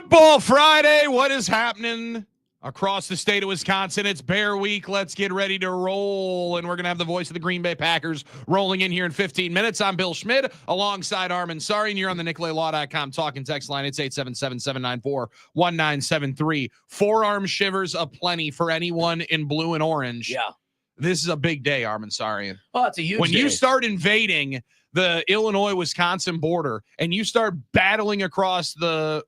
Football Friday. What is happening across the state of Wisconsin? It's Bear Week. Let's get ready to roll. And we're going to have the voice of the Green Bay Packers rolling in here in 15 minutes. I'm Bill Schmid alongside Armin Sari, and you're on the NicolaLaw.com talking text line. It's 877-794-1973. Forearm shivers aplenty for anyone in blue and orange. Yeah. This is a big day, Armin Sari. Oh, it's a huge When day. you start invading the Illinois-Wisconsin border and you start battling across the,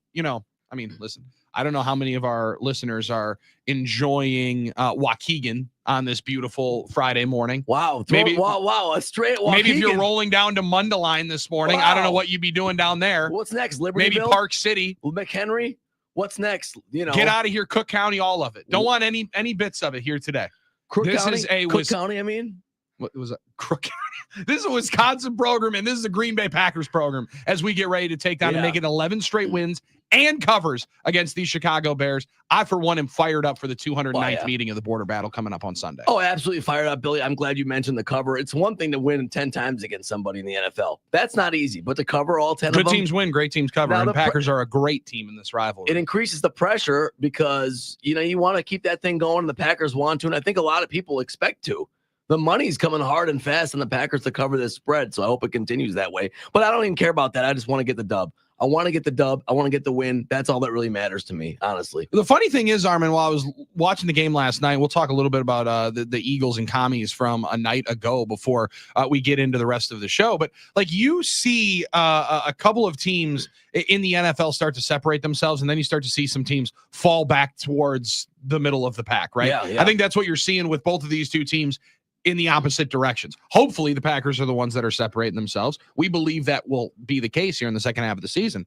listen, I don't know how many of our listeners are enjoying Waukegan on this beautiful Friday morning. Wow. A straight Waukegan. Maybe if you're rolling down to Mundelein this morning, I don't know what you'd be doing down there. What's next? Libertyville? Maybe Park City. McHenry? What's next? Get out of here, Cook County, all of it. Don't want any bits of it here today. Cook This County? is a Cook County, I mean? What was it? Crook County. This is a Wisconsin program, and this is a Green Bay Packers program as we get ready to take down and make it 11 straight wins and covers against these Chicago Bears. I, for one, am fired up for the 209th meeting of the border battle coming up on Sunday. Oh, absolutely fired up, Billy. I'm glad you mentioned the cover. It's one thing to win 10 times against somebody in the NFL. That's not easy, but to cover all 10 of them. Good teams win, great teams cover, and the Packers are a great team in this rivalry. It increases the pressure because, you want to keep that thing going, and the Packers want to, and I think a lot of people expect to. The money's coming hard and fast on the Packers to cover this spread, so I hope it continues that way. But I don't even care about that. I just want to get the dub. I want to get the dub. I want to get the win. That's all that really matters to me, honestly. The funny thing is, Armin, while I was watching the game last night, we'll talk a little bit about the Eagles and Commies from a night ago before we get into the rest of the show. But you see a couple of teams in the NFL start to separate themselves, and then you start to see some teams fall back towards the middle of the pack, right? Yeah. I think that's what you're seeing with both of these two teams in the opposite directions. Hopefully the Packers are the ones that are separating themselves. We believe that will be the case here in the second half of the season.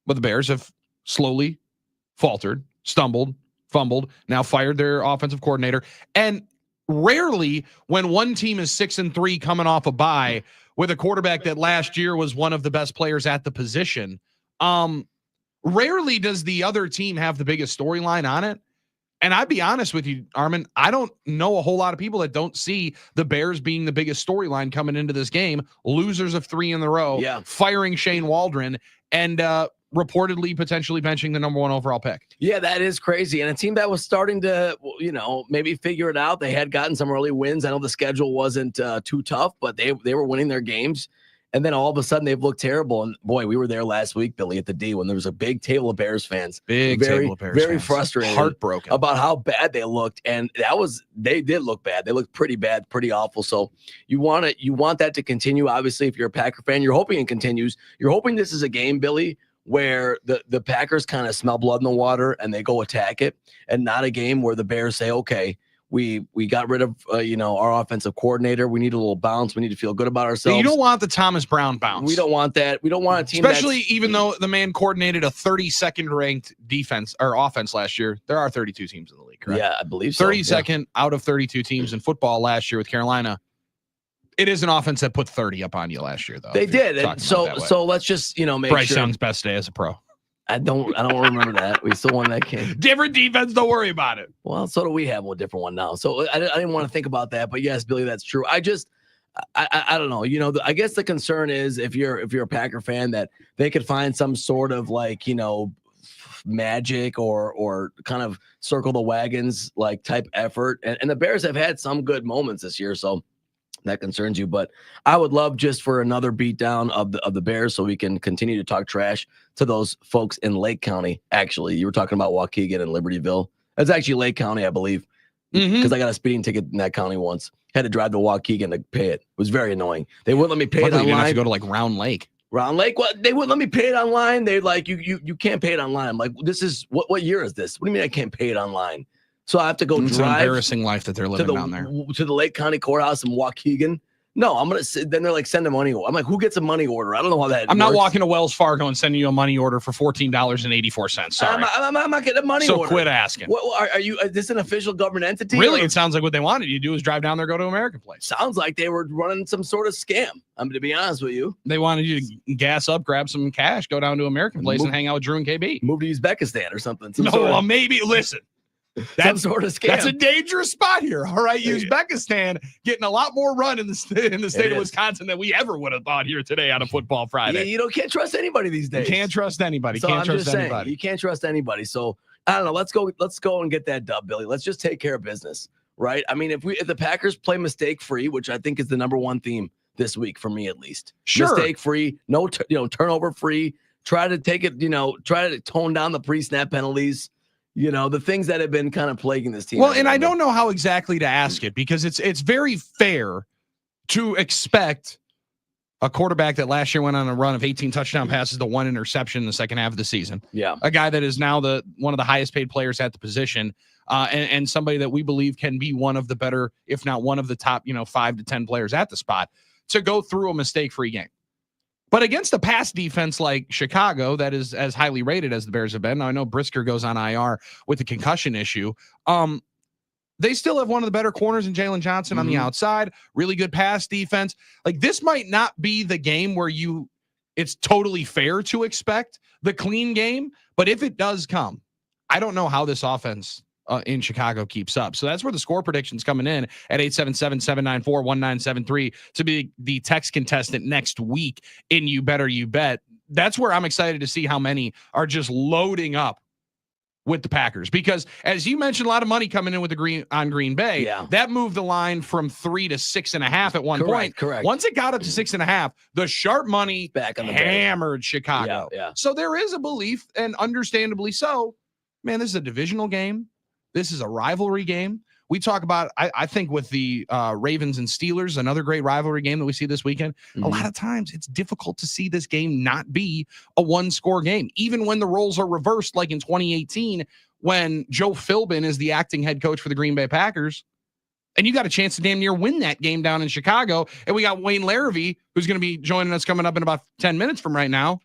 But the Bears have slowly faltered, stumbled, fumbled, now fired their offensive coordinator. And rarely when one team is 6-3 coming off a bye with a quarterback that last year was one of the best players at the position, rarely does the other team have the biggest storyline on it. And I'd be honest with you, Armin, I don't know a whole lot of people that don't see the Bears being the biggest storyline coming into this game. Losers of 3 in a row, firing Shane Waldron, and reportedly potentially benching the number 1 overall pick. Yeah, that is crazy. And a team that was starting to, maybe figure it out. They had gotten some early wins. I know the schedule wasn't too tough, but they were winning their games. And then all of a sudden they've looked terrible. And boy, we were there last week, Billy, at the D when there was a big table of Bears fans. Very frustrated. Heartbroken about how bad they looked. And they did look bad. They looked pretty bad, pretty awful. So you want that to continue. Obviously, if you're a Packer fan, you're hoping it continues. You're hoping this is a game, Billy, where the Packers kind of smell blood in the water and they go attack it, and not a game where the Bears say, okay, we got rid of our offensive coordinator. We need a little bounce. We need to feel good about ourselves. You don't want the Thomas Brown bounce. We don't want that. We don't want a team, especially even though the man coordinated a 32nd ranked defense or offense last year. There are 32 teams in the league, correct? Yeah, I believe so. 32nd out of 32 teams in football last year with Carolina. It is an offense that put 30 up on you last year, though. They did. And so let's just make Bryce sure. Young's best day as a pro. I don't remember that. We still won that game. Different defense. Don't worry about it. Well, so do we have a different one now. So I didn't want to think about that. But yes, Billy, that's true. I don't know. I guess the concern is if you're a Packer fan that they could find some sort of magic or kind of circle the wagons type effort. And the Bears have had some good moments this year. So that concerns you, but I would love just for another beatdown of the Bears so we can continue to talk trash to those folks in Lake County. Actually, you were talking about Waukegan and Libertyville. That's actually Lake County, I believe, because I got a speeding ticket in that county once. Had to drive to Waukegan to pay it. It was very annoying. They wouldn't let me pay it online. You didn't have to go to Round Lake. Round Lake? Well, they wouldn't let me pay it online. They you can't pay it online. I'm like, this is what year is this? What do you mean I can't pay it online? So I have to go drive. It's an embarrassing life that they're living down there. To the Lake County Courthouse in Waukegan. No, I'm going to then they're like, send a money order. I'm like, who gets a money order? I don't know how that I'm works. Not walking to Wells Fargo and sending you a money order for $14.84. Sorry. I'm not getting a money order. So quit asking. What, are you, is this an official government entity? Really? It sounds like what they wanted you to do is drive down there, go to American Place. Sounds like they were running some sort of scam. I'm to be honest with you. They wanted you to gas up, grab some cash, go down to American Place and hang out with Drew and KB. Move to Uzbekistan or something. Maybe, listen. Some That's sort of scam. That's a dangerous spot here. All right, Uzbekistan getting a lot more run in the state of Wisconsin than we ever would have thought here today on a Football Friday. Yeah, can't trust anybody these days. You can't trust anybody. So Can't I'm trust just saying, anybody. you can't trust anybody. So I don't know. Let's go and get that dub, Billy. Let's just take care of business, right? I mean, if the Packers play mistake free, which I think is the number one theme this week for me at least, Sure. mistake free, no, turnover free. Try to take it, try to tone down the pre-snap penalties. The things that have been kind of plaguing this team. Well, and I don't know how exactly to ask it because it's very fair to expect a quarterback that last year went on a run of 18 touchdown passes to 1 interception in the second half of the season. Yeah. A guy that is now one of the highest paid players at the position, and somebody that we believe can be one of the better, if not one of the top, 5 to 10 players at the spot to go through a mistake-free game. But against a pass defense like Chicago, that is as highly rated as the Bears have been. Now, I know Brisker goes on IR with the concussion issue. They still have one of the better corners in Jalen Johnson on the outside. Really good pass defense. Like, this might not be the game where it's totally fair to expect the clean game. But if it does come, I don't know how this offense in Chicago keeps up. So that's where the score prediction's coming in at 877-794-1973 to be the text contestant next week in You Better You Bet. That's where I'm excited to see how many are just loading up with the Packers, because as you mentioned, a lot of money coming in with Green Bay. Yeah. That moved the line from 3 to 6.5 at one point. Correct. Once it got up to 6.5, the sharp money Back on the hammered Chicago. Yeah. So there is a belief, and understandably so, man, this is a divisional game. This is a rivalry game. We talk about, I think with the Ravens and Steelers, another great rivalry game that we see this weekend. A lot of times it's difficult to see this game not be a one-score game, even when the roles are reversed, like in 2018, when Joe Philbin is the acting head coach for the Green Bay Packers. And you got a chance to damn near win that game down in Chicago. And we got Wayne Larrivee, who's going to be joining us coming up in about 10 minutes from right now,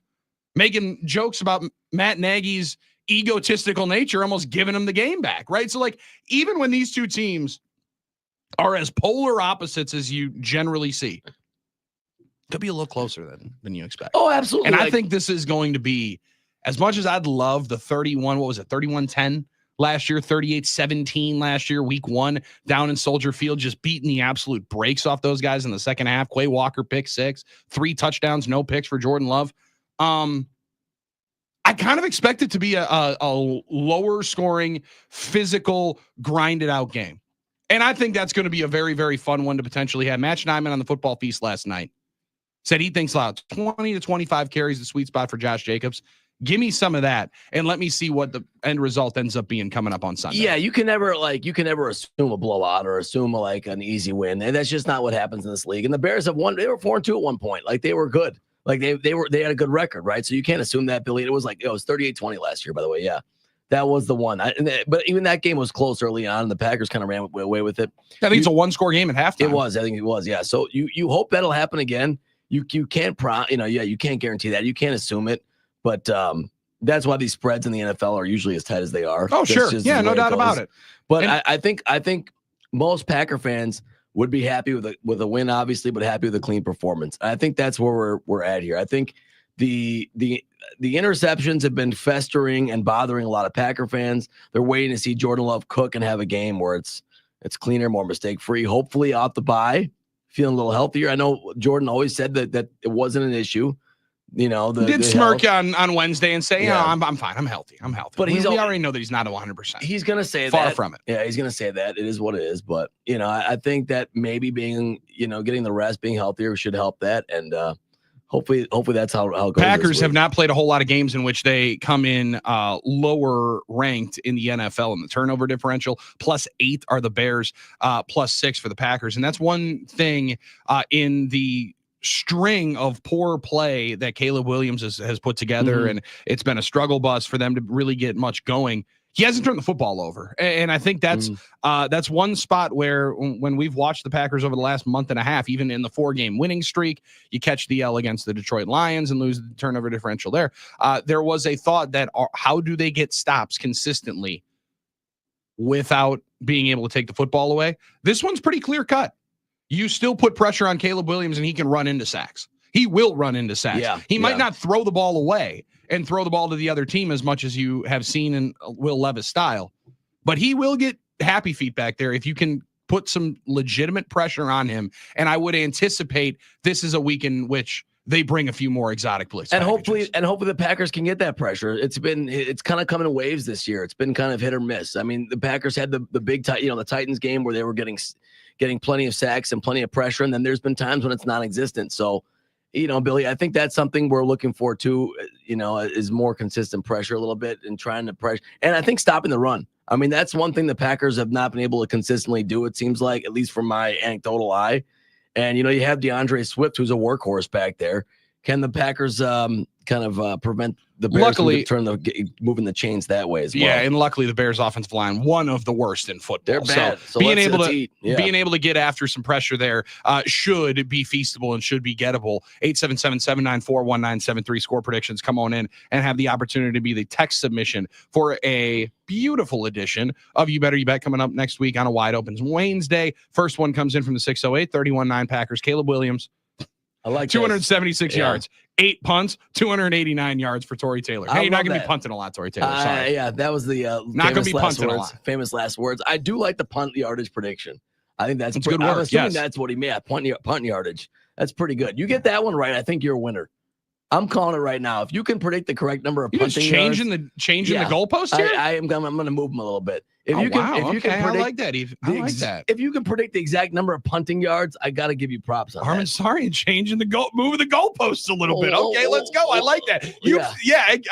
making jokes about Matt Nagy's egotistical nature, almost giving him the game back, right? So, like, even when these two teams are as polar opposites as you generally see, they'll be a little closer than you expect. Oh, absolutely. And I think this is going to be, as much as I'd love the 31-10 last year, 38-17 last year, week 1 down in Soldier Field, just beating the absolute brakes off those guys in the second half. Quay Walker pick 6, 3 touchdowns, no picks for Jordan Love. I kind of expect it to be a lower scoring, physical, grinded out game. And I think that's going to be a very, very fun one to potentially have. Matt Schneidman on the Football Feast last night said he thinks 20 to 25 carries the sweet spot for Josh Jacobs. Give me some of that and let me see what the end result ends up being coming up on Sunday. Yeah, you can never assume a blowout or assume an easy win. And that's just not what happens in this league. And the Bears have won. They were 4-2 at one point. Like, they were good. Like, they had a good record, right? So you can't assume that, Billy. It was 38-20 last year, by the way. Yeah, that was the one. But even that game was close early on, and the Packers kind of ran away with it. I think it's a one-score game at halftime. It was. I think it was. Yeah. So you hope that'll happen again. You can't you can't guarantee that. You can't assume it. But that's why these spreads in the NFL are usually as tight as they are. Oh, sure. Yeah, no doubt about it. But I think most Packer fans would be happy with a win, obviously, but happy with a clean performance. I think that's where we're at here. I think the interceptions have been festering and bothering a lot of Packer fans. They're waiting to see Jordan Love cook and have a game where it's cleaner, more mistake free. Hopefully, off the bye, feeling a little healthier. I know Jordan always said that it wasn't an issue. He did smirk on Wednesday and say, I'm fine. I'm healthy. But we already know that he's not 100%. He's going to say far that. from it. Yeah, he's going to say that. It is what it is. But, I think that maybe being, getting the rest, being healthier should help that. And hopefully that's how it goes. Packers have not played a whole lot of games in which they come in lower ranked in the NFL in the turnover differential. +8 are the Bears, +6 for the Packers. And that's one thing in the string of poor play that Caleb Williams has put together, and it's been a struggle bus for them to really get much going. He hasn't turned the football over, and I think that's one spot where when we've watched the Packers over the last month and a half, even in the 4-game winning streak, you catch the L against the Detroit Lions and lose the turnover differential there. There was a thought that how do they get stops consistently without being able to take the football away? This one's pretty clear cut. You still put pressure on Caleb Williams, and he can run into sacks. He will run into sacks. Yeah, he might not throw the ball away and throw the ball to the other team as much as you have seen in Will Levis style, but he will get happy feet back there if you can put some legitimate pressure on him. And I would anticipate this is a week in which they bring a few more exotic blitz and packages. hopefully the Packers can get that pressure. It's kind of coming in waves this year. It's been kind of hit or miss. I mean, the Packers had the big the Titans game where they were getting plenty of sacks and plenty of pressure, and then there's been times when it's non-existent. So, Billy, I think that's something we're looking for too. Is more consistent pressure a little bit and trying to pressure, and I think stopping the run. I mean, that's one thing the Packers have not been able to consistently do. It seems like, at least from my anecdotal eye. And you have DeAndre Swift, who's a workhorse back there. Can the Packers prevent the Bears from moving the chains that way as well? Yeah, and luckily the Bears' offensive line, one of the worst in football. They're bad. So being able to get after some pressure there should be feastable and should be gettable. 877-794-1973 score predictions. Come on in and have the opportunity to be the text submission for a beautiful edition of You Better You Bet coming up next week on a Wide Open Wednesday. First one comes in from the 608 31-9 Packers. Caleb Williams. I like 276 yards, 8 punts, 289 yards for Tory Taylor. Hey, you're not going to be punting a lot, Tory Taylor. Sorry. Yeah, that was the not going to be punting a lot. Famous last words. I do like the punt yardage prediction. I think that's good work. I'm assuming that's what he meant. Punt yardage. That's pretty good. You get that one right, I think you're a winner. I'm calling it right now. If you can predict the correct number of punting yards, the goalpost here. I'm going to move them a little bit. If you can predict, I like that. If you can predict the exact number of punting yards, I got to give you props on Armin, that. sorry, moving the goalposts a little bit. Okay, let's go. I like that.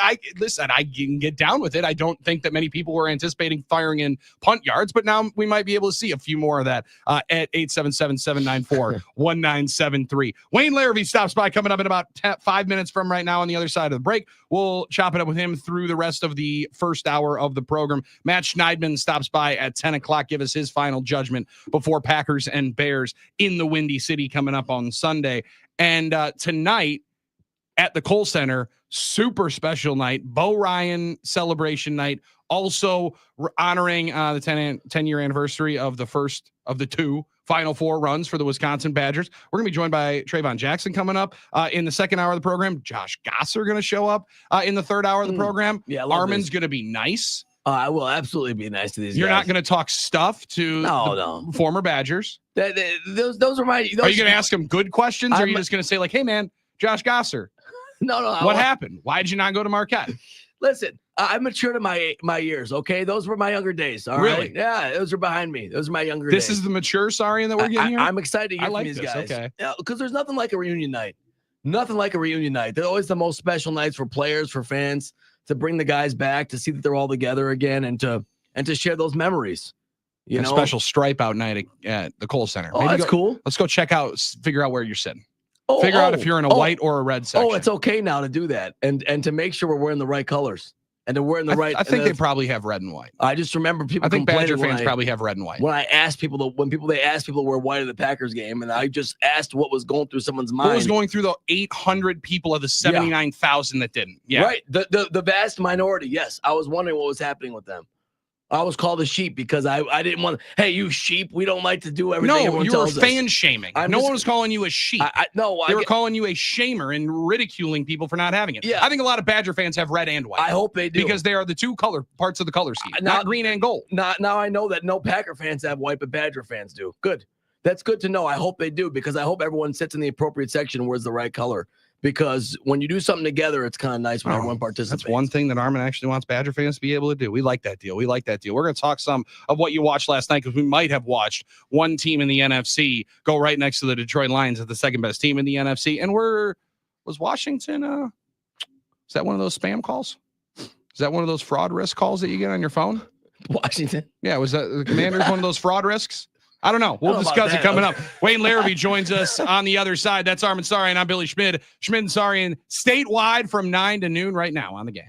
I listen. I can get down with it. I don't think that many people were anticipating firing in punt yards, but now we might be able to see a few more of that at 877-794-1973. Wayne Larrivee stops by coming up in about 5 minutes from right now on the other side of the break. We'll chop it up with him through the rest of the first hour of the program. Matt Schneidman stops by at 10 o'clock, give us his final judgment before Packers and Bears in the Windy City coming up on Sunday. And tonight at the Kohl Center, super special night, Bo Ryan celebration night, also honoring the 10-year anniversary of the first of the two Final Four runs for the Wisconsin Badgers. We're going to be joined by Trayvon Jackson coming up in the second hour of the program. Josh Gosser going to show up in the third hour of the program. Yeah, Armin's going to be nice. I will absolutely be nice to these You're guys. not going to talk stuff to former Badgers. Those are my. Are you going to ask them good questions, or are you just going to say like, "Hey, man, Josh Gosser, no, what happened? Why did you not go to Marquette?" Listen, I matured in my years. Okay, those were my younger days. All really? Right? Yeah, those are behind me. Those are my younger days. This is the mature Sarian that we're getting here. I'm excited to hear from these guys. Okay, yeah, because there's nothing like a reunion night. Nothing like a reunion night. They're always the most special nights for players, for fans, to bring the guys back, to see that they're all together again, and to share those memories. You know, special stripe out night at the Kohl Center. Oh, that's cool. Let's go figure out where you're sitting. Figure out if you're in a white or a red section. Oh, it's okay now to do that, and to make sure we're wearing the right colors. And they're wearing the right. I think they probably have red and white. I just remember people. I think Badger fans probably have red and white. When I asked people, they asked people to wear white at the Packers game, and I just asked what was going through someone's mind. What was going through the 800 people of the 79,000 that didn't? Yeah, right. The vast minority. Yes, I was wondering what was happening with them. I was called a sheep because I didn't want. Hey, you sheep! We don't like to do everything. No, you were fan shaming. No one was calling you a sheep. They were calling you a shamer and ridiculing people for not having it. Yeah. I think a lot of Badger fans have red and white. I hope they do because they are the two parts of the color scheme, not green and gold. Now I know that no Packer fans have white, but Badger fans do. Good. That's good to know. I hope they do because I hope everyone sits in the appropriate section and wears the right color. Because when you do something together, it's kind of nice when everyone participates. That's one thing that Armin actually wants Badger fans to be able to do. We like that deal. We're going to talk some of what you watched last night because we might have watched one team in the NFC go right next to the Detroit Lions as the second best team in the NFC. And was Washington, is that one of those spam calls? Is that one of those fraud risk calls that you get on your phone? Washington? Yeah, was that the Commanders one of those fraud risks? I don't know. We'll discuss it coming up. Wayne Larrivee joins us on the other side. That's Armin Sarian. I'm Billy Schmid. Schmid and Sarian statewide from 9 to noon right now on the Game.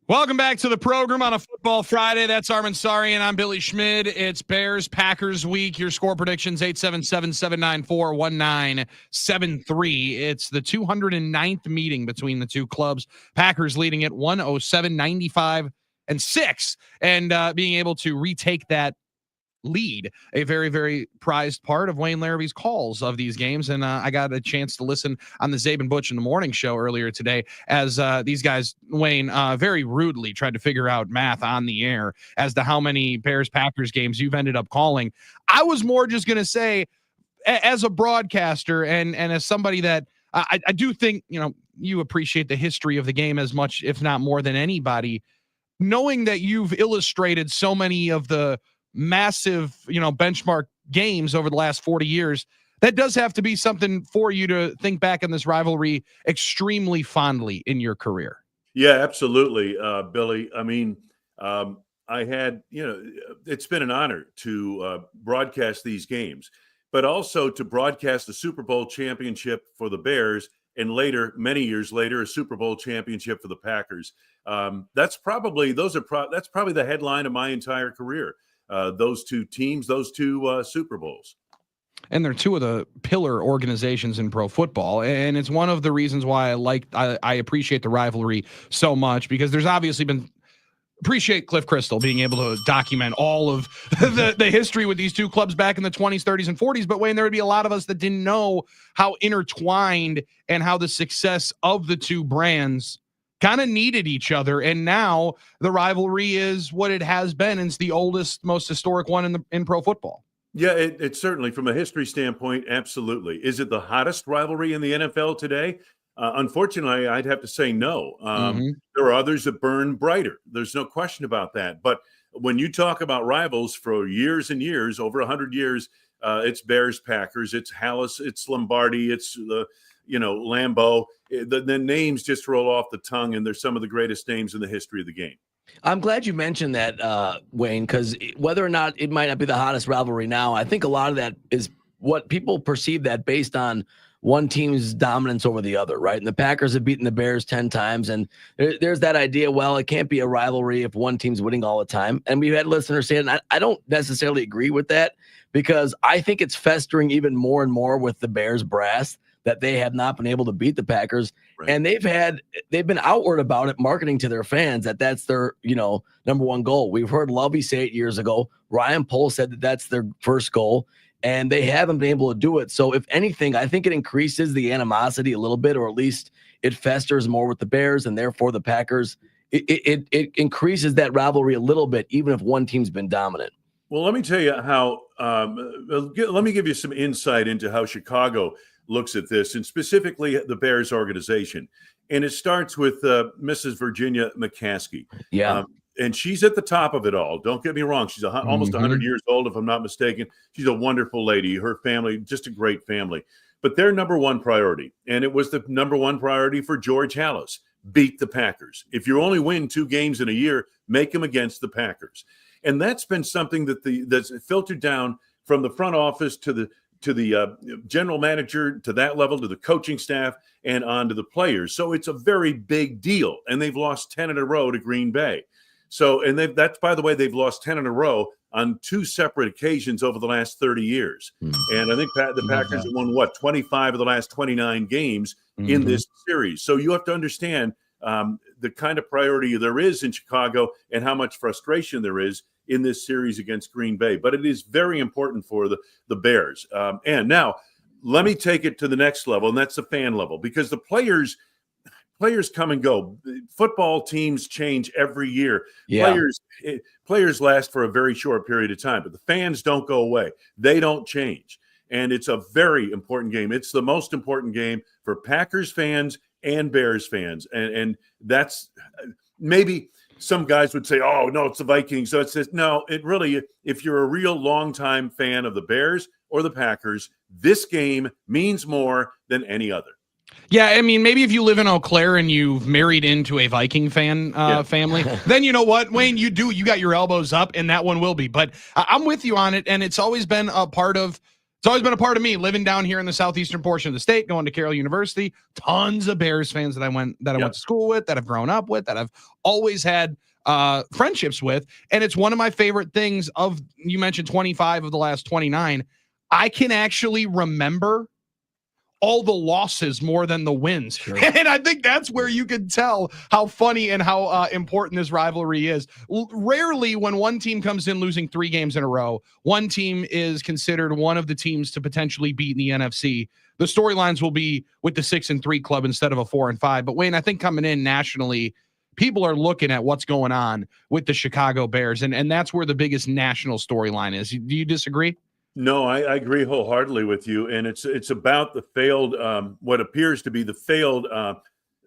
Welcome back to the program on a Football Friday. That's Armin Sari, and I'm Billy Schmid. It's Bears-Packers week. Your score predictions, 877-794-1973. It's the 209th meeting between the two clubs. Packers leading it 107-95-6, and being able to retake that lead, a very, very prized part of Wayne Larrabee's calls of these games. And I got a chance to listen on the Zabe and Butch in the morning show earlier today as these guys, Wayne, very rudely tried to figure out math on the air as to how many Bears-Packers games you've ended up calling. I was more just going to say, as a broadcaster and as somebody that I do think, you appreciate the history of the game as much, if not more than anybody, knowing that you've illustrated so many of the massive, benchmark games over the last 40 years, that does have to be something for you to think back on this rivalry extremely fondly in your career. Yeah, absolutely, Billy. I mean, I had, it's been an honor to broadcast these games, but also to broadcast the Super Bowl championship for the Bears, and later, many years later, a Super Bowl championship for the Packers. That's probably the headline of my entire career. Those two teams, those two Super Bowls. And they're two of the pillar organizations in pro football. And it's one of the reasons why I appreciate the rivalry so much, because there's obviously been appreciate Cliff Crystal being able to document all of the history with these two clubs back in the 20s, 30s, and 40s. But Wayne, there would be a lot of us that didn't know how intertwined and how the success of the two brands kind of needed each other. And now the rivalry is what it has been. And it's the oldest, most historic one in pro football. Yeah, it's certainly, from a history standpoint, absolutely. Is it the hottest rivalry in the NFL today? Unfortunately, I'd have to say no. There are others that burn brighter. There's no question about that. But when you talk about rivals for years and years, over 100 years, it's Bears, Packers, it's Hallis, it's Lombardi, it's Lambeau. The names just roll off the tongue, and they're some of the greatest names in the history of the game. I'm glad you mentioned that, Wayne, because whether or not it might not be the hottest rivalry now, I think a lot of that is what people perceive that based on one team's dominance over the other, right? And the Packers have beaten the Bears 10 times, and there's that idea, well, it can't be a rivalry if one team's winning all the time. And we've had listeners say it, and I don't necessarily agree with that, because I think it's festering even more and more with the Bears brass that they have not been able to beat the Packers. Right. And they've been outward about it, marketing to their fans that that's their, number one goal. We've heard Lovey say it years ago. Ryan Pohl said that that's their first goal, and they haven't been able to do it. So if anything, I think it increases the animosity a little bit, or at least it festers more with the Bears, and therefore the Packers. It increases that rivalry a little bit, even if one team's been dominant. Well, let me tell you how, let me give you some insight into how Chicago looks at this, and specifically the Bears organization. And it starts with Mrs. Virginia McCaskey. Yeah. And she's at the top of it all. Don't get me wrong. She's almost 100 years old, if I'm not mistaken. She's a wonderful lady. Her family, just a great family. But their number one priority, and it was the number one priority for George Halas, beat the Packers. If you only win 2 games in a year, make them against the Packers. And that's been something that's filtered down from the front office to the general manager, to that level, to the coaching staff, and on to the players. So it's a very big deal. And they've lost 10 in a row to Green Bay. So, and by the way, they've lost 10 in a row on 2 separate occasions over the last 30 years. And I think the Packers have won, 25 of the last 29 games in this series. So you have to understand the kind of priority there is in Chicago and how much frustration there is in this series against Green Bay. But it is very important for the Bears. And now let me take it to the next level, and that's the fan level, because the players come and go. Football teams change every year. Yeah. Players last for a very short period of time, but the fans don't go away. They don't change. And it's a very important game. It's the most important game for Packers fans and Bears fans. And that's maybe some guys would say, oh, no, it's the Vikings. So it's this. No, it really, if you're a real longtime fan of the Bears or the Packers, this game means more than any other. Yeah, I mean, maybe if you live in Eau Claire and you've married into a Viking fan family, then you know what, Wayne, you got your elbows up, and that one will be. But I'm with you on it, and it's always been a part of It's always been a part of me living down here in the southeastern portion of the state, going to Carroll University. Tons of Bears fans that I went to school with, that I've grown up with, that I've always had friendships with. And it's one of my favorite things you mentioned 25 of the last 29. I can actually remember all the losses more than the wins. Sure. And I think that's where you can tell how funny and how important this rivalry is. Rarely when one team comes in losing 3 games in a row, one team is considered one of the teams to potentially beat in the NFC. The storylines will be with the 6-3 club instead of a 4-5. But Wayne, I think coming in nationally, people are looking at what's going on with the Chicago Bears. And that's where the biggest national storyline is. Do you disagree? No, I agree wholeheartedly with you, and it's about the failed, what appears to be the failed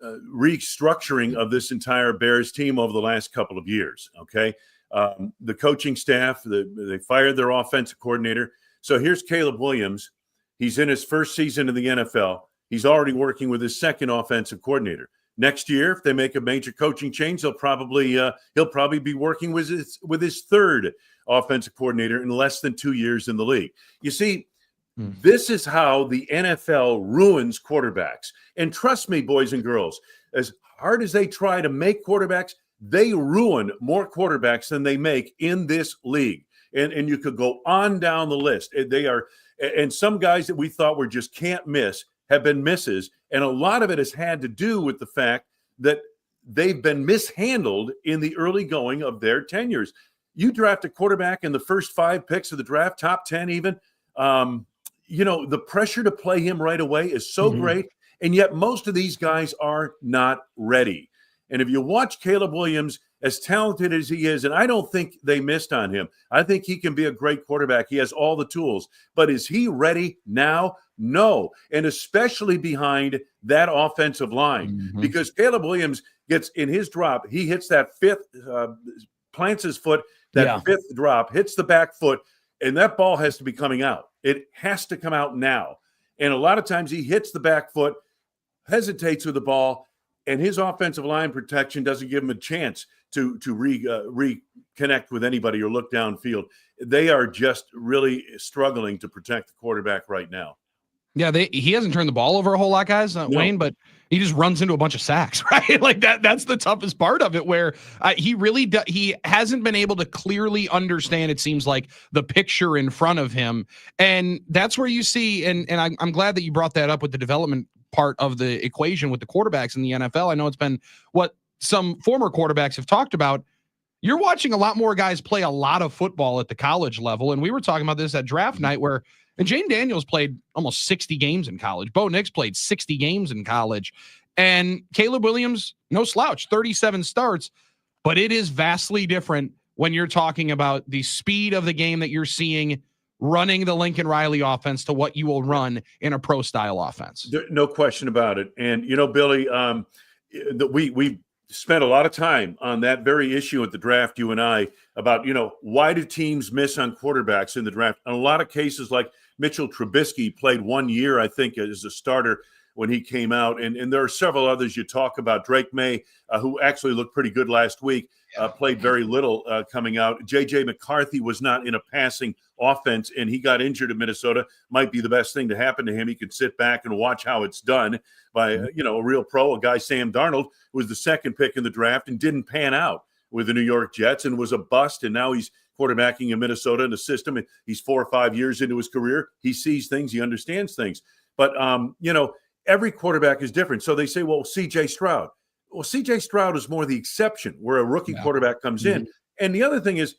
restructuring of this entire Bears team over the last couple of years. Okay, the coaching staff, they fired their offensive coordinator. So here's Caleb Williams. He's in his first season in the NFL. He's already working with his second offensive coordinator. Next year, if they make a major coaching change, he'll probably be working with his third offensive coordinator in less than 2 years in the league. You see, this is how the NFL ruins quarterbacks. And trust me, boys and girls, as hard as they try to make quarterbacks, they ruin more quarterbacks than they make in this league. And you could go on down the list. And some guys that we thought were just can't miss have been misses. And a lot of it has had to do with the fact that they've been mishandled in the early going of their tenures. You draft a quarterback in the first 5 picks of the draft, top 10 even. The pressure to play him right away is so great. And yet most of these guys are not ready. And if you watch Caleb Williams, as talented as he is, and I don't think they missed on him. I think he can be a great quarterback. He has all the tools. But is he ready now? No. And especially behind that offensive line. Because Caleb Williams gets in his drop, he hits that fifth, plants his foot, fifth drop, hits the back foot, and that ball has to be coming out. It has to come out now. And a lot of times he hits the back foot, hesitates with the ball, and his offensive line protection doesn't give him a chance to reconnect with anybody or look downfield. They are just really struggling to protect the quarterback right now. Yeah, he hasn't turned the ball over a whole lot, guys, Wayne, but he just runs into a bunch of sacks, right? Like that's the toughest part of it, where he hasn't been able to clearly understand, it seems like, the picture in front of him. And that's where you see, and I'm glad that you brought that up with the development part of the equation with the quarterbacks in the NFL. I know it's been what some former quarterbacks have talked about. You're watching a lot more guys play a lot of football at the college level. And we were talking about this at draft night, where Jane Daniels played almost 60 games in college. Bo Nix played 60 games in college. And Caleb Williams, no slouch, 37 starts. But it is vastly different when you're talking about the speed of the game that you're seeing running the Lincoln Riley offense to what you will run in a pro-style offense. No question about it. And, Billy, we spent a lot of time on that very issue at the draft, you and I, about, why do teams miss on quarterbacks in the draft? In a lot of cases, like Mitchell Trubisky played 1 year, I think, as a starter when he came out. And there are several others you talk about. Drake May, who actually looked pretty good last week, played very little coming out. J.J. McCarthy was not in a passing offense, and he got injured at Minnesota. Might be the best thing to happen to him. He could sit back and watch how it's done by, a real pro, a guy, Sam Darnold, who was the second pick in the draft and didn't pan out with the New York Jets and was a bust, and now he's quarterbacking in Minnesota in the system, and he's 4 or 5 years into his career. He sees things, he understands things. But, every quarterback is different. So they say, well, C.J. Stroud. Well, C.J. Stroud is more the exception where a rookie quarterback comes in. And the other thing is,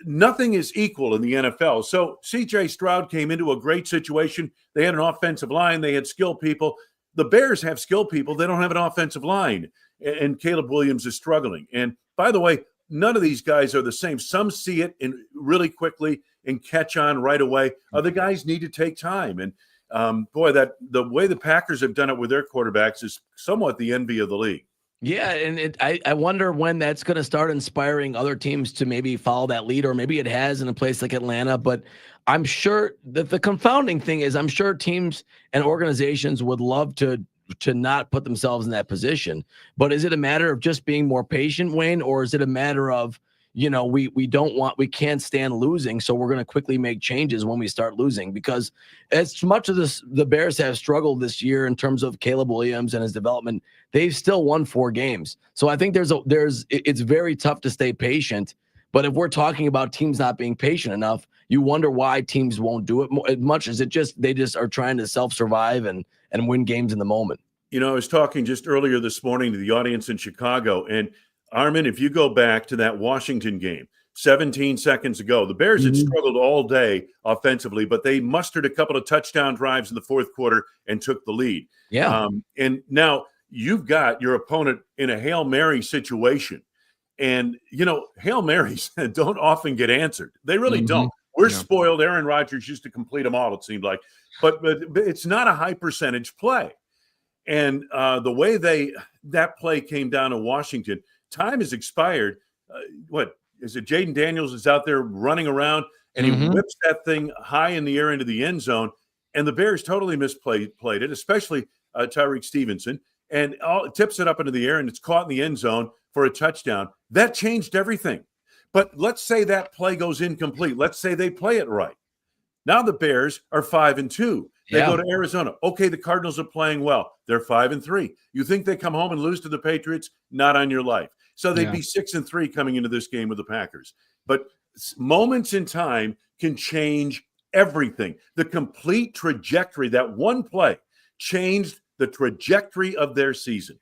nothing is equal in the NFL. So C.J. Stroud came into a great situation. They had an offensive line. They had skilled people. The Bears have skilled people. They don't have an offensive line. And Caleb Williams is struggling. And by the way, none of these guys are the same. Some see it really quickly and catch on right away. Other guys need to take time. And that the way the Packers have done it with their quarterbacks is somewhat the envy of the league. Yeah, and I wonder when that's going to start inspiring other teams to maybe follow that lead, or maybe it has in a place like Atlanta. But I'm sure that the confounding thing is I'm sure teams and organizations would love to not put themselves in that position. But is it a matter of just being more patient, Wayne, or is it a matter of, we can't stand losing, so we're going to quickly make changes when we start losing, because as much as the Bears have struggled this year in terms of Caleb Williams and his development, they've still won 4 games. So I think it's very tough to stay patient. But if we're talking about teams not being patient enough, you wonder why teams won't do it as much as they just are trying to self-survive and win games in the moment. I was talking just earlier this morning to the audience in Chicago, and Armin, if you go back to that Washington game 17 seconds ago, the Bears had struggled all day offensively, but they mustered a couple of touchdown drives in the fourth quarter and took the lead. Yeah. And now you've got your opponent in a Hail Mary situation. And, Hail Marys don't often get answered. They really don't. We're spoiled. Aaron Rodgers used to complete them all, it seemed like. But it's not a high percentage play. And the way that play came down in Washington, time has expired. What is it? Jaden Daniels is out there running around, and he whips that thing high in the air into the end zone. And the Bears totally misplayed it, especially Tyreek Stevenson, and tips it up into the air, and it's caught in the end zone for a touchdown. That changed everything. But let's say that play goes incomplete. Let's say they play it right. Now the Bears are 5-2. They go to Arizona. Okay, the Cardinals are playing well. They're 5-3. You think they come home and lose to the Patriots? Not on your life. So they'd be 6-3 coming into this game with the Packers. But moments in time can change everything. The complete trajectory, that one play changed the trajectory of their season.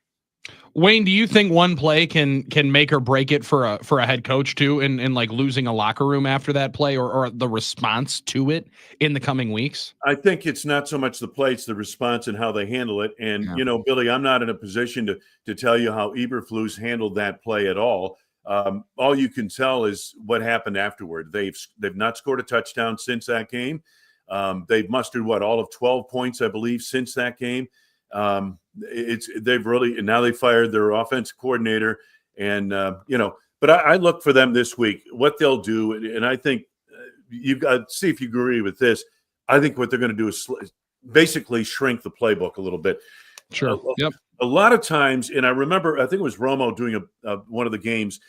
Wayne, do you think one play can make or break it for a head coach too, in like losing a locker room after that play, or the response to it in the coming weeks? I think it's not so much the play, it's the response and how they handle it. And, Billy, I'm not in a position to tell you how Eberflus handled that play at all. All you can tell is what happened afterward. They've not scored a touchdown since that game. They've mustered all of 12 points, I believe, since that game. They've really, and now they fired their offensive coordinator, and but I look for them this week, what they'll do, and I think you've got to see if you agree with this. I think what they're going to do is basically shrink the playbook a little bit. Sure. Yep. A lot of times, and I remember, I think it was Romo doing one of the games.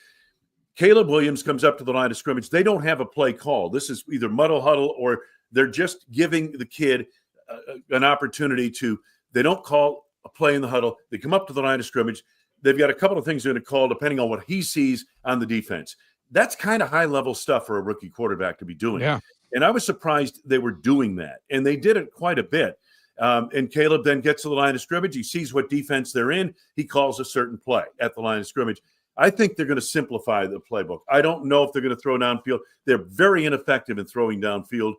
Caleb Williams comes up to the line of scrimmage. They don't have a play call. This is either muddle huddle, or they're just giving the kid an opportunity to. They don't call a play in the huddle. They come up to the line of scrimmage. They've got a couple of things they're going to call depending on what he sees on the defense. That's kind of high-level stuff for a rookie quarterback to be doing. Yeah. And I was surprised they were doing that. And they did it quite a bit. And Caleb then gets to the line of scrimmage. He sees what defense they're in. He calls a certain play at the line of scrimmage. I think they're going to simplify the playbook. I don't know if they're going to throw downfield. They're very ineffective in throwing downfield.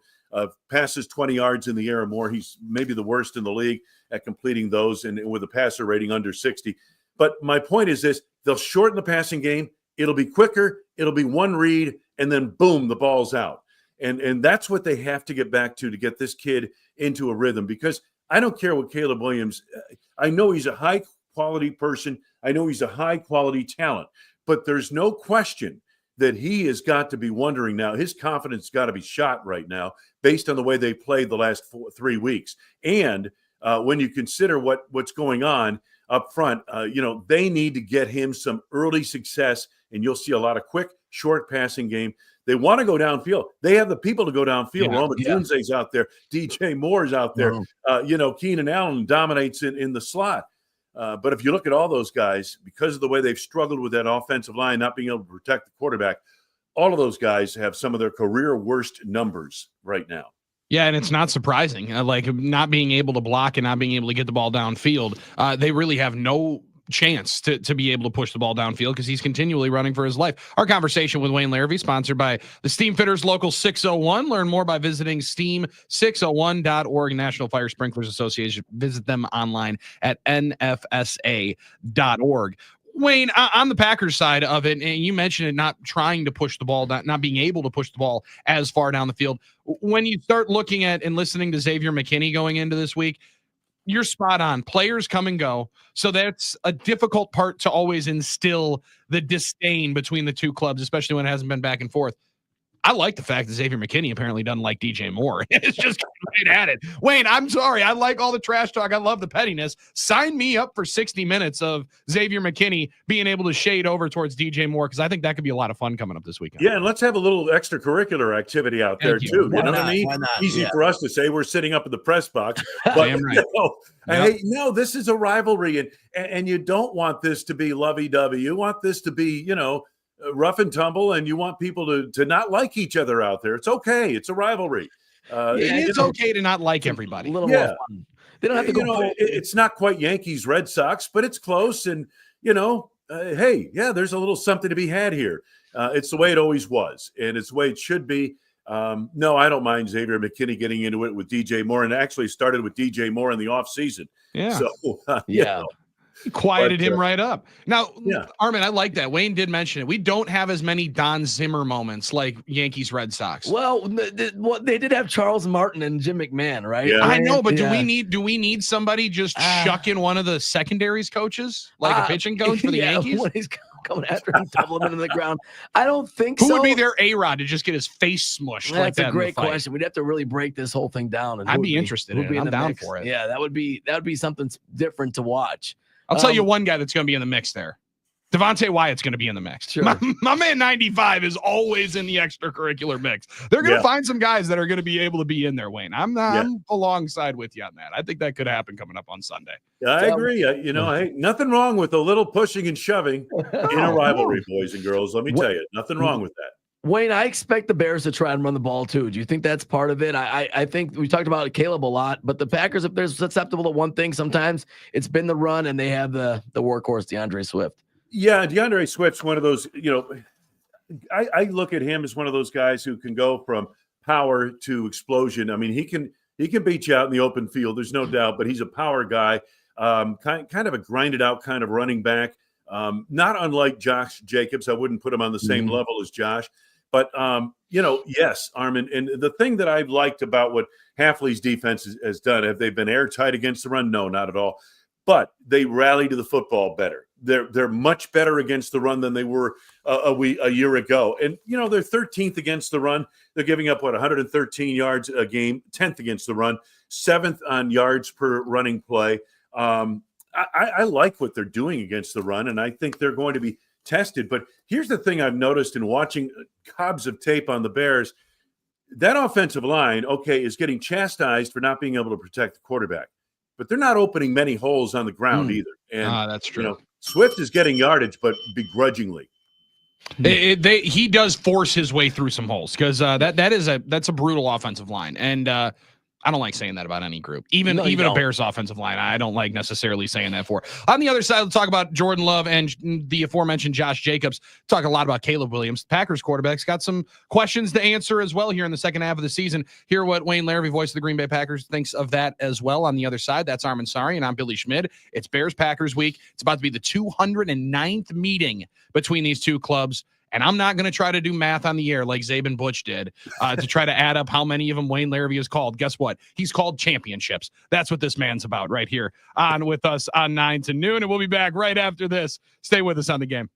Passes 20 yards in the air or more. He's maybe the worst in the league at completing those, and with a passer rating under 60. But my point is this: they'll shorten the passing game. It'll be quicker. It'll be one read, and then boom, the ball's out. And that's what they have to get back to get this kid into a rhythm. Because I don't care what Caleb Williams. I know he's a high quality person. I know he's a high quality talent. But there's no question that he has got to be wondering now. His confidence has got to be shot right now based on the way they played the last 3 weeks. And when you consider what's going on up front, they need to get him some early success, and you'll see a lot of quick, short passing game. They want to go downfield. They have the people to go downfield. Roman Tunze's out there. DJ Moore's out there. Keenan Allen dominates in the slot. But if you look at all those guys, because of the way they've struggled with that offensive line, not being able to protect the quarterback, all of those guys have some of their career worst numbers right now. Yeah, and it's not surprising. Like not being able to block and not being able to get the ball downfield, they really have no chance to be able to push the ball downfield because he's continually running for his life. Our conversation with Wayne Larrivee, sponsored by the Steam Fitters Local 601. Learn more by visiting steam601.org, National Fire Sprinklers Association. Visit them online at nfsa.org. Wayne, on the Packers side of it, and you mentioned it, not trying to push the ball, not being able to push the ball as far down the field. When you start looking at and listening to Xavier McKinney going into this week, you're spot on. Players come and go. So that's a difficult part to always instill the disdain between the two clubs, especially when it hasn't been back and forth. I like the fact that Xavier McKinney apparently doesn't like DJ Moore. It's just right at it. Wayne, I'm sorry. I like all the trash talk. I love the pettiness. Sign me up for 60 minutes of Xavier McKinney being able to shade over towards DJ Moore, because I think that could be a lot of fun coming up this weekend. Yeah, and let's have a little extracurricular activity out there, too. Why You know not? what I mean? Why not? Easy Yeah. for us to say we're sitting up in the press box. But, Damn right. hey, no, this is a rivalry, and you don't want this to be lovey-dovey. You want this to be, rough and tumble, and you want people to not like each other out there. It's okay. It's a rivalry. It's okay to not like everybody. A little more fun. They don't have to go. It's not quite Yankees, Red Sox, but it's close. And, hey, yeah, there's a little something to be had here. It's the way it always was, and it's the way it should be. No, I don't mind Xavier McKinney getting into it with DJ Moore, and actually started with DJ Moore in the offseason. Yeah. So, Yeah. Quieted him right up. Now, yeah. Armin, I like that. Wayne did mention it. We don't have as many Don Zimmer moments like Yankees Red Sox. Well, they did have Charles Martin and Jim McMahon, right? Yeah. I know, but Yeah. do we need somebody just shucking one of the secondaries coaches, like a pitching coach for the Yankees? When he's coming after him, doubling him into the ground. I don't think Who so. would be their A-Rod to just get his face smushed like That's that? a in the great fight? question. We'd have to really break this whole thing down. And I'd who be would interested who'd in it. I'm the down mix. for it. Yeah, that would be something different to watch. I'll tell you one guy that's going to be in the mix there. Devontae Wyatt's going to be in the mix. Sure. My man 95 is always in the extracurricular mix. They're going to find some guys that are going to be able to be in there, Wayne. I'm alongside with you on that. I think that could happen coming up on Sunday. I agree. Hey, nothing wrong with a little pushing and shoving in a rivalry, boys and girls. Let me tell you, nothing wrong with that. Wayne, I expect the Bears to try and run the ball too. Do you think that's part of it? I think we talked about Caleb a lot, but the Packers, if they're susceptible to one thing, sometimes it's been the run, and they have the workhorse DeAndre Swift. Yeah, DeAndre Swift's one of those, I look at him as one of those guys who can go from power to explosion. I mean, he can beat you out in the open field. There's no doubt, but he's a power guy, kind of a grinded out kind of running back. Not unlike Josh Jacobs. I wouldn't put him on the same level as Josh. But, yes, Armin. And the thing that I've liked about what Hafley's defense has done, have they been airtight against the run? No, not at all. But they rally to the football better. They're much better against the run than they were a year ago. And, they're 13th against the run. They're giving up, 113 yards a game, 10th against the run, 7th on yards per running play. I like what they're doing against the run, and I think they're going to be tested. But here's the thing I've noticed in watching gobs of tape on the Bears. That offensive line, is getting chastised for not being able to protect the quarterback. But they're not opening many holes on the ground either. And that's true. Swift is getting yardage, but begrudgingly. He does force his way through some holes, because that's a brutal offensive line. And I don't like saying that about any group, even a Bears offensive line. I don't like necessarily saying that for. On the other side, let's talk about Jordan Love and the aforementioned Josh Jacobs. Talk a lot about Caleb Williams. Packers quarterback's got some questions to answer as well here in the second half of the season. Hear what Wayne Larrivee, voice of the Green Bay Packers, thinks of that as well. On the other side, that's Armin Sari, and I'm Billy Schmid. It's Bears-Packers week. It's about to be the 209th meeting between these two clubs. And I'm not going to try to do math on the air like Zabin Butch did to try to add up how many of them Wayne Larrivee has called. Guess what? He's called championships. That's what this man's about right here on with us on 9 to noon. And we'll be back right after this. Stay with us on the game.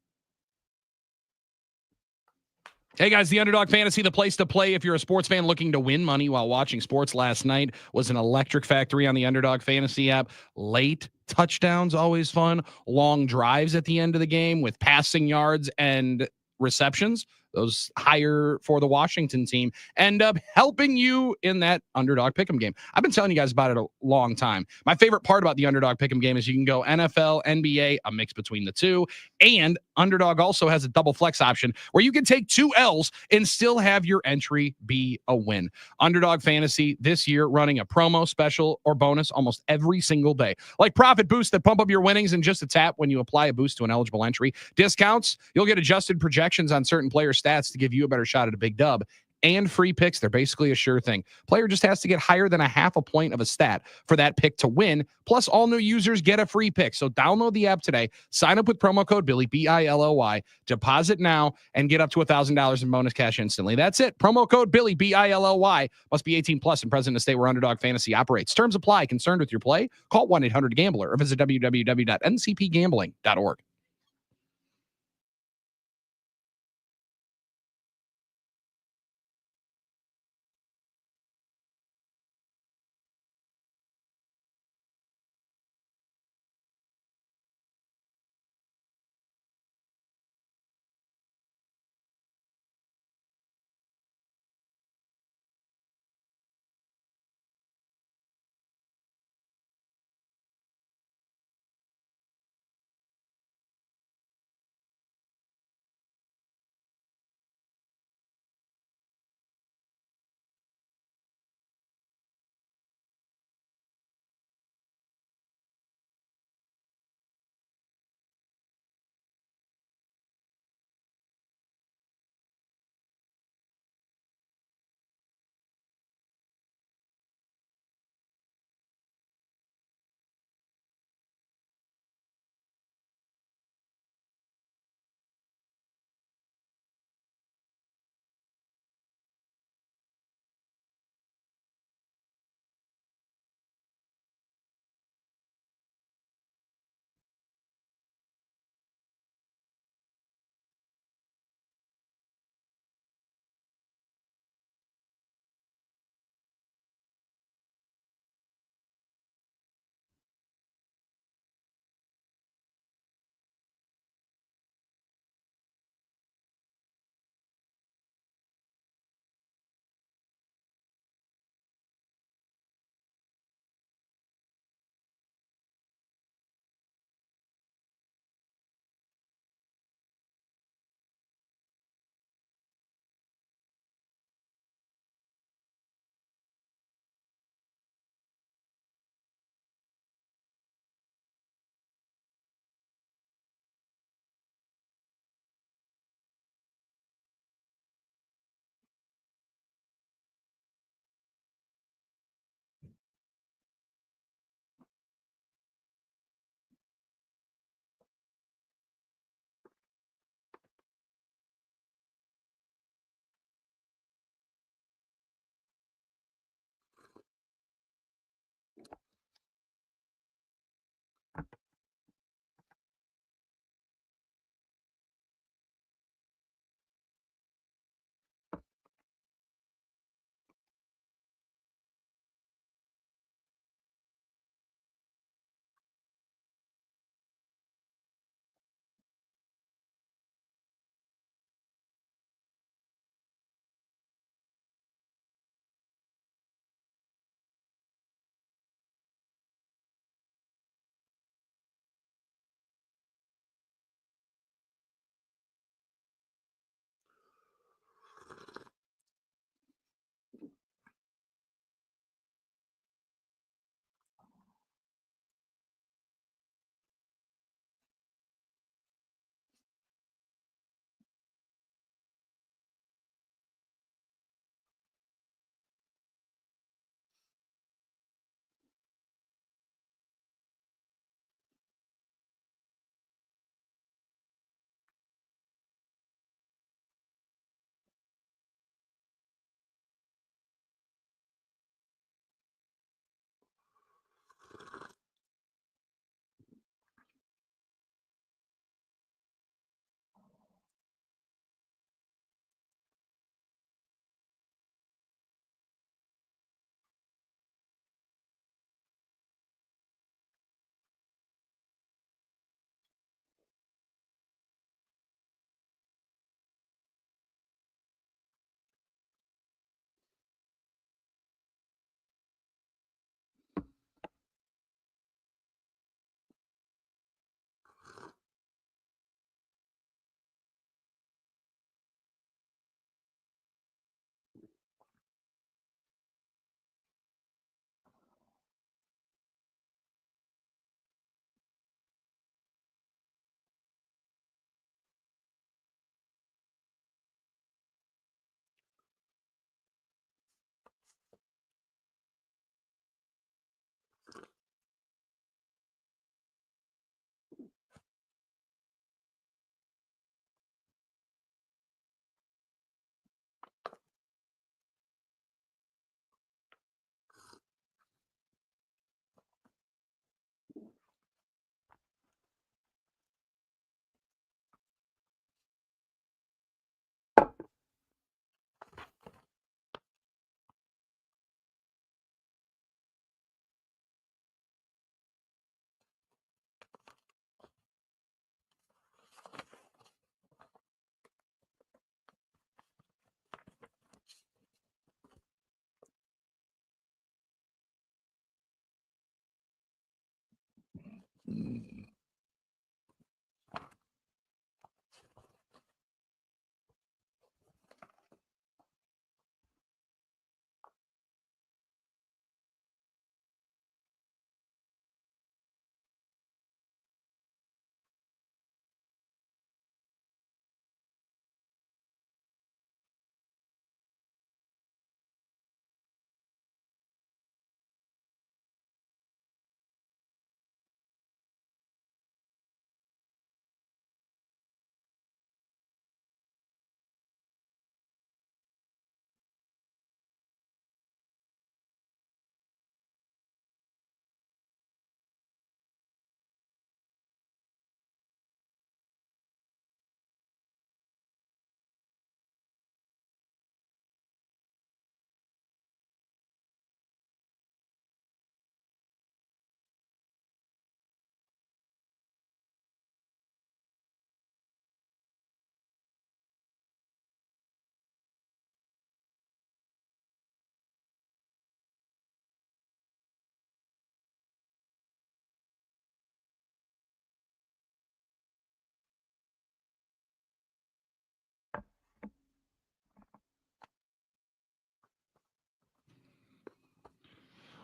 Hey guys, the Underdog Fantasy, the place to play if you're a sports fan looking to win money while watching sports. Last night was an electric factory on the Underdog Fantasy app. Late touchdowns, always fun. Long drives at the end of the game with passing yards and receptions, those higher for the Washington team, end up helping you in that Underdog Pick'em game. I've been telling you guys about it a long time. My favorite part about the Underdog Pick'em game is you can go NFL, NBA, a mix between the two, and Underdog also has a double flex option where you can take 2 L's and still have your entry be a win. Underdog Fantasy this year running a promo, special, or bonus almost every single day. Like profit boosts that pump up your winnings in just a tap when you apply a boost to an eligible entry. Discounts, you'll get adjusted projections on certain player stats to give you a better shot at a big dub. And free picks, they're basically a sure thing. Player just has to get higher than a half a point of a stat for that pick to win. Plus, all new users get a free pick. So download the app today, sign up with promo code Billy, BILLY, deposit now, and get up to $1,000 in bonus cash instantly. That's it. Promo code Billy, BILLY. Must be 18 plus and present in a state where Underdog Fantasy operates. Terms apply. Concerned with your play? Call 1-800-GAMBLER or visit www.ncpgambling.org.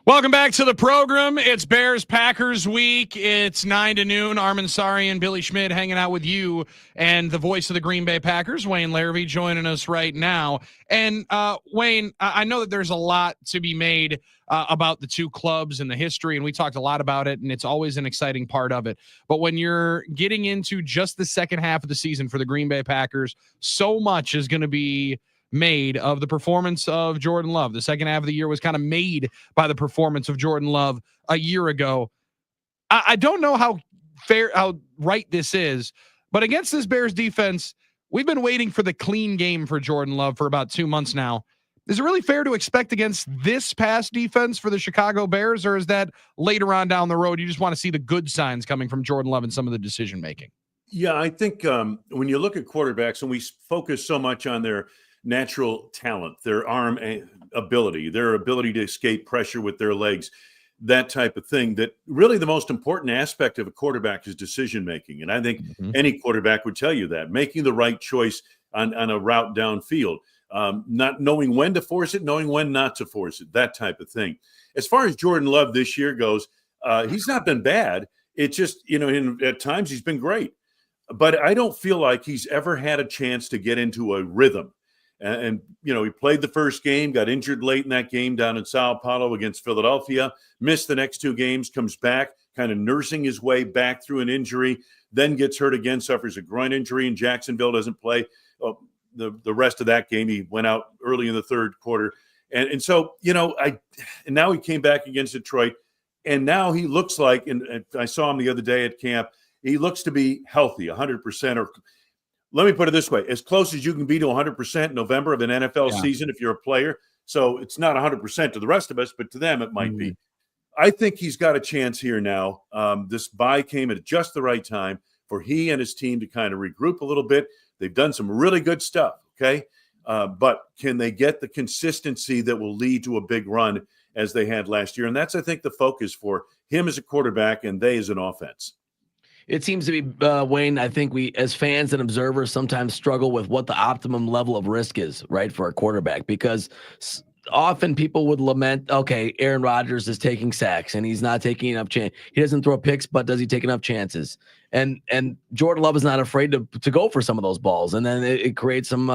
Welcome back to the program. It's Bears Packers week. It's 9 to noon. Armin Sari and Billy Schmidt hanging out with you, and the voice of the Green Bay Packers, Wayne Larrivee, joining us right now. And Wayne, I know that there's a lot to be made about the two clubs and the history, and we talked a lot about it, and it's always an exciting part of it. But when you're getting into just the second half of the season for the Green Bay Packers, so much is going to be made of the performance of Jordan Love. The second half of the year was kind of made by the performance of Jordan Love a year ago. I don't know how right this is, but against this Bears defense, we've been waiting for the clean game for Jordan Love for about 2 months now. Is it really fair to expect against this pass defense for the Chicago Bears, or is that later on down the road, you just want to see the good signs coming from Jordan Love and some of the decision making? Yeah, I think when you look at quarterbacks, and we focus so much on their natural talent, their arm ability, their ability to escape pressure with their legs, that type of thing, that really the most important aspect of a quarterback is decision making. And I think any quarterback would tell you that, making the right choice on a route downfield, not knowing when to force it, knowing when not to force it, that type of thing. As far as Jordan Love this year goes, he's not been bad. It's just, at times he's been great. But I don't feel like he's ever had a chance to get into a rhythm. And he played the first game, got injured late in that game down in Sao Paulo against Philadelphia, missed the next two games, comes back, kind of nursing his way back through an injury, then gets hurt again, suffers a groin injury in Jacksonville, doesn't play the rest of that game. He went out early in the third quarter. And so, and now he came back against Detroit, and now he looks like, and I saw him the other day at camp, he looks to be healthy, 100%, or let me put it this way, as close as you can be to 100% in November of an NFL season if you're a player. So it's not 100% to the rest of us, but to them it might be. I think he's got a chance here now. This bye came at just the right time for he and his team to kind of regroup a little bit. They've done some really good stuff, okay? But can they get the consistency that will lead to a big run as they had last year? And that's, I think, the focus for him as a quarterback and they as an offense. It seems to be, Wayne, I think we as fans and observers sometimes struggle with what the optimum level of risk is, right, for a quarterback, because often people would lament, okay, Aaron Rodgers is taking sacks and he's not taking enough chance. He doesn't throw picks, but does he take enough chances? And Jordan Love is not afraid to go for some of those balls, and then it creates some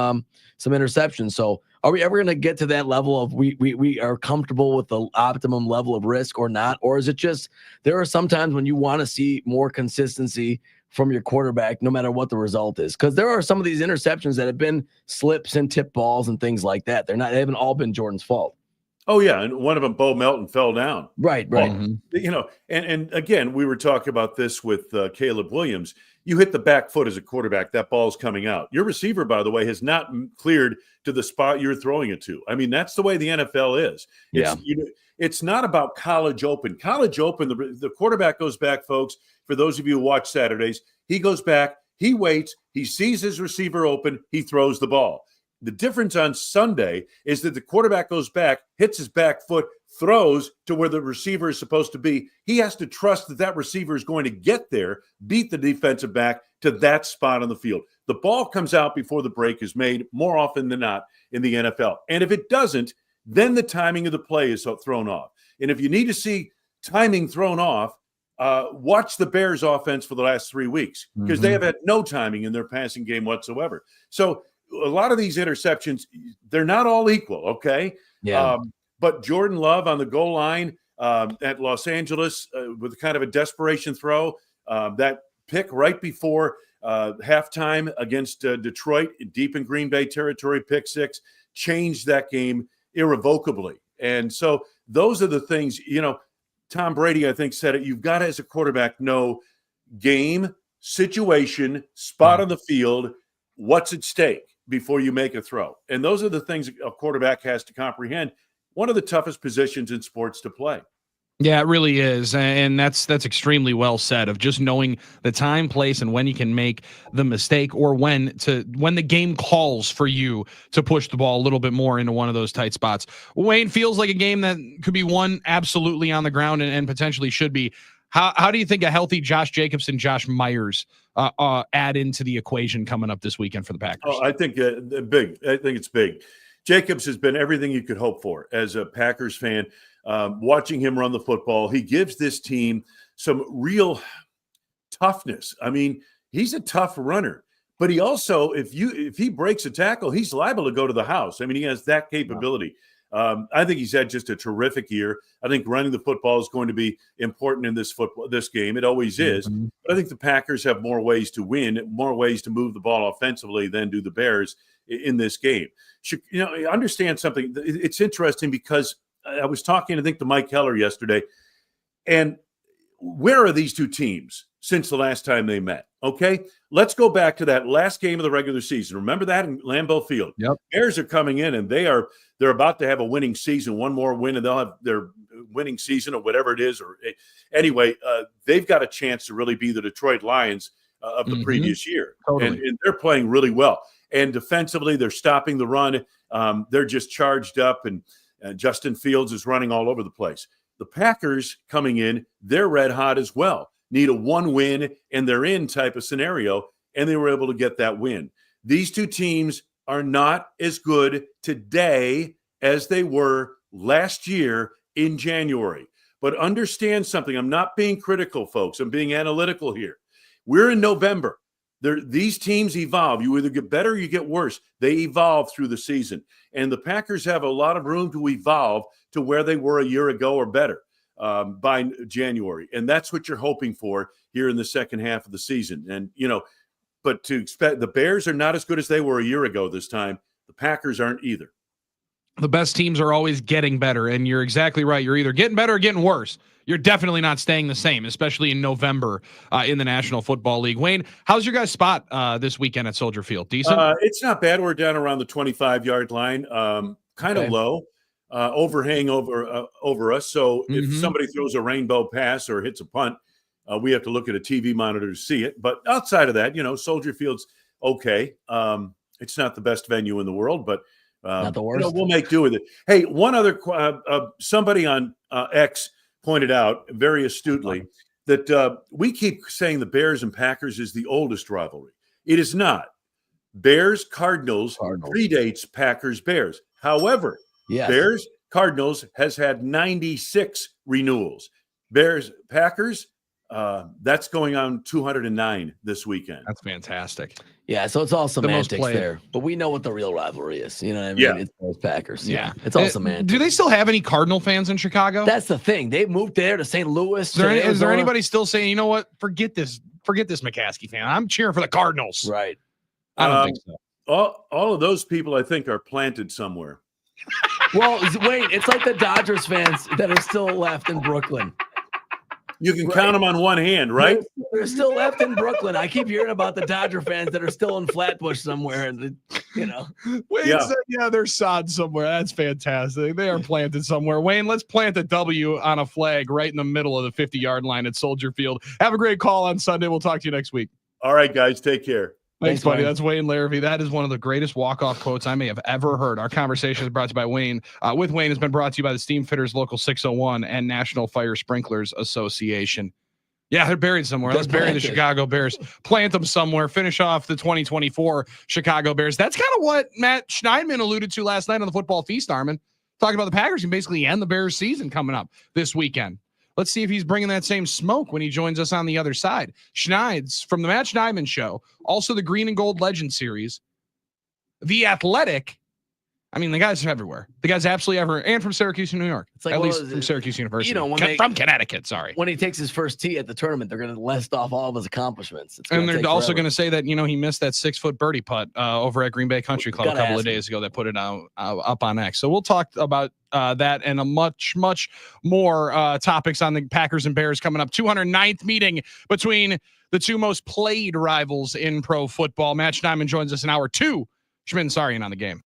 interceptions. So are we ever going to get to that level of we are comfortable with the optimum level of risk or not? Or is it just there are some times when you want to see more consistency from your quarterback, no matter what the result is? Because there are some of these interceptions that have been slips and tip balls and things like that. They haven't all been Jordan's fault. Oh, yeah. And one of them, Bo Melton, fell down. Right. And again, we were talking about this with Caleb Williams. You hit the back foot as a quarterback, that ball's coming out. Your receiver, by the way, has not cleared to the spot you're throwing it to. I mean, that's the way the NFL is. It's not about college open. College open, the quarterback goes back, folks. For those of you who watch Saturdays, he goes back, he waits, he sees his receiver open, he throws the ball. The difference on Sunday is that the quarterback goes back, hits his back foot, throws to where the receiver is supposed to be, he has to trust that that receiver is going to get there, beat the defensive back to that spot on the field. The ball comes out before the break is made more often than not in the NFL. And if it doesn't, then the timing of the play is thrown off. And if you need to see timing thrown off, watch the Bears offense for the last 3 weeks, because they have had no timing in their passing game whatsoever. So a lot of these interceptions, they're not all equal, okay? Yeah. But Jordan Love on the goal line at Los Angeles with kind of a desperation throw, that pick right before halftime against Detroit, deep in Green Bay territory, pick six, changed that game irrevocably. And so those are the things, Tom Brady, I think, said it. You've got to, as a quarterback, know game, situation, spot on the field, what's at stake before you make a throw. And those are the things a quarterback has to comprehend. One of the toughest positions in sports to play. Yeah, it really is. And that's extremely well said, of just knowing the time, place, and when you can make the mistake, or when the game calls for you to push the ball a little bit more into one of those tight spots. Wayne, feels like a game that could be won absolutely on the ground and potentially should be. How do you think a healthy Josh Jacobs and Josh Myers add into the equation coming up this weekend for the Packers? Oh, I think big. I think it's big. Jacobs has been everything you could hope for as a Packers fan. Watching him run the football, he gives this team some real toughness. I mean, he's a tough runner, but he also, if he breaks a tackle, he's liable to go to the house. I mean, he has that capability. I think he's had just a terrific year. I think running the football is going to be important in this game. It always is. But I think the Packers have more ways to win, more ways to move the ball offensively than do the Bears in this game. Understand something. It's interesting because I was talking, I think, to Mike Keller yesterday, and where are these two teams since the last time they met? Okay, let's go back to that last game of the regular season. Remember that in Lambeau Field? Yep. Bears are coming in, and they're about to have a winning season, one more win, and they'll have their winning season or whatever it is. Or anyway, they've got a chance to really be the Detroit Lions of the previous year, Totally. and they're playing really well. And defensively, they're stopping the run. They're just charged up, and Justin Fields is running all over the place. The Packers coming in, they're red hot as well. Need a one win and they're in type of scenario, and they were able to get that win. These two teams are not as good today as they were last year in January. But understand something. I'm not being critical, folks. I'm being analytical here. We're in November. These teams evolve. You either get better or you get worse. They evolve through the season. And the Packers have a lot of room to evolve to where they were a year ago or better by January. And that's what you're hoping for here in the second half of the season. And, but to expect, the Bears are not as good as they were a year ago this time. The Packers aren't either. The best teams are always getting better, and you're exactly right. You're either getting better or getting worse. You're definitely not staying the same, especially in November in the National Football League. Wayne, how's your guys' spot this weekend at Soldier Field? Decent? It's not bad. We're down around the 25-yard line, kind of low, overhang over us. So if somebody throws a rainbow pass or hits a punt, we have to look at a TV monitor to see it. But outside of that, Soldier Field's okay. It's not the best venue in the world, but not the worst. We'll make do with it. Hey, one other somebody on X pointed out very astutely that we keep saying the Bears and Packers is the oldest rivalry. It is not. Bears-Cardinals predates Packers-Bears. However, Bears-Cardinals has had 96 renewals. Bears-Packers, that's going on 209 this weekend. That's fantastic. Yeah, so it's all semantics there. But we know what the real rivalry is. You know what I mean? Yeah. It's those Packers. Yeah. It's all semantics. Do they still have any Cardinal fans in Chicago? That's the thing. They moved there to St. Louis. Is there anybody still saying, you know what? Forget this McCaskey fan. I'm cheering for the Cardinals. Right. I don't think so. All of those people, I think, are planted somewhere. Well, wait, it's like the Dodgers fans that are still left in Brooklyn. You can count them on one hand, right? They're still left in Brooklyn. I keep hearing about the Dodger fans that are still in Flatbush somewhere, and Wayne said, they're sod somewhere. That's fantastic. They are planted somewhere. Wayne, let's plant a W on a flag right in the middle of the 50-yard line at Soldier Field. Have a great call on Sunday. We'll talk to you next week. All right, guys, take care. Thanks, buddy. Wayne. That's Wayne Larrivee. That is one of the greatest walk-off quotes I may have ever heard. Our conversation is brought to you by Wayne. With Wayne has been brought to you by the Steam Fitters Local 601 and National Fire Sprinklers Association. Yeah, they're buried somewhere. Let's bury the Chicago Bears. Plant them somewhere. Finish off the 2024 Chicago Bears. That's kind of what Matt Schneidman alluded to last night on the Football Feast, Armin. Talking about the Packers can basically end the Bears season coming up this weekend. Let's see if he's bringing that same smoke when he joins us on the other side. Schneids from the Matt Schneidman Show, also the Green and Gold Legend Series, The Athletic. I mean, the guy's everywhere. The guy's absolutely everywhere, and from Syracuse, New York. It's like, at least from Syracuse University. You know, from Connecticut. Sorry. When he takes his first tee at the tournament, they're going to list off all of his accomplishments. And they're also going to say that he missed that 6-foot birdie putt over at Green Bay Country Club a couple of days ago that put it up on X. So we'll talk about that and a much more topics on the Packers and Bears coming up. 209th meeting between the two most played rivals in pro football. Matt Schneidman joins us in hour 2. Schmidt and on the game.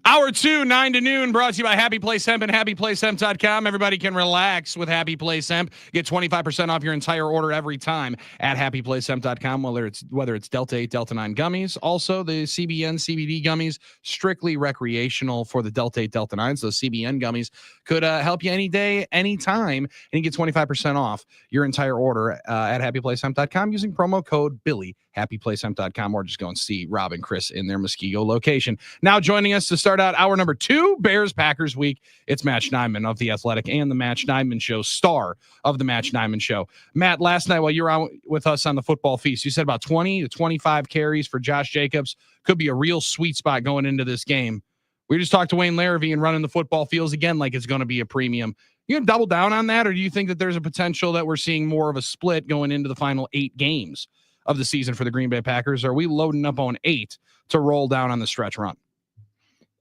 Hour 2, 9 to noon, brought to you by Happy Place Hemp and HappyPlaceHemp.com. Everybody can relax with Happy Place Hemp. Get 25% off your entire order every time at HappyPlaceHemp.com, whether it's Delta 8, Delta 9 gummies. Also, the CBN, CBD gummies, strictly recreational for the Delta 8, Delta 9s. Those CBN gummies could help you any day, anytime, and you get 25% off your entire order at HappyPlaceHemp.com using promo code Billy. HappyPlaceHemp.com, or just go and see Rob and Chris in their Muskego location. Now joining us to start out hour number 2, Bears-Packers week, it's Matt Schneidman of The Athletic and the Matt Schneidman Show, star of the Matt Schneidman Show. Matt, last night while you were out with us on the Football Feast, you said about 20 to 25 carries for Josh Jacobs. Could be a real sweet spot going into this game. We just talked to Wayne Larrivee and running the football fields again like it's going to be a premium. You going to double down on that, or do you think that there's a potential that we're seeing more of a split going into the final 8 games of the season for the Green Bay Packers? Are we loading up on 8 to roll down on the stretch run?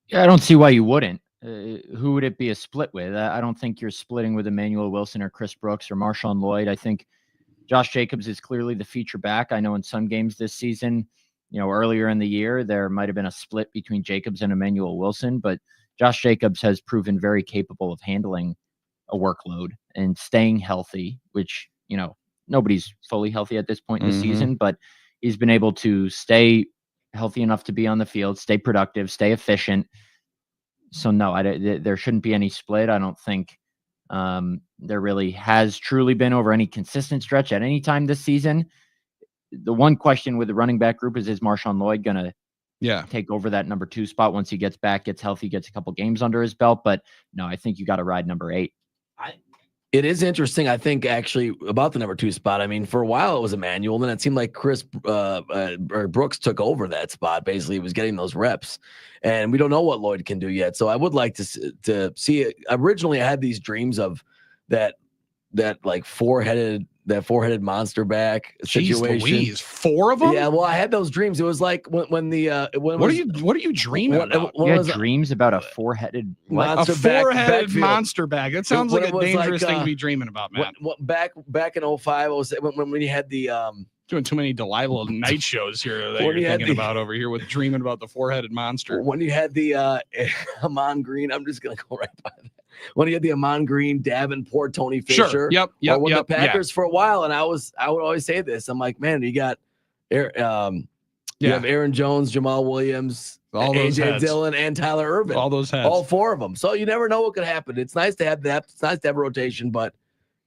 Yeah, I don't see why you wouldn't. Who would it be a split with? I don't think you're splitting with Emmanuel Wilson or Chris Brooks or Marshawn Lloyd. I think Josh Jacobs is clearly the feature back. I know in some games this season, earlier in the year, there might have been a split between Jacobs and Emmanuel Wilson, but Josh Jacobs has proven very capable of handling a workload and staying healthy, which, nobody's fully healthy at this point in the season, but he's been able to stay healthy enough to be on the field, stay productive, stay efficient. So no, there shouldn't be any split. I don't think there really has truly been over any consistent stretch at any time this season. The one question with the running back group is Marshawn Lloyd going to take over that number 2 spot once he gets back, gets healthy, gets a couple games under his belt? But no, I think you got to ride number 8. It is interesting, I think, actually, about the number 2 spot. I mean, for a while it was Emmanuel, and then it seemed like Chris or Brooks took over that spot. Basically, he was getting those reps, and we don't know what Lloyd can do yet. So I would like to see it. Originally, I had these dreams of that like four-headed monster back situation. Louise, 4 of them? Yeah, well, I had those dreams. It was like when what are you dreaming about? You had dreams about a 4-headed monster, a 4-headed backfield. monster back. That sounds like a dangerous thing to be dreaming about, man. Back in 05, when you had the doing too many Delilah night shows here that you're thinking about over here with dreaming about the 4-headed monster. When you had the Amon Green, I'm just gonna go right by that. When you had the Amon Green, Davenport, Tony Fisher, sure. Yep. The Packers for a while, and I would always say this. I'm like, man, you got, you have Aaron Jones, Jamal Williams, all those AJ heads. Dillon, and Tyler Ervin, all those heads, all 4 of them. So you never know what could happen. It's nice to have that. It's nice to have a rotation, but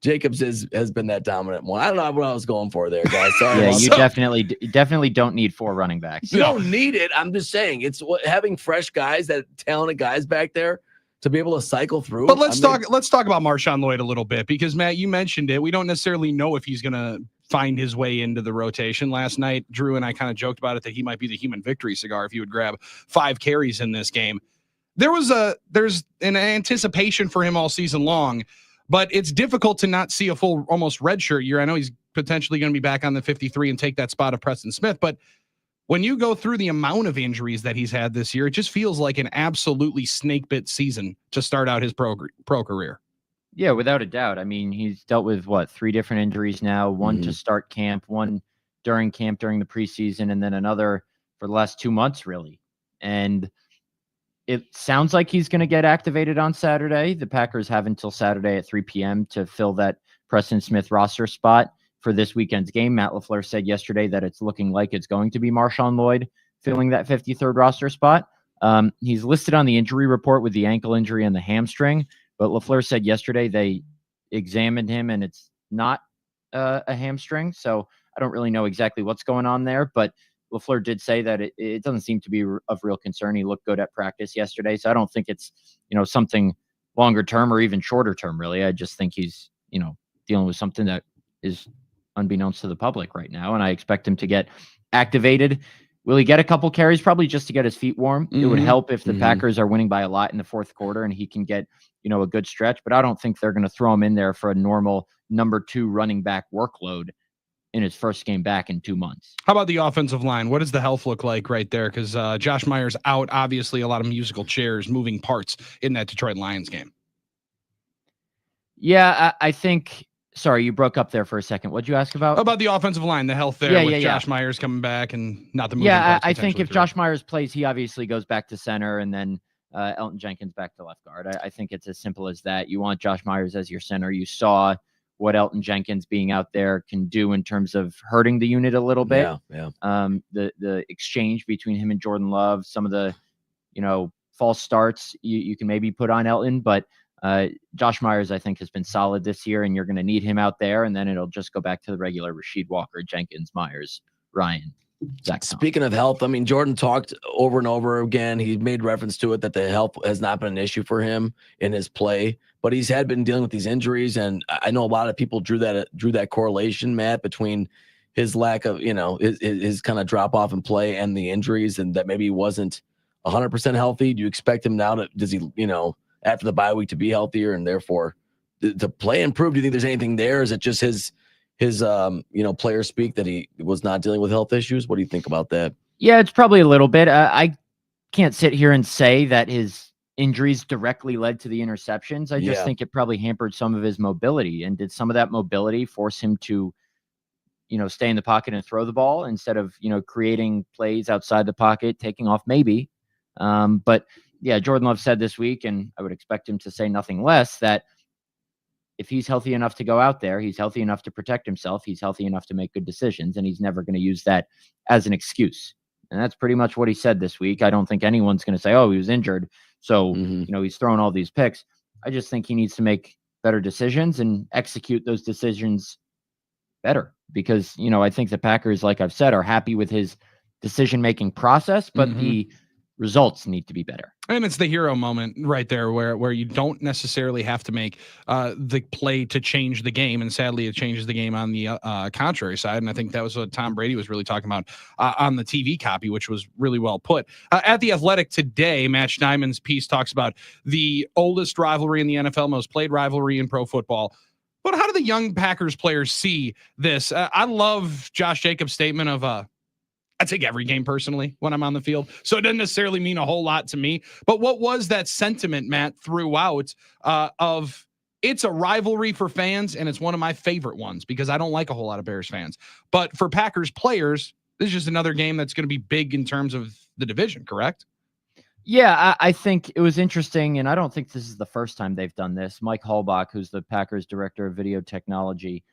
Jacobs has been that dominant one. I don't know what I was going for there, guys. Sorry. Yeah, you definitely don't need 4 running backs. You don't need it. I'm just saying it's having fresh guys, that talented guys back there, to be able to cycle through. But let's talk about Marshawn Lloyd a little bit, because Matt, you mentioned it. We don't necessarily know if he's going to find his way into the rotation. Last night, Drew and I kind of joked about it that he might be the human victory cigar if he would grab 5 carries in this game. There's an anticipation for him all season long, but it's difficult to not see a full almost redshirt year. I know he's potentially going to be back on the 53 and take that spot of Preston Smith, but when you go through the amount of injuries that he's had this year, it just feels like an absolutely snake bit season to start out his pro career. Yeah, without a doubt. I mean, he's dealt with 3 different injuries now, one to start camp, one during camp during the preseason, and then another for the last 2 months, really. And it sounds like he's going to get activated on Saturday. The Packers have until Saturday at 3 p.m. to fill that Preston Smith roster spot for this weekend's game. Matt LaFleur said yesterday that it's looking like it's going to be Marshawn Lloyd filling that 53rd roster spot. He's listed on the injury report with the ankle injury and the hamstring, but LaFleur said yesterday they examined him and it's not a hamstring. So I don't really know exactly what's going on there, but LaFleur did say that it doesn't seem to be of real concern. He looked good at practice yesterday. So I don't think it's, something longer term or even shorter term, really. I just think he's, dealing with something that is unbeknownst to the public right now. And I expect him to get activated. Will he get a couple carries? Probably just to get his feet warm. It would help if the Packers are winning by a lot in the 4th quarter and he can get, a good stretch, but I don't think they're going to throw him in there for a normal number 2 running back workload in his first game back in 2 months. How about the offensive line? What does the health look like right there? Because Josh Myers out, obviously a lot of musical chairs, moving parts in that Detroit Lions game. Yeah, I think. Sorry, you broke up there for a second. What'd you ask about? How about the offensive line, the health there with Josh Myers coming back and not the moving parts. I think if Josh Myers plays, he obviously goes back to center, and then Elton Jenkins back to left guard. I think it's as simple as that. You want Josh Myers as your center. You saw what Elton Jenkins being out there can do in terms of hurting the unit a little bit. Yeah. The exchange between him and Jordan Love, some of the, false starts you can maybe put on Elton, but Josh Myers, I think, has been solid this year, and you're going to need him out there, and then it'll just go back to the regular Rasheed Walker, Jenkins, Myers, Ryan. Zach Tom. Speaking of health, I mean, Jordan talked over and over again. He made reference to it that the health has not been an issue for him in his play, but he's been dealing with these injuries, and I know a lot of people drew that correlation, Matt, between his lack of, his kind of drop off in play and the injuries, and that maybe he wasn't 100% healthy. Do you expect him now does he, after the bye week to be healthier and therefore the play improve? Do you think there's anything there? Is it just his player speak that he was not dealing with health issues? What do you think about that? Yeah, it's probably a little bit. I can't sit here and say that his injuries directly led to the interceptions. I just think it probably hampered some of his mobility. And did some of that mobility force him to, stay in the pocket and throw the ball instead of, creating plays outside the pocket, taking off maybe? But yeah, Jordan Love said this week, and I would expect him to say nothing less, that if he's healthy enough to go out there, he's healthy enough to protect himself, he's healthy enough to make good decisions, and he's never going to use that as an excuse. And that's pretty much what he said this week. I don't think anyone's going to say, oh, he was injured, so he's throwing all these picks. I just think he needs to make better decisions and execute those decisions better, because I think the Packers, like I've said, are happy with his decision-making process, but the results need to be better. And it's the hero moment right there where you don't necessarily have to make the play to change the game. And sadly, it changes the game on the contrary side. And I think that was what Tom Brady was really talking about on the TV copy, which was really well put. At The Athletic today, Matt Steinman's piece talks about the oldest rivalry in the NFL, most played rivalry in pro football. But how do the young Packers players see this? I love Josh Jacobs' statement of I take every game personally when I'm on the field, so it doesn't necessarily mean a whole lot to me. But what was that sentiment, Matt, throughout of it's a rivalry for fans, and it's one of my favorite ones because I don't like a whole lot of Bears fans. But for Packers players, this is just another game that's going to be big in terms of the division, correct? Yeah, I think it was interesting, and I don't think this is the first time they've done this. Mike Halbach, who's the Packers director of video technology,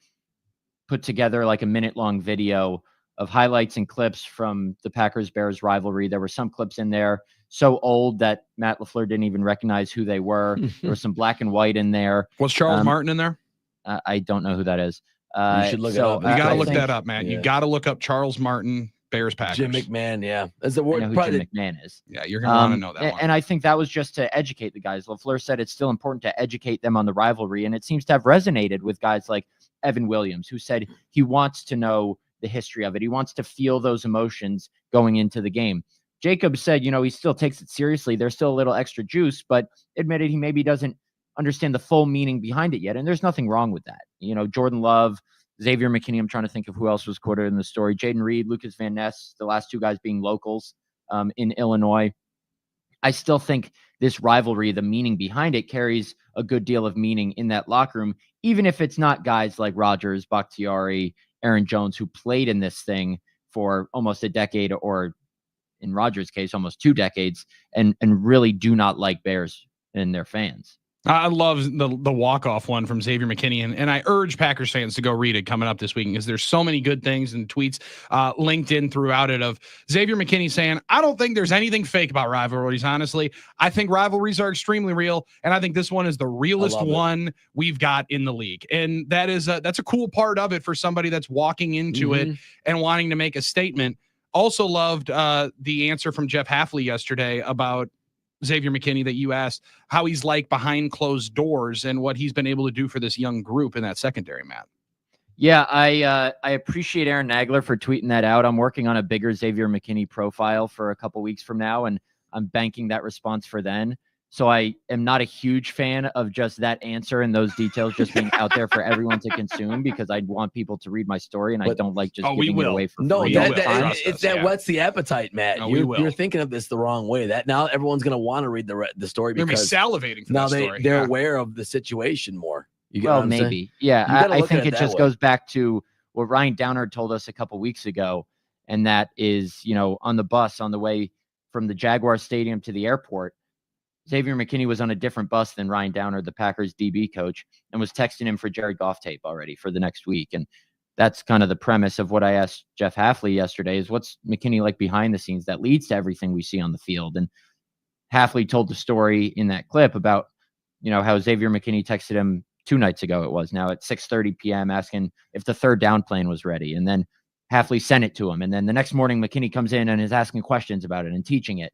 put together like a minute-long video of highlights and clips from the Packers-Bears rivalry. There were some clips in there so old that Matt LaFleur didn't even recognize who they were. There was some black and white in there. Was Charles Martin in there? I don't know who that is. You should look it up. You got to look that up, Matt. You got to look up Charles Martin, Bears Packers. Jim McMahon, yeah. That's the word. I know who Jim McMahon is. Yeah, you're going to want to know that one. And I think that was just to educate the guys. LaFleur said it's still important to educate them on the rivalry, and it seems to have resonated with guys like Evan Williams, who said he wants to know the history of it. He wants to feel those emotions going into the game. Jacob said, he still takes it seriously. There's still a little extra juice, but admitted he maybe doesn't understand the full meaning behind it yet. And there's nothing wrong with that. Jordan Love, Xavier McKinney, I'm trying to think of who else was quoted in the story. Jaden Reed, Lucas Van Ness, the last two guys being locals in Illinois. I still think this rivalry, the meaning behind it, carries a good deal of meaning in that locker room, even if it's not guys like Rodgers, Bakhtiari, Aaron Jones, who played in this thing for almost a decade, or in Rodgers' case, almost 2 decades, and really do not like Bears and their fans. I love the walk-off one from Xavier McKinney, and I urge Packers fans to go read it coming up this week, because there's so many good things and tweets linked in throughout it of Xavier McKinney saying, I don't think there's anything fake about rivalries, honestly. I think rivalries are extremely real, and I think this one is the realest one we've got in the league. And that is that's a cool part of it for somebody that's walking into it and wanting to make a statement. Also loved the answer from Jeff Hafley yesterday about Xavier McKinney, that you asked how he's like behind closed doors and what he's been able to do for this young group in that secondary, Matt. Yeah, I appreciate Aaron Nagler for tweeting that out. I'm working on a bigger Xavier McKinney profile for a couple weeks from now, and I'm banking that response for then. So I am not a huge fan of just that answer and those details just being out there for everyone to consume, because I'd want people to read my story, and I don't like just giving it away for free. That whets the appetite, Matt. You're thinking of this the wrong way. That now everyone's going to want to read the story because they're salivating for now that story. They're aware of the situation more. Maybe. Yeah, I think it just goes back to what Ryan Downard told us a couple weeks ago, and that is, on the bus on the way from the Jaguar Stadium to the airport, Xavier McKinney was on a different bus than Ryan Downer, the Packers DB coach, and was texting him for Jared Goff tape already for the next week. And that's kind of the premise of what I asked Jeff Hafley yesterday is what's McKinney like behind the scenes that leads to everything we see on the field. And Hafley told the story in that clip about, how Xavier McKinney texted him 2 nights ago. It was now at 6:30 p.m. asking if the third down plan was ready. And then Hafley sent it to him. And then the next morning, McKinney comes in and is asking questions about it and teaching it.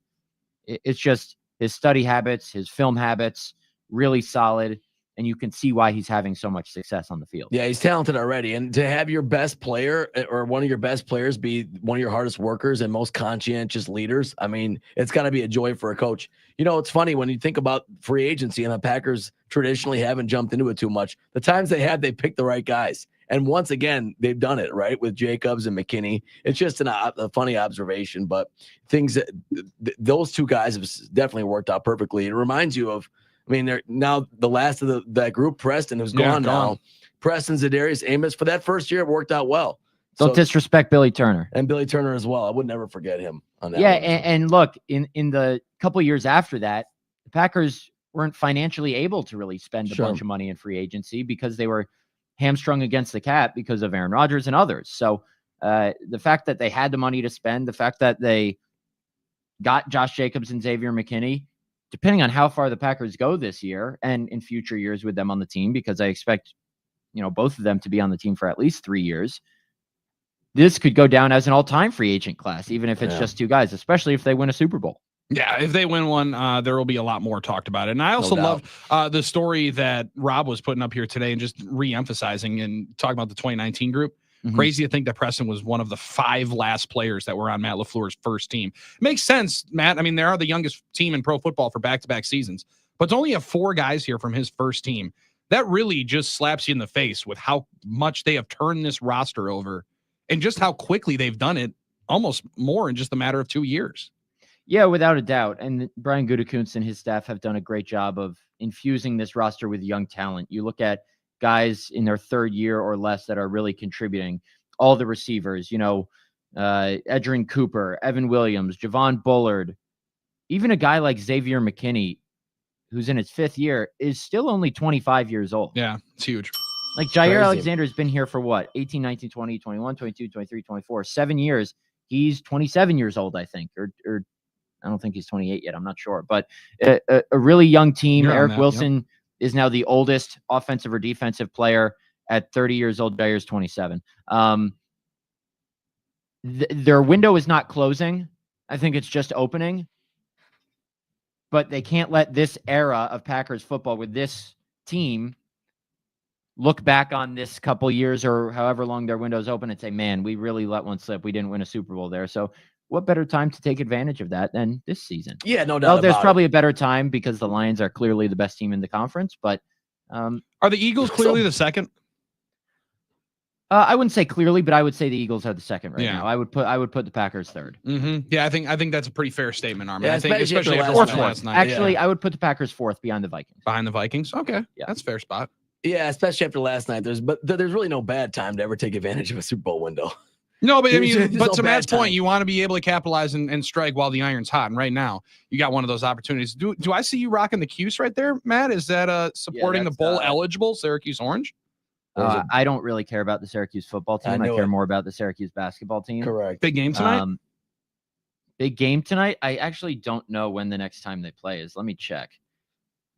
It's just his study habits, his film habits, really solid. And you can see why he's having so much success on the field. Yeah, he's talented already. And to have your best player or one of your best players be one of your hardest workers and most conscientious leaders, I mean, it's got to be a joy for a coach. It's funny when you think about free agency, and the Packers traditionally haven't jumped into it too much. The times they have, they picked the right guys. And once again, they've done it, right, with Jacobs and McKinney. It's just a funny observation, but those 2 guys have definitely worked out perfectly. It reminds you of, they're now the last of that group, Preston, who's gone now. Preston, Zadarius Amos, for that first year, it worked out well. Don't disrespect Billy Turner. And Billy Turner as well. I would never forget him on that. Yeah, and look, in the couple years after that, the Packers weren't financially able to really spend a bunch of money in free agency because they were hamstrung against the cap because of Aaron Rodgers and others. So the fact that they had the money to spend, the fact that they got Josh Jacobs and Xavier McKinney, depending on how far the Packers go this year and in future years with them on the team, because I expect, both of them to be on the team for at least 3 years, this could go down as an all-time free agent class, even if it's just 2 guys, especially if they win a Super Bowl. Yeah, if they win one, there will be a lot more talked about it. And I also love the story that Rob was putting up here today and just re-emphasizing and talking about the 2019 group. Mm-hmm. Crazy to think that Preston was one of the 5 last players that were on Matt LaFleur's first team. Makes sense, Matt. I mean, they are the youngest team in pro football for back-to-back seasons, but to only have 4 guys here from his first team, that really just slaps you in the face with how much they have turned this roster over and just how quickly they've done it, almost more in just a matter of 2 years. Yeah, without a doubt. And Brian Gutekunst and his staff have done a great job of infusing this roster with young talent. You look at guys in their 3rd year or less that are really contributing. All the receivers, Edgerrin Cooper, Evan Williams, Javon Bullard, even a guy like Xavier McKinney, who's in his 5th year, is still only 25 years old. Yeah, it's huge. Like Jair Alexander has been here for what? 18, 19, 20, 21, 22, 23, 24, 7 years. He's 27 years old, I think, or I don't think he's 28 yet. I'm not sure, but a really young team. Eric Wilson is now the oldest offensive or defensive player at 30 years old. Jair's 27. Their window is not closing. I think it's just opening. But they can't let this era of Packers football with this team look back on this couple years or however long their window's open and say, man, we really let one slip. We didn't win a Super Bowl there. So what better time to take advantage of that than this season? Yeah, no doubt. Well, there's probably a better time because the Lions are clearly the best team in the conference, but are the Eagles clearly the second? I wouldn't say clearly, but I would say the Eagles are the second right now. I would put the Packers third. Mm-hmm. Yeah, I think that's a pretty fair statement, Armin. Yeah, I think especially after last night. Actually, I would put the Packers 4th behind the Vikings. Behind the Vikings? Okay. Yeah, that's a fair spot. Yeah, especially after last night. There's really no bad time to ever take advantage of a Super Bowl window. No, but I mean, but to Matt's point, you want to be able to capitalize and strike while the iron's hot. And right now, you got one of those opportunities. Do I see you rocking the Cuse right there, Matt? Is that supporting the bowl eligible Syracuse Orange? I don't really care about the Syracuse football team. I care more about the Syracuse basketball team. Correct. Big game tonight? Big game tonight? I actually don't know when the next time they play is. Let me check.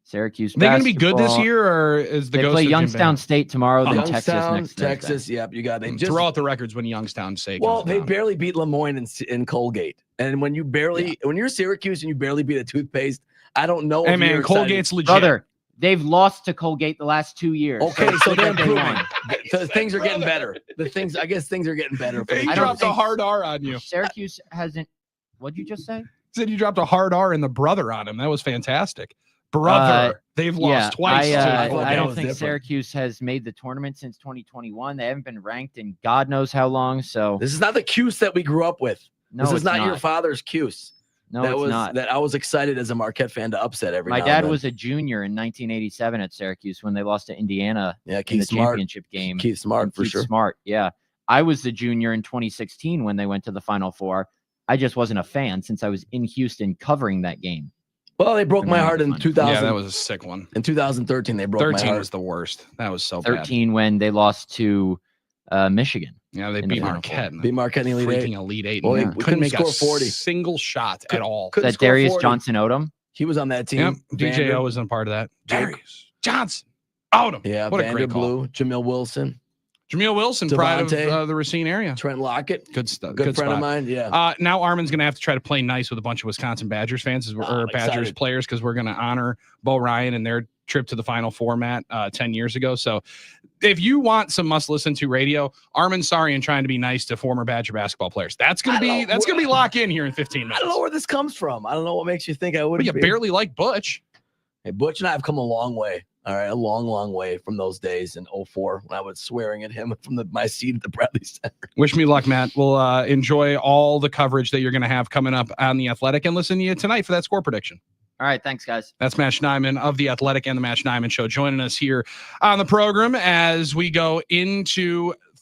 Syracuse They're going to be good this year, or is the they play Youngstown State tomorrow, then Texas. Yep, you got it. Just throw out the records when Youngstown State. Well, they barely beat Lemoyne in Colgate, and when you're Syracuse and you barely beat a toothpaste, I don't know. Hey man, Colgate's legit. Brother, they've lost to Colgate the last 2 years. Okay, so they're improving. Things are getting better. I guess things are getting better. He dropped a hard R on you. Syracuse hasn't. What'd you just say? He said you dropped a hard R in the brother on him. That was fantastic. Brother, they've lost twice. I don't think Syracuse has made the tournament since 2021. They haven't been ranked in God knows how long. So this is not the Cuse that we grew up with. No, this is not your father's Cuse. No, it's not. That I was excited as a Marquette fan to upset every. My dad was a junior in 1987 at Syracuse when they lost to Indiana in the championship game. Keith Smart for sure. Smart, yeah. I was the junior in 2016 when they went to the Final Four. I just wasn't a fan since I was in Houston covering that game. Well, they broke And my then heart in fun. 2000. Yeah, that was a sick one. In 2013, they broke my 13 heart. was the worst. That was so bad. 13 when they lost to Michigan. Yeah, they in the beat Final Marquette. Four. in the Beat Marquette in the Elite Eight. freaking Elite Eight. Well, and we couldn't couldn't make score a 40. single shot at all. Couldn't That score Darius 40. Johnson Odom. He was on that team. Yep, DJO Vander- was a part of that. Jake- Darius Johnson. Odom. Yeah, What a Vander great call. Blue, Jamil Wilson, Jameel Wilson, pride of Devontae. the Racine area. Trent Lockett, Good stuff. good friend spot. of mine. Yeah. Now Armin's going to have to try to play nice with a bunch of Wisconsin Badgers fans or I'm Badgers excited. players because we're going to honor Bo Ryan and their trip to the Final Four, Matt, 10 years ago. So if you want some must listen to radio, Armin Sarian trying to be nice to former Badger basketball players. That's going to be lock in here in 15 minutes. I don't know where this comes from. I don't know what makes you think I would. But you barely like Butch. Hey, Butch and I have come a long way. All right, a long, long way from those days in 04 when I was swearing at him from my seat at the Bradley Center. Wish me luck, Matt. We'll enjoy all the coverage that you're going to have coming up on The Athletic and listen to you tonight for that score prediction. All right, thanks, guys. That's Matt Schneidman of The Athletic and the Matt Schneidman Show joining us here on the program as we go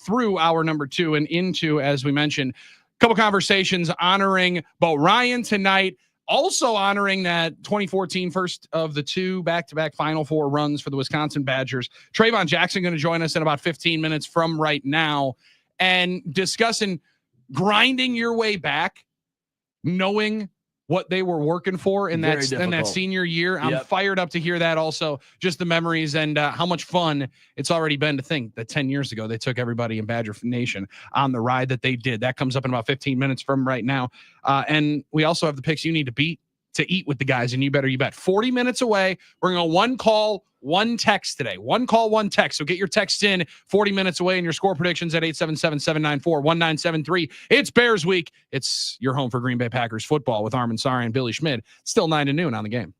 through hour number 2 and into, as we mentioned, a couple conversations honoring Bo Ryan tonight. Also honoring that 2014 first of the 2 back-to-back Final Four runs for the Wisconsin Badgers. Trayvon Jackson going to join us in about 15 minutes from right now and discussing grinding your way back, knowing what they were working for in that senior year. I'm fired up to hear that also, just the memories and how much fun it's already been to think that 10 years ago they took everybody in Badger Nation on the ride that they did. That comes up in about 15 minutes from right now. And we also have the picks you need to beat to eat with the guys, and you bet. 40 minutes away. We're going to one call, one text today. One call, one text. So get your text in 40 minutes away and your score predictions at 877-794-1973. It's Bears Week. It's your home for Green Bay Packers football with Armin Sari and Billy Schmid. Still 9 to noon on the game.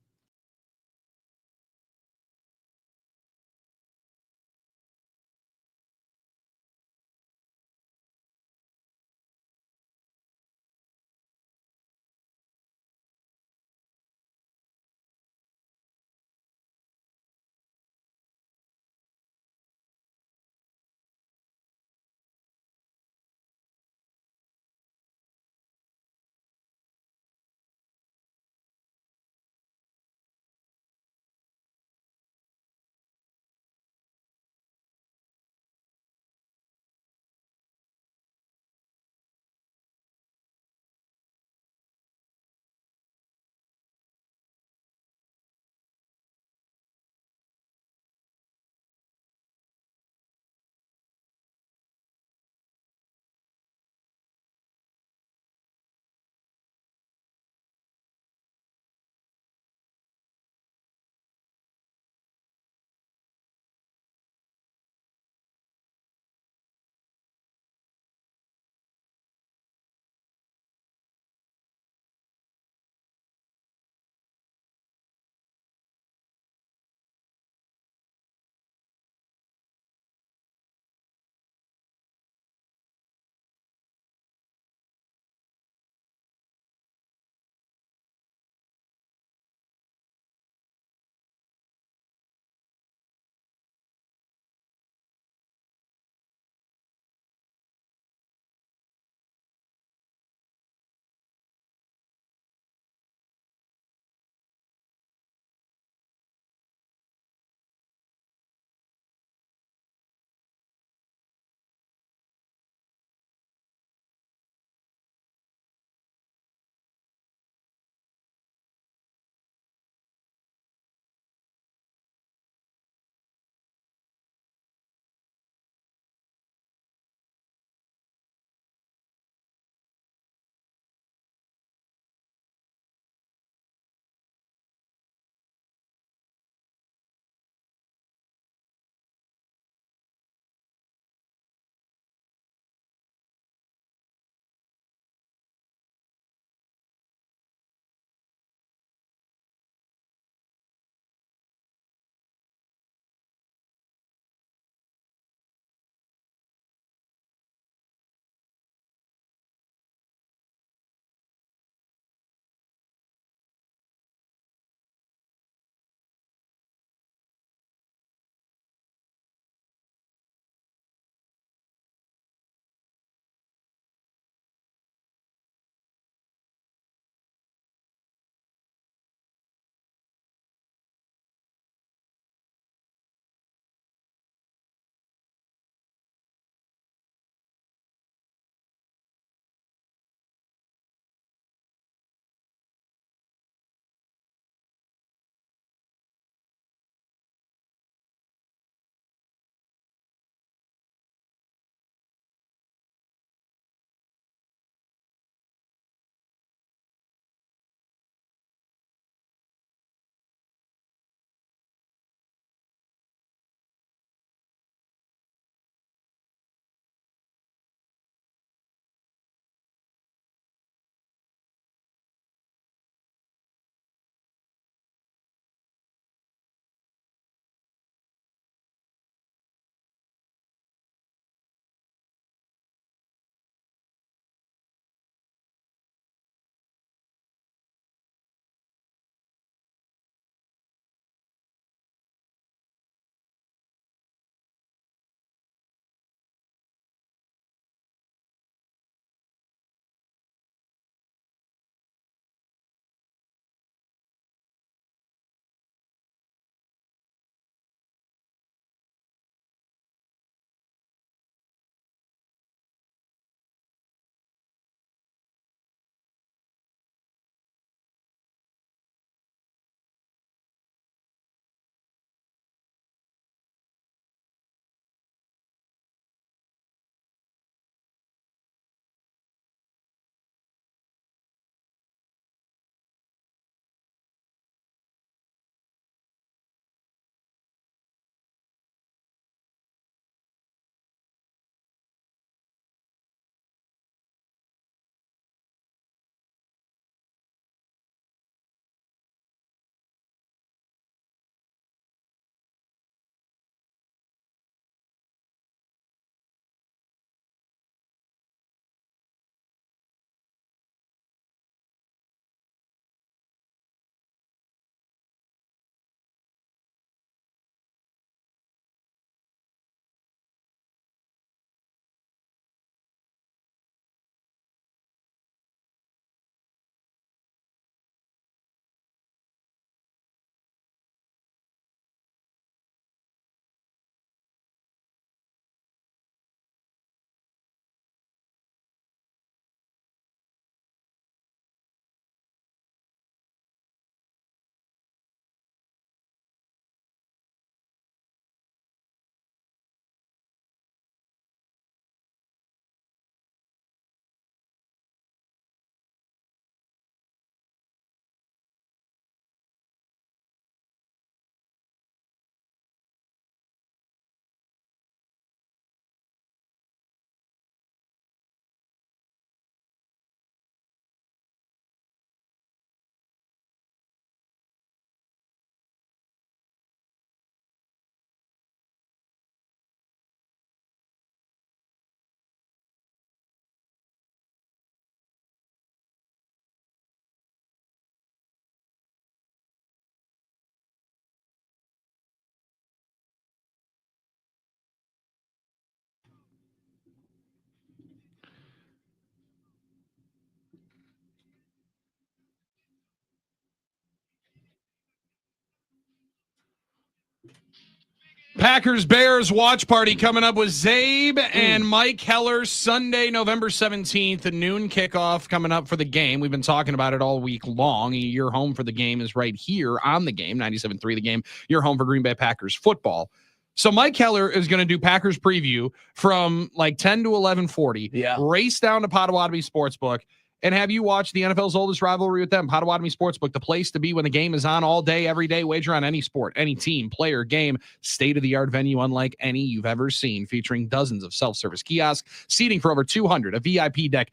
Packers Bears watch party coming up with Zabe and Mike Heller Sunday, November 17th, a noon kickoff coming up for the game. We've been talking about it all week long. Your home for the game is right here on the game, 97.3 The Game. Your home for Green Bay Packers football. So Mike Heller is going to do Packers preview from like 10 to 11:40. Yeah. Race down to Potawatomi Sportsbook and have you watch the NFL's oldest rivalry with them, Potawatomi Sportsbook, the place to be when the game is on all day, every day. Wager on any sport, any team, player, game, state-of-the-art venue unlike any you've ever seen, featuring dozens of self-service kiosks, seating for over 200, a VIP deck,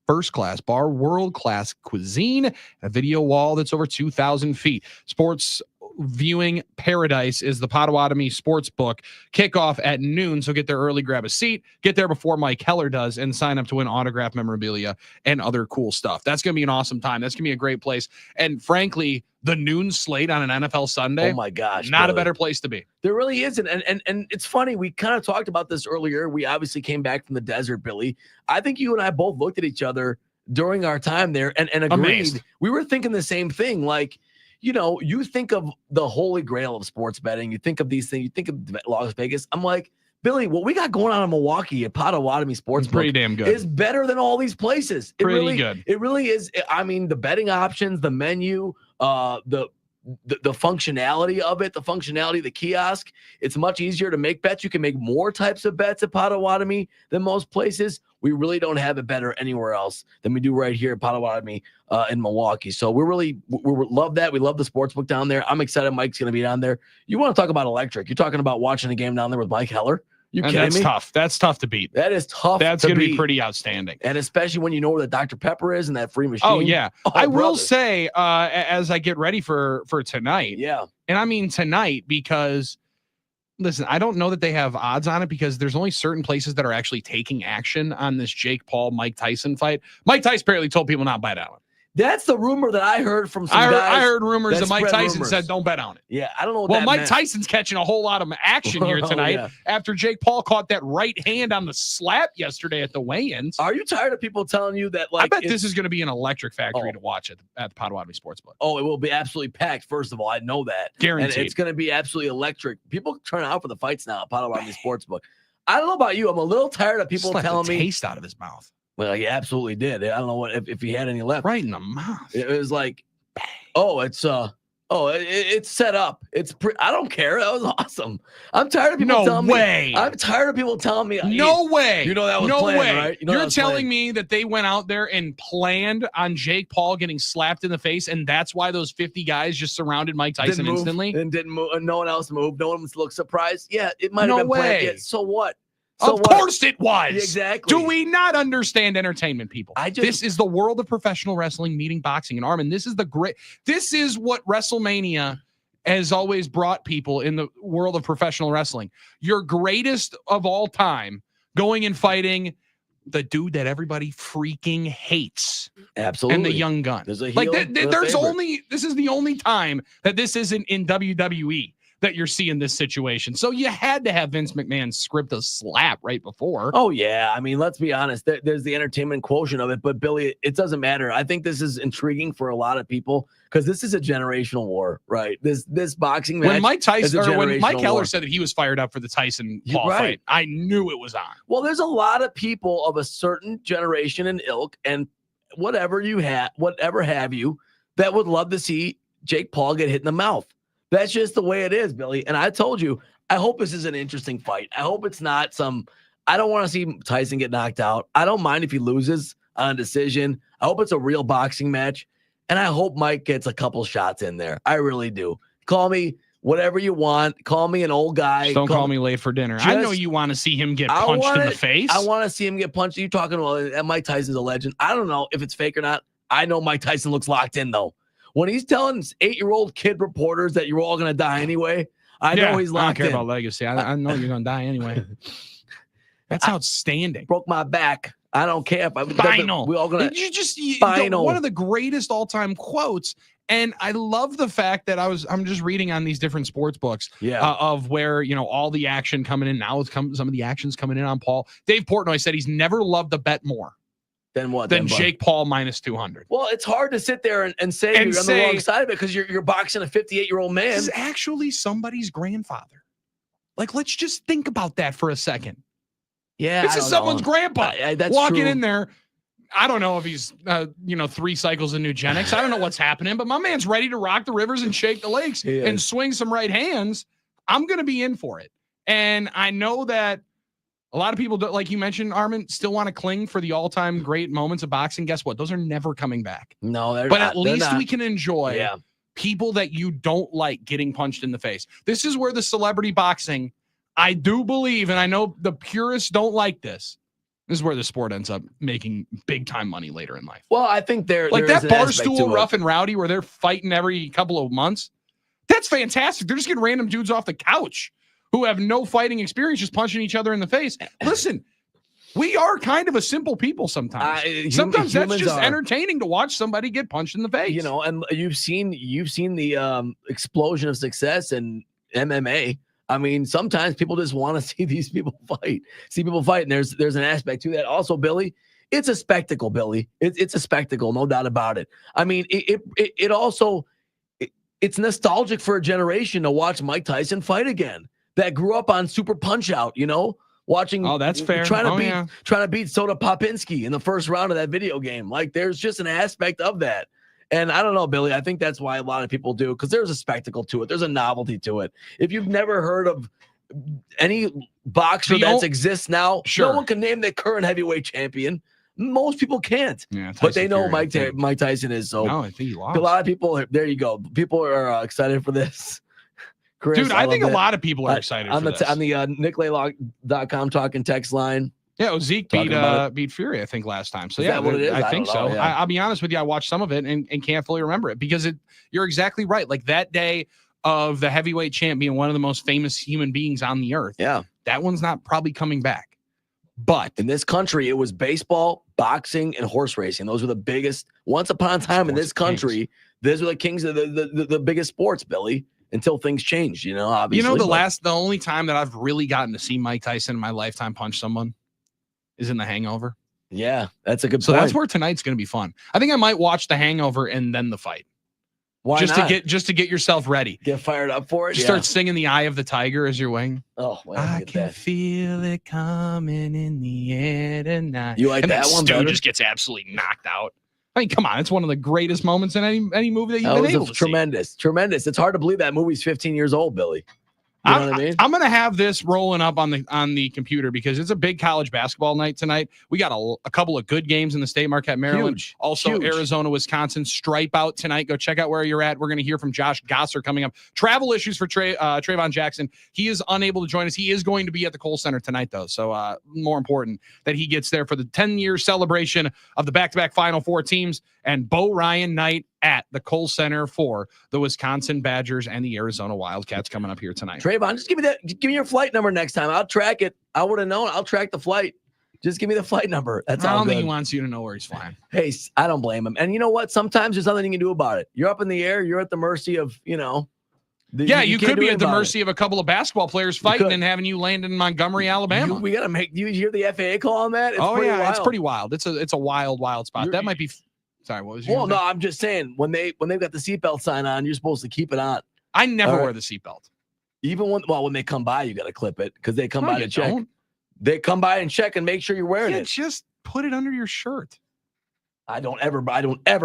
first-class bar, world-class cuisine, a video wall that's over 2,000 feet. Sports viewing paradise is the Potawatomi Sportsbook. Kickoff at noon, so get there early, grab a seat, get there before Mike Heller does, and sign up to win autographed memorabilia and other cool stuff. That's going to be an awesome time. That's going to be a great place. And frankly, the noon slate on an NFL Sunday, oh my gosh, not Billy. a better place to be. There really isn't. And it's funny. We kind of talked about this earlier. We obviously came back from the desert, Billy. I think you and I both looked at each other during our time there and agreed. Amazed. We were thinking the same thing. Like, you know, you think of the holy grail of sports betting. You think of these things. You think of Las Vegas. I'm like, Billy, what we got going on in Milwaukee at Potawatomi Sportsbook Pretty damn good. is better than all these places. Pretty good. It really is. I mean, the betting options, the menu, the functionality of it, the functionality of the kiosk. It's much easier to make bets. You can make more types of bets at Potawatomi than most places. We really don't have it better anywhere else than we do right here at Potawatomi in Milwaukee. So we love that. We love the sportsbook down there. I'm excited Mike's going to be down there. You want to talk about electric. You're talking about watching a game down there with Mike Heller. You And kidding that's me? tough. That's tough to beat. That is tough. That's to going to be beat. pretty outstanding. And especially when you know where the Dr. Pepper is and that free machine. Oh, yeah. Oh, I will brother. say, as I get ready for tonight, Yeah. and I mean tonight because, listen, I don't know that they have odds on it because there's only certain places that are actually taking action on this Jake Paul, Mike Tyson fight. Mike Tyson apparently told people not to bet on it. That's the rumor that I heard from some I guys. heard rumors that Mike spread Tyson rumors. said don't bet on it. Yeah, I don't know what Well, that Mike meant. Tyson's catching a whole lot of action here Oh, tonight yeah. after Jake Paul caught that right hand on the slap yesterday at the weigh-ins. Are you tired of people telling you that, like, I bet it's- this is going to be an electric factory Oh. to watch at the Potawatomi Sportsbook. Oh, it will be absolutely packed. First of all, I know that. Guaranteed. And it's going to be absolutely electric. People turn out for the fights now at Potawatomi Sportsbook. I don't know about you. I'm a little tired of people Slapped telling the me. taste out of his mouth. Well, he absolutely did. I don't know what if he had any left. Right in the mouth. It was like, oh, it's set up. I don't care. That was awesome. I'm tired of people No telling way. me. I'm tired of people telling me. No way. You know that was no planned, way. right? You know that You're was telling planned. me that they went out there and planned on Jake Paul getting slapped in the face, and that's why those 50 guys just surrounded Mike Tyson Didn't move, instantly? and didn't move. And no one else moved. No one looked surprised. Yeah, it might No have been planned. way. Yeah, so what? So Of what? course it was. Exactly. Do we not understand entertainment, people? This is the world of professional wrestling meeting boxing and Armin. This is what WrestleMania has always brought people in the world of professional wrestling. Your greatest of all time going and fighting the dude that everybody freaking hates Absolutely. and the young gun. There's a Like heel, there's this is the only time that this isn't in WWE that you're seeing this situation. So you had to have Vince McMahon script a slap right before. Oh yeah, I mean, let's be honest. There's the entertainment quotient of it, but Billy, it doesn't matter. I think this is intriguing for a lot of people because this is a generational war, right? This boxing match. When Mike Tyson is a or when Mike generational Keller war. said that he was fired up for the Tyson You're Paul right. fight, I knew it was on. Well, there's a lot of people of a certain generation and ilk, and whatever have you, that would love to see Jake Paul get hit in the mouth. That's just the way it is, Billy. And I told you, I hope this is an interesting fight. I hope it's not I don't want to see Tyson get knocked out. I don't mind if he loses on a decision. I hope it's a real boxing match. And I hope Mike gets a couple shots in there. I really do. Call me whatever you want. Call me an old guy. Just don't call me late for dinner. I know you want to see him get punched in the face. I want to see him get punched. You talking about Mike Tyson's a legend. I don't know if it's fake or not. I know Mike Tyson looks locked in, though. When he's telling 8-year-old kid reporters that you're all going to die anyway, I know he's I don't locked care in. about legacy. I know you're going to die anyway. That's outstanding. Broke my back. I don't care if I Final. We all going to. You just Final. one of the greatest all-time quotes. And I love the fact that I'm just reading on these different sports books of where, all the action coming in now. Some of the action's coming in on Paul. Dave Portnoy said he's never loved a bet more Then what? than Bud? Jake Paul minus 200. Well, it's hard to sit there and say And you're on the wrong side of it because you're boxing a 58-year-old man. This is actually somebody's grandfather. Like, let's just think about that for a second. Yeah, This is someone's grandpa that's walking true. in there. I don't know if he's, 3 cycles of Nugenics. I don't know what's happening, but my man's ready to rock the rivers and shake the lakes and swing some right hands. I'm going to be in for it. And I know that a lot of people, like you mentioned, Armin, still want to cling for the all-time great moments of boxing. Guess what? Those are never coming back. No, they're but not. at least we can enjoy people that you don't like getting punched in the face. This is where the celebrity boxing, I do believe, and I know the purists don't like this. This is where the sport ends up making big time money later in life. Well, I think like that Barstool Rough and Rowdy where they're fighting every couple of months. That's fantastic. They're just getting random dudes off the couch who have no fighting experience, just punching each other in the face. Listen, we are kind of a simple people sometimes. Sometimes that's just entertaining to watch somebody get punched in the face. And you've seen the explosion of success in MMA. I mean, sometimes people just want to see these people fight, and there's an aspect to that. Also, Billy, it's a spectacle, Billy. It's a spectacle, no doubt about it. I mean, it also it's nostalgic for a generation to watch Mike Tyson fight again. That grew up on Super Punch Out, watching. Oh, that's fair. Trying to beat Soda Popinski in the first round of that video game. Like, there's just an aspect of that. And I don't know, Billy, I think that's why a lot of people do, because there's a spectacle to it. There's a novelty to it. If you've never heard of any boxer that exists now, no one can name the current heavyweight champion. Most people can't. Yeah, but they know Mike Tyson is. So no, I think he lost. A lot of people, there you go. People are excited for this. Chris, dude, I think a lot of people are excited on for this. On the nicklaylock.com talking text line. Yeah, Zeke beat Fury, I think, last time. So, what it is? I think so. Yeah. I'll be honest with you. I watched some of it and can't fully remember it because you're exactly right. Like, that day of the heavyweight champion, one of the most famous human beings on the earth. Yeah. That one's not probably coming back. But in this country, it was baseball, boxing, and horse racing. Those were the biggest. Once upon a time in this country, those were the kings of the biggest sports, Billy. Until things change, obviously. The only time that I've really gotten to see Mike Tyson in my lifetime punch someone is in The Hangover. Yeah, that's a good point. So that's where tonight's going to be fun. I think I might watch The Hangover and then the fight. Why just not? to get yourself ready. Get fired up for it. Start singing The Eye of the Tiger as you're wing. Oh, well, I can feel it coming in the air tonight. You like that one? Stu just gets absolutely knocked out. I mean, come on, it's one of the greatest moments in any movie that you've been able to see. Tremendous. It's hard to believe that movie's 15 years old, Billy. You know what I mean? I'm gonna have this rolling up on the computer because it's a big college basketball night tonight. We got a couple of good games in the state, Marquette, Maryland. Huge. Arizona, Wisconsin. Stripe out tonight. Go check out where you're at. We're gonna hear from Josh Gosser coming up. Travel issues for Trayvon Jackson. He is unable to join us. He is going to be at the Kohl Center tonight, though. So more important that he gets there for the 10-year celebration of the back-to-back Final Four teams and Bo Ryan night at the Kohl Center for the Wisconsin Badgers and the Arizona Wildcats coming up here tonight. Trayvon, just give me your flight number next time. I'll track it. I would have known. I'll track the flight. Just give me the flight number. That's all. I don't think he wants you to know where he's flying. Hey, I don't blame him. And you know what? Sometimes there's nothing you can do about it. You're up in the air. You're at the mercy of, you could be at the mercy of a couple of basketball players fighting and having you land in Montgomery, Alabama. We got to make. Do you hear the FAA call on that? It's pretty wild. It's a wild spot. That might be. Sorry, what was your? Well, no, I'm just saying when they've got the seatbelt sign on, you're supposed to keep it on. I never wear the seatbelt. Even when they come by, you got to clip it because they come by to check. They come by and check and make sure you're wearing it. Just put it under your shirt. I don't ever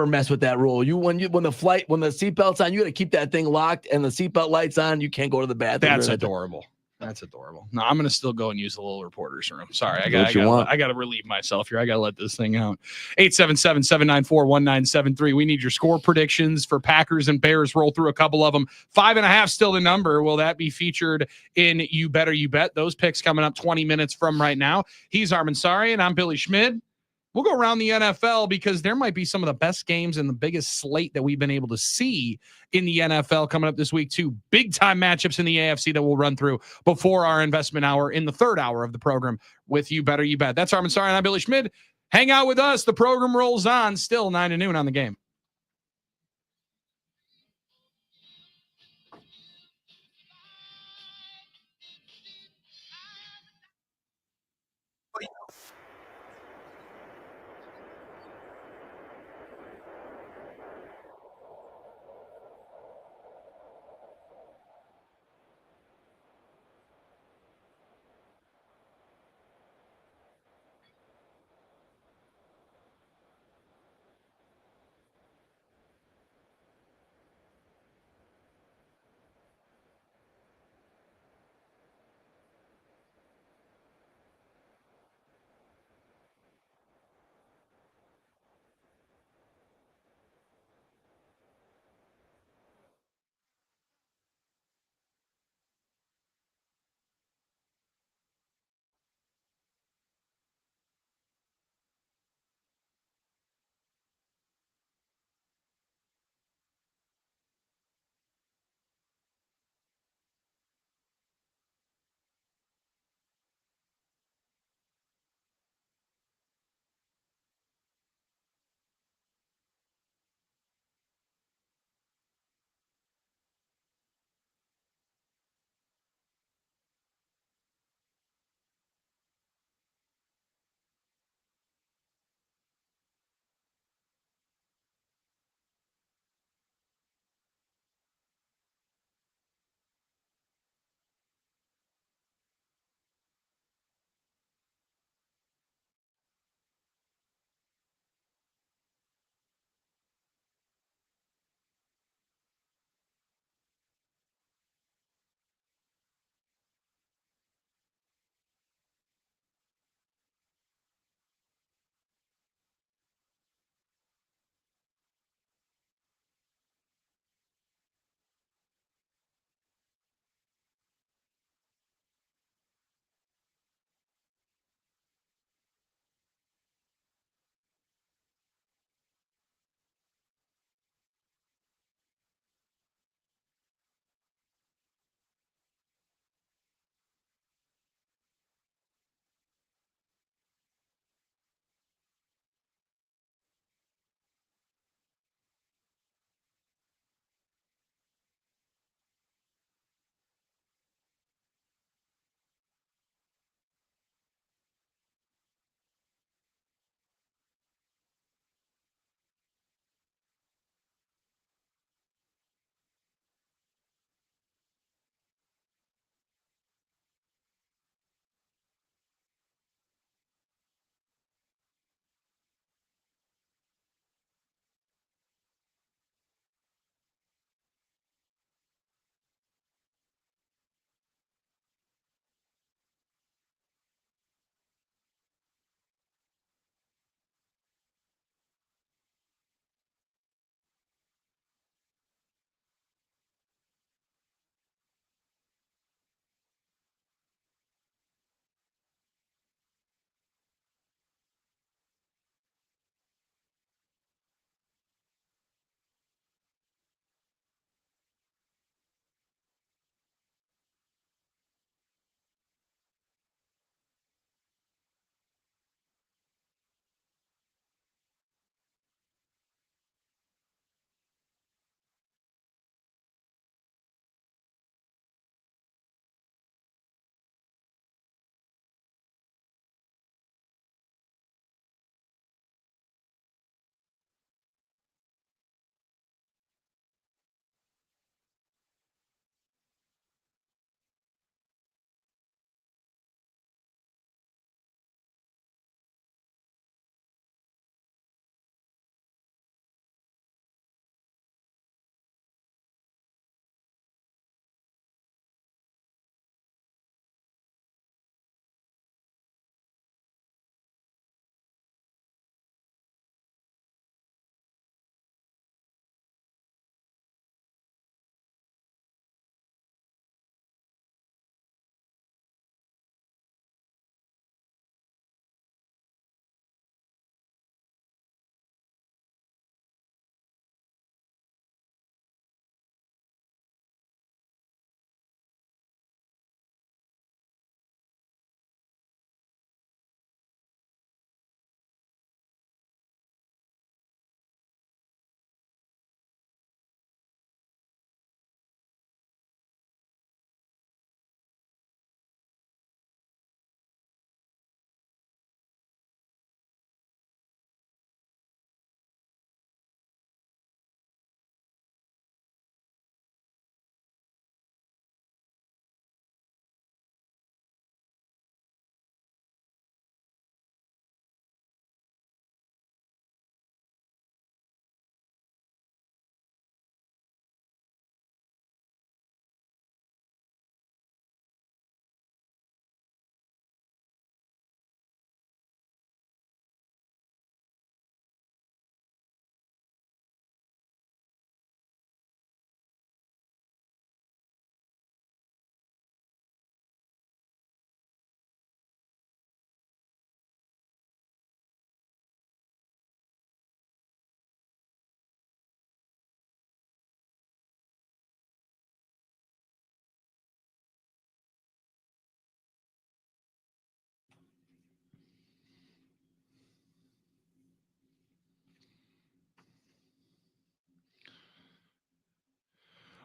mess with that rule. When the seatbelt's on, you got to keep that thing locked and the seatbelt lights on. You can't go to the bathroom. That's adorable. That's adorable. No, I'm going to still go and use the little reporter's room. Sorry. I got to relieve myself here. I got to let this thing out. 877-794-1973. We need your score predictions for Packers and Bears. Roll through a couple of them. 5.5 still the number. Will that be featured in You Better You Bet? Those picks coming up 20 minutes from right now. He's Armin Sari, and I'm Billy Schmid. We'll go around the NFL because there might be some of the best games and the biggest slate that we've been able to see in the NFL coming up this week. 2 big-time matchups in the AFC that we'll run through before our investment hour in the third hour of the program with You Better You Bet. That's Armin Sari, and I'm Billy Schmid. Hang out with us. The program rolls on. Still 9 to noon on the game.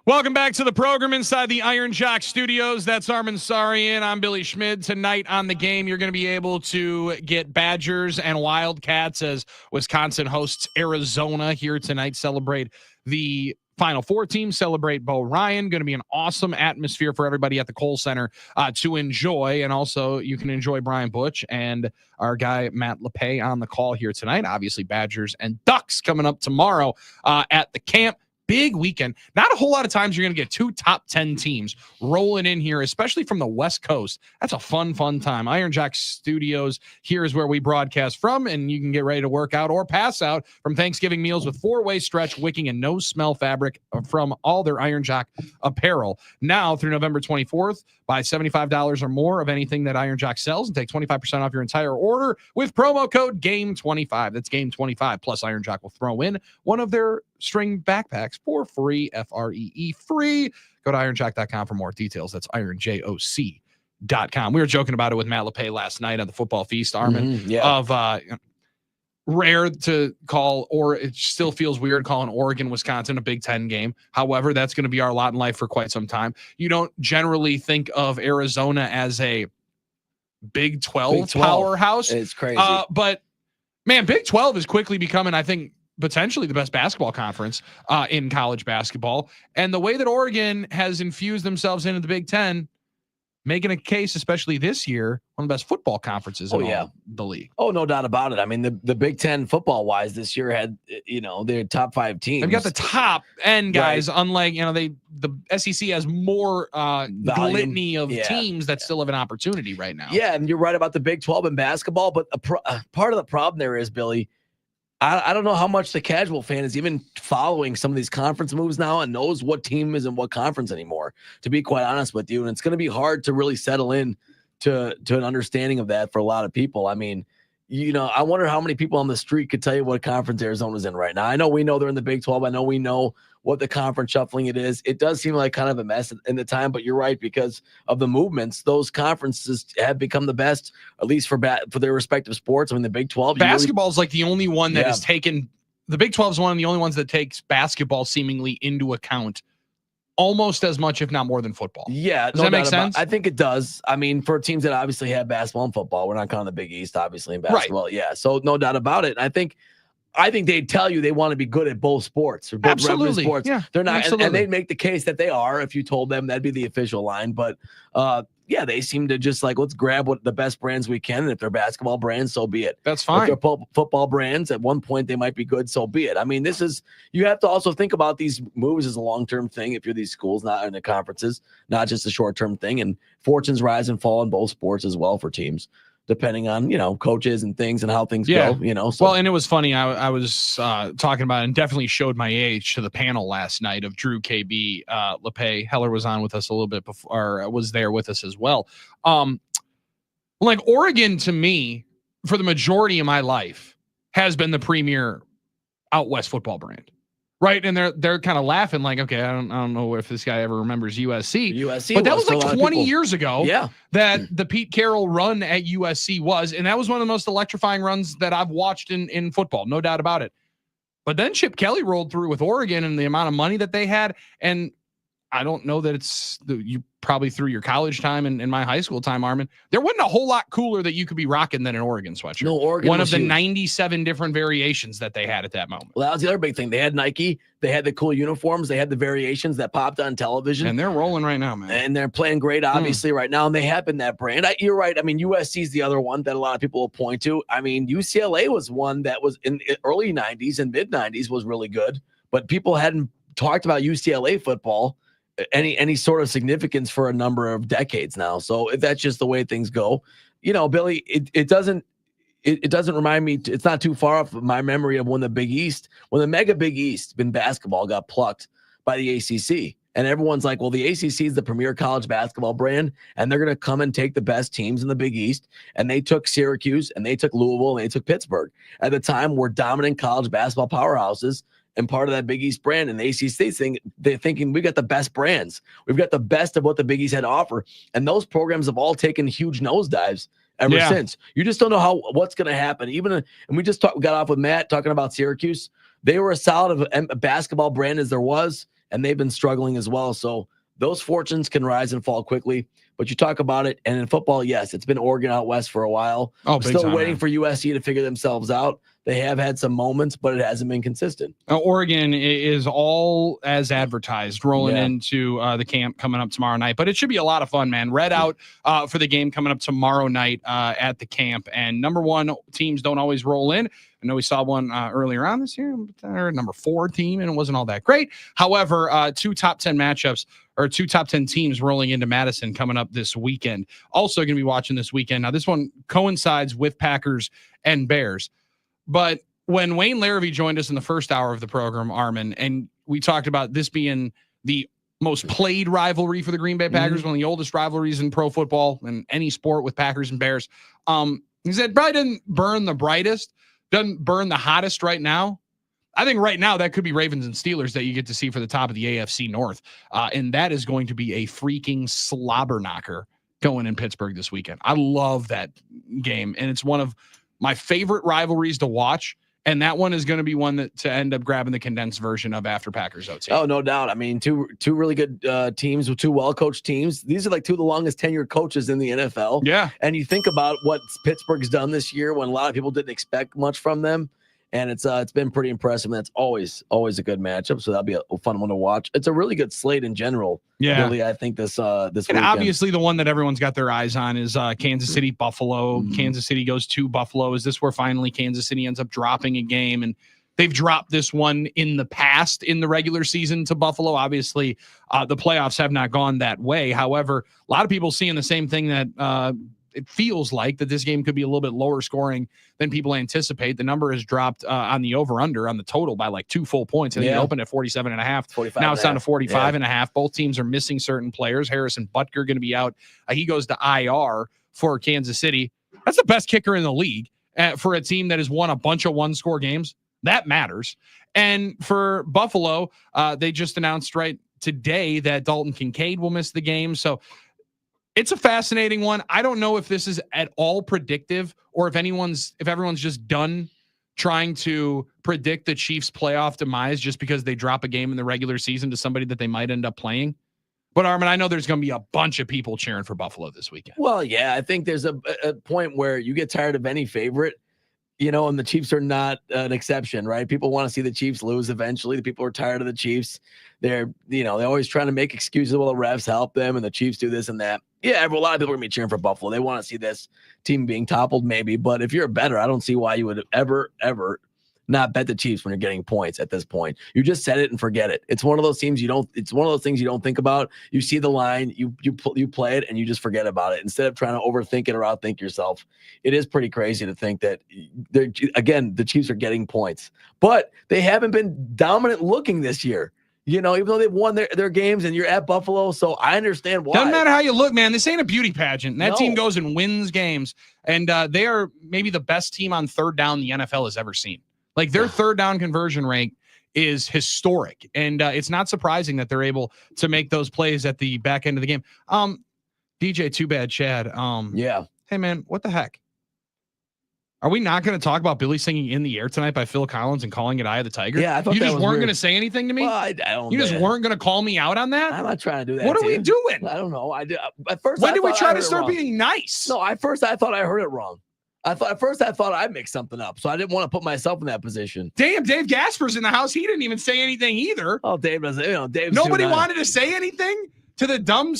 Welcome back to the program inside the Iron Jock Studios. That's Armin Sarian. I'm Billy Schmid. Tonight on the game, you're going to be able to get Badgers and Wildcats as Wisconsin hosts Arizona here tonight. Celebrate the Final Four team, celebrate Bo Ryan. Going to be an awesome atmosphere for everybody at the Kohl Center to enjoy. And also, you can enjoy Brian Butch and our guy Matt LePay on the call here tonight. Obviously, Badgers and Ducks coming up tomorrow at the camp. Big weekend. Not a whole lot of times you're going to get two top 10 teams rolling in here, especially from the West Coast. That's a fun time. Iron Jock Studios, here is where we broadcast from, and you can get ready to work out or pass out from Thanksgiving meals with 4-way stretch, wicking, and no-smell fabric from all their Iron Jock apparel. Now through November 24th, buy $75 or more of anything that Iron Jock sells and take 25% off your entire order with promo code GAME25. That's GAME25. Plus, Iron Jock will throw in one of their string backpacks for free, FREE free. Go to ironjock.com for more details. That's ironjoc.com. We were joking about it with Matt LePay last night on the Football Feast, Armin, of rare to call, or it still feels weird calling Oregon, Wisconsin a Big Ten game. However, that's going to be our lot in life for quite some time. You don't generally think of Arizona as a Big 12 powerhouse. It's crazy. But man, Big 12 is quickly becoming, I think, potentially the best basketball conference in college basketball. And the way that Oregon has infused themselves into the Big Ten, making a case, especially this year, one of the best football conferences in all the league. Oh, no doubt about it. I mean, the Big Ten football-wise this year had, their top 5 teams. They've got the top end guys, right. Unlike, the SEC has more litany of teams that still have an opportunity right now. Yeah, and you're right about the Big 12 in basketball, but part of the problem there is, Billy, I don't know how much the casual fan is even following some of these conference moves now and knows what team is in what conference anymore, to be quite honest with you. And it's going to be hard to really settle in to an understanding of that for a lot of people. I mean, I wonder how many people on the street could tell you what conference Arizona's in right now. I know we know they're in the Big 12. I know we know what the conference shuffling it is. It does seem like kind of a mess in the time, but you're right, because of the movements, those conferences have become the best, at least for their respective sports. I mean, the Big 12. Basketball is like the only one that has taken – the Big 12 is one of the only ones that takes basketball seemingly into account almost as much, if not more, than football. Yeah. Does that make sense? I think it does. I mean, for teams that obviously have basketball and football, we're not counting the Big East, obviously, in basketball. Right. Yeah. So no doubt about it. I think they'd tell you they want to be good at both sports or both absolutely sports. Yeah, they're not, and they'd make the case that they are if you told them. That'd be the official line. But they seem to just let's grab what the best brands we can. And if they're basketball brands, so be it. That's fine. If they're football brands, at one point they might be good, so be it. I mean, you have to also think about these moves as a long-term thing. If you're these schools, not in the conferences, not just a short-term thing. And fortunes rise and fall in both sports as well for teams, depending on, coaches and things and how things go, So. Well, and it was funny. I was talking about it and definitely showed my age to the panel last night of Drew, KB, LePay. Heller was on with us a little bit before, or was there with us as well. Like Oregon, to me, for the majority of my life, has been the premier out West football brand. Right. And they're kind of laughing like, okay, I don't know if this guy ever remembers USC, but that was like 20 years ago that the Pete Carroll run at USC was. And that was one of the most electrifying runs that I've watched in football. No doubt about it. But then Chip Kelly rolled through with Oregon and the amount of money that they had. And I don't know that you probably through your college time and my high school time, Armin, there wasn't a whole lot cooler that you could be rocking than an Oregon sweatshirt. No, Oregon one of the 97 different variations that they had at that moment. Well, that was the other big thing. They had Nike. They had the cool uniforms. They had the variations that popped on television. And they're rolling right now, man. And they're playing great, obviously, right now. And they have been that brand. You're right. I mean, USC is the other one that a lot of people will point to. I mean, UCLA was one that was in early 90s and mid 90s was really good. But people hadn't talked about UCLA football any sort of significance for a number of decades now. So if that's just the way things go, Billy, it doesn't remind me. It's not too far off of my memory of when the mega Big East in basketball got plucked by the ACC. And everyone's like, well, the ACC is the premier college basketball brand, and they're going to come and take the best teams in the Big East. And they took Syracuse, and they took Louisville, and they took Pittsburgh. At the time, were dominant college basketball powerhouses and part of that Big East brand. And the ACC thing, they're thinking we got the best brands. We've got the best of what the Big East had to offer. And those programs have all taken huge nosedives ever since. You just don't know what's going to happen. And we just got off with Matt talking about Syracuse. They were as solid of a basketball brand as there was and they've been struggling as well. So those fortunes can rise and fall quickly. But you talk about it, and in football, yes, it's been Oregon out west for a while. Oh, We're still waiting for USC to figure themselves out. They have had some moments, but it hasn't been consistent. Oregon is all as advertised, rolling into the camp coming up tomorrow night. But it should be a lot of fun, man. Red out for the game coming up tomorrow night at the camp. And number one teams don't always roll in. I know we saw one earlier on this year, our number 4 team, and it wasn't all that great. However, 2 top 10 matchups or 2 top 10 teams rolling into Madison coming up this weekend. Also going to be watching this weekend. Now, this one coincides with Packers and Bears. But when Wayne Larrivee joined us in the first hour of the program, Armin, and we talked about this being the most played rivalry for the Green Bay Packers, one of the oldest rivalries in pro football and any sport with Packers and Bears. He said probably didn't burn the brightest, doesn't burn the hottest right now. I think right now that could be Ravens and Steelers that you get to see for the top of the AFC North. And that is going to be a freaking slobber knocker going in Pittsburgh this weekend. I love that game. And it's one of my favorite rivalries to watch. And that one is going to be one that to end up grabbing the condensed version of after Packers OT. Oh, no doubt. I mean, two really good teams with 2 well-coached teams. These are like 2 of the longest tenured coaches in the NFL. Yeah. And you think about what Pittsburgh's done this year when a lot of people didn't expect much from them. And it's been pretty impressive. And that's always a good matchup. So that'll be a fun one to watch. It's a really good slate in general. Yeah. Really, I think this and weekend. obviously the one that everyone's got their eyes on is Kansas City, Buffalo. Kansas City goes to Buffalo. Is this where finally Kansas City ends up dropping a game? And they've dropped this one in the past in the regular season to Buffalo. Obviously, the playoffs have not gone that way. However, a lot of people seeing the same thing that it feels like that this game could be a little bit lower scoring than people anticipate. The number has dropped on the over-under on the total by like 2 full points. I think it opened at 47.5. Now it's down to 45.5. Both teams are missing certain players. Harrison Butker going to be out. He goes to IR for Kansas City. That's the best kicker in the league for a team that has won a bunch of 1-score games. That matters. And for Buffalo, they just announced right today that Dalton Kincaid will miss the game. So it's a fascinating one. I don't know if this is at all predictive or if everyone's just done trying to predict the Chiefs' playoff demise just because they drop a game in the regular season to somebody that they might end up playing. But Armin, I know there's going to be a bunch of people cheering for Buffalo this weekend. Well, yeah, I think there's a point where you get tired of any favorite, and the Chiefs are not an exception, right? People want to see the Chiefs lose eventually. The people are tired of the Chiefs. They're always trying to make excuses. Well, the refs help them and the Chiefs do this and that. Yeah, a lot of people are going to be cheering for Buffalo. They want to see this team being toppled maybe. But if you're a bettor, I don't see why you would ever not bet the Chiefs when you're getting points at this point. You just set it and forget it. It's one of those teams it's one of those things you don't think about. You see the line, you play it, and you just forget about it instead of trying to overthink it or outthink yourself. It is pretty crazy to think that the Chiefs are getting points, but they haven't been dominant looking this year. Even though they've won their games and you're at Buffalo. So I understand why. Doesn't matter how you look, man. This ain't a beauty pageant. That team goes and wins games. And they are maybe the best team on third down the NFL has ever seen. Like their third down conversion rate is historic. And it's not surprising that they're able to make those plays at the back end of the game. DJ, too bad, Chad. Yeah. Hey, man, what the heck? Are we not going to talk about Billy singing "In the Air" tonight by Phil Collins and calling it "Eye of the Tiger"? Yeah, I thought you that just was weren't weird. going to say anything to me. Well, I don't. You just weren't going to call me out on that. I'm not trying to do that. What are we doing? I don't know. I did at first. When did we try to heard it start wrong. being nice? No, at first I thought I heard it wrong. I thought I mixed something up, so I didn't want to put myself in that position. Damn, Dave Gasper's in the house. He didn't even say anything either. Oh, Dave doesn't. Dave. Nobody wanted to say anything to the dumb.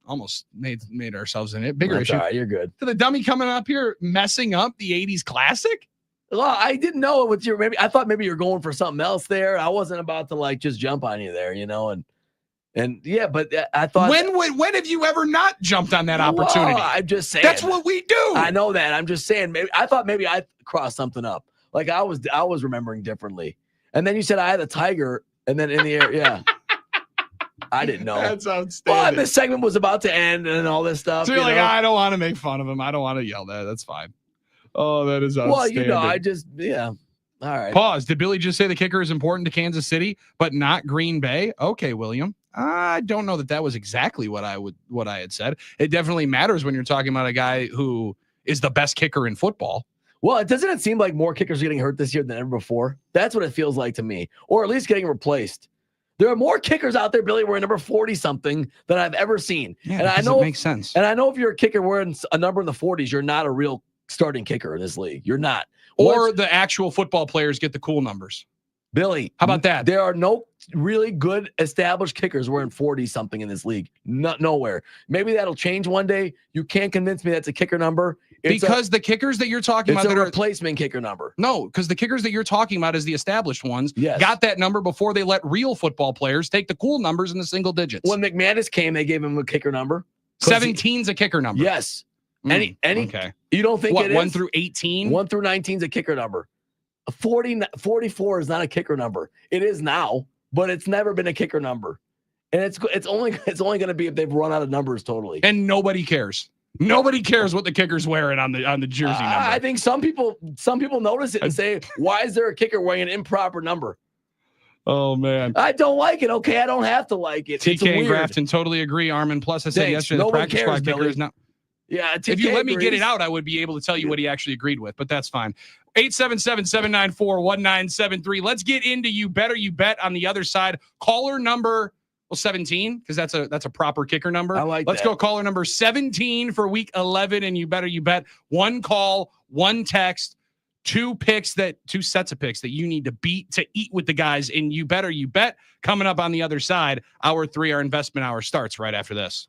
Almost made ourselves in it. Bigger That's issue. all right, you're good. To the dummy coming up here messing up the '80s classic. Well, I didn't know with your maybe. I thought maybe you're going for something else there. I wasn't about to just jump on you there, and yeah, but I thought. When have you ever not jumped on that opportunity? Well, I'm just saying. That's what we do. I know that. I'm just saying. I thought maybe I crossed something up. Like I was remembering differently. And then you said I had a tiger, and then in the air, yeah. I didn't know. That's outstanding. Well, this segment was about to end and all this stuff. So you're like, I don't want to make fun of him. I don't want to yell that. That's fine. Oh, that is outstanding. Well, I just, yeah. All right. Pause. Did Billy just say the kicker is important to Kansas City, but not Green Bay? Okay, William. I don't know that was exactly what I had said. It definitely matters when you're talking about a guy who is the best kicker in football. Well, doesn't it seem like more kickers are getting hurt this year than ever before? That's what it feels like to me, or at least getting replaced. There are more kickers out there, Billy, wearing number 40 something than I've ever seen. Yeah, and I because know it makes sense. And I know if you're a kicker wearing a number in the 40s, you're not a real starting kicker in this league. You're not. Or the actual football players get the cool numbers. Billy, How about that? There are no really good established kickers wearing 40 something in this league. Nowhere. Maybe that'll change one day. You can't convince me that's a kicker number. Because the kickers that you're talking it's about a that replacement kicker number. No, because the kickers that you're talking about is the established ones. Yes. Got that number before they let real football players take the cool numbers in the single digits. When McManus came, they gave him a kicker number. 17's a kicker number. Yes. Any okay. You don't think What, it is? 1 through 18? 1 through 19 is a kicker number. 44 is not a kicker number. It is now, but it's never been a kicker number. And it's only going to be if they've run out of numbers totally. And nobody cares. Nobody cares what the kicker's wearing on the jersey number. I think some people notice it and say, "Why is there a kicker wearing an improper number?" Oh man. I don't like it. Okay, I don't have to like it. It's TK and weird. Grafton totally agree. Armin. Plus, I said Thanks. yesterday No the one practice cares, squad kicker Billy. is not. Yeah, If you let me get agrees. it out, I would be able to tell you what he actually agreed with, but that's fine. 877-794-1973. Let's get into You Better You Bet on the other side. Caller number 17, because that's a proper kicker number. I like Let's that. go caller number 17 for week 11, and You Better You Bet. One call, one text, two sets of picks that you need to eat with the guys in You Better You Bet. Coming up on the other side, hour 3, our investment hour starts right after this.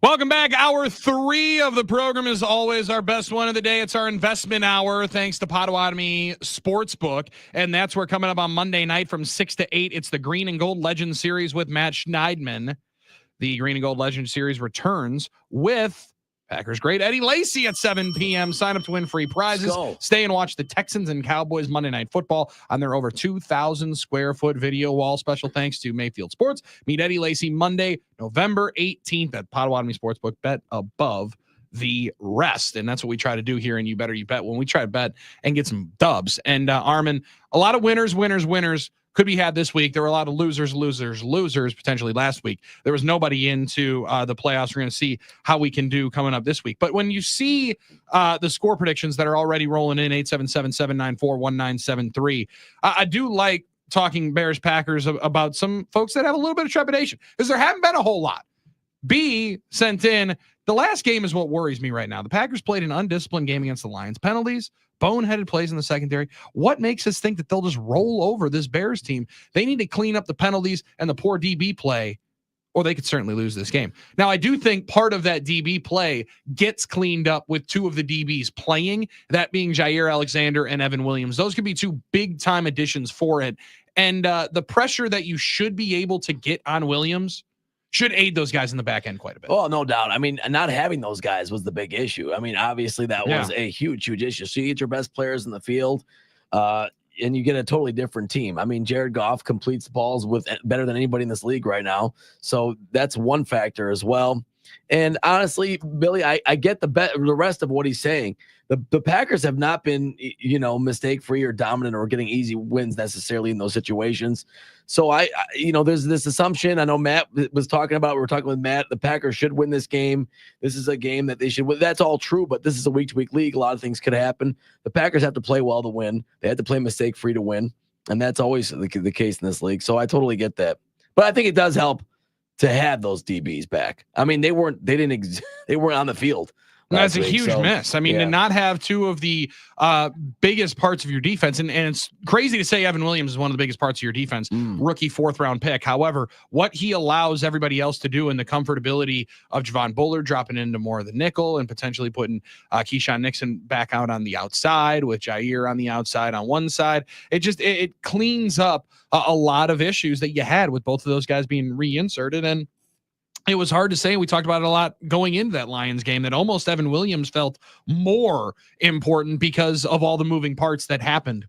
Welcome back. Hour 3 of the program is always our best one of the day. It's our investment hour, thanks to Potawatomi Sportsbook. And that's where coming up on Monday night from 6 to 8, it's the Green and Gold Legend Series with Matt Schneidman. The Green and Gold Legend Series returns with Packers great Eddie Lacy at 7 p.m. Sign up to win free prizes. Stay and watch the Texans and Cowboys Monday Night Football on their over 2,000 square foot video wall. Special thanks to Mayfield Sports. Meet Eddie Lacy Monday, November 18th at Potawatomi Sportsbook. Bet above the rest. And that's what we try to do here in You Better You Bet when we try to bet and get some dubs. And Armin, a lot of winners could be had this week. There were a lot of losers potentially last week. There was nobody into the playoffs. We're going to see how we can do coming up this week. But when you see the score predictions that are already rolling in, 877-794-1973, I do like talking Bears Packers about some folks that have a little bit of trepidation because there haven't been a whole lot. B sent in, the last game is what worries me right now. The Packers played an undisciplined game against the Lions. Penalties, boneheaded plays in the secondary. What makes us think that they'll just roll over this Bears team? They need to clean up the penalties and the poor DB play, or they could certainly lose this game. Now, I do think part of that DB play gets cleaned up with two of the DBs playing, that being Jair Alexander and Evan Williams. Those could be two big-time additions for it. And the pressure that you should be able to get on Williams should aid those guys in the back end quite a bit. Oh, no doubt. I mean, not having those guys was the big issue. I mean, obviously that was a huge issue. So you get your best players in the field, and you get a totally different team. I mean, Jared Goff completes balls with better than anybody in this league right now. So that's one factor as well. And honestly, Billy, I get the rest of what he's saying. The Packers have not been, mistake-free or dominant or getting easy wins necessarily in those situations. So there's this assumption. I know Matt was talking about, we were talking with Matt, the Packers should win this game. This is a game that they should win. That's all true, but this is a week-to-week league. A lot of things could happen. The Packers have to play well to win. They have to play mistake-free to win. And that's always the case in this league. So I totally get that. But I think it does help to have those DBs back. I mean, they weren't on the field. That's a huge miss. I mean, to not have two of the biggest parts of your defense, and it's crazy to say Evan Williams is one of the biggest parts of your defense, rookie 4th-round pick. However, what he allows everybody else to do in the comfortability of Javon Bullard dropping into more of the nickel and potentially putting Keyshawn Nixon back out on the outside with Jair on the outside on one side, it cleans up a lot of issues that you had with both of those guys being reinserted. And it was hard to say. We talked about it a lot going into that Lions game, that almost Evan Williams felt more important because of all the moving parts that happened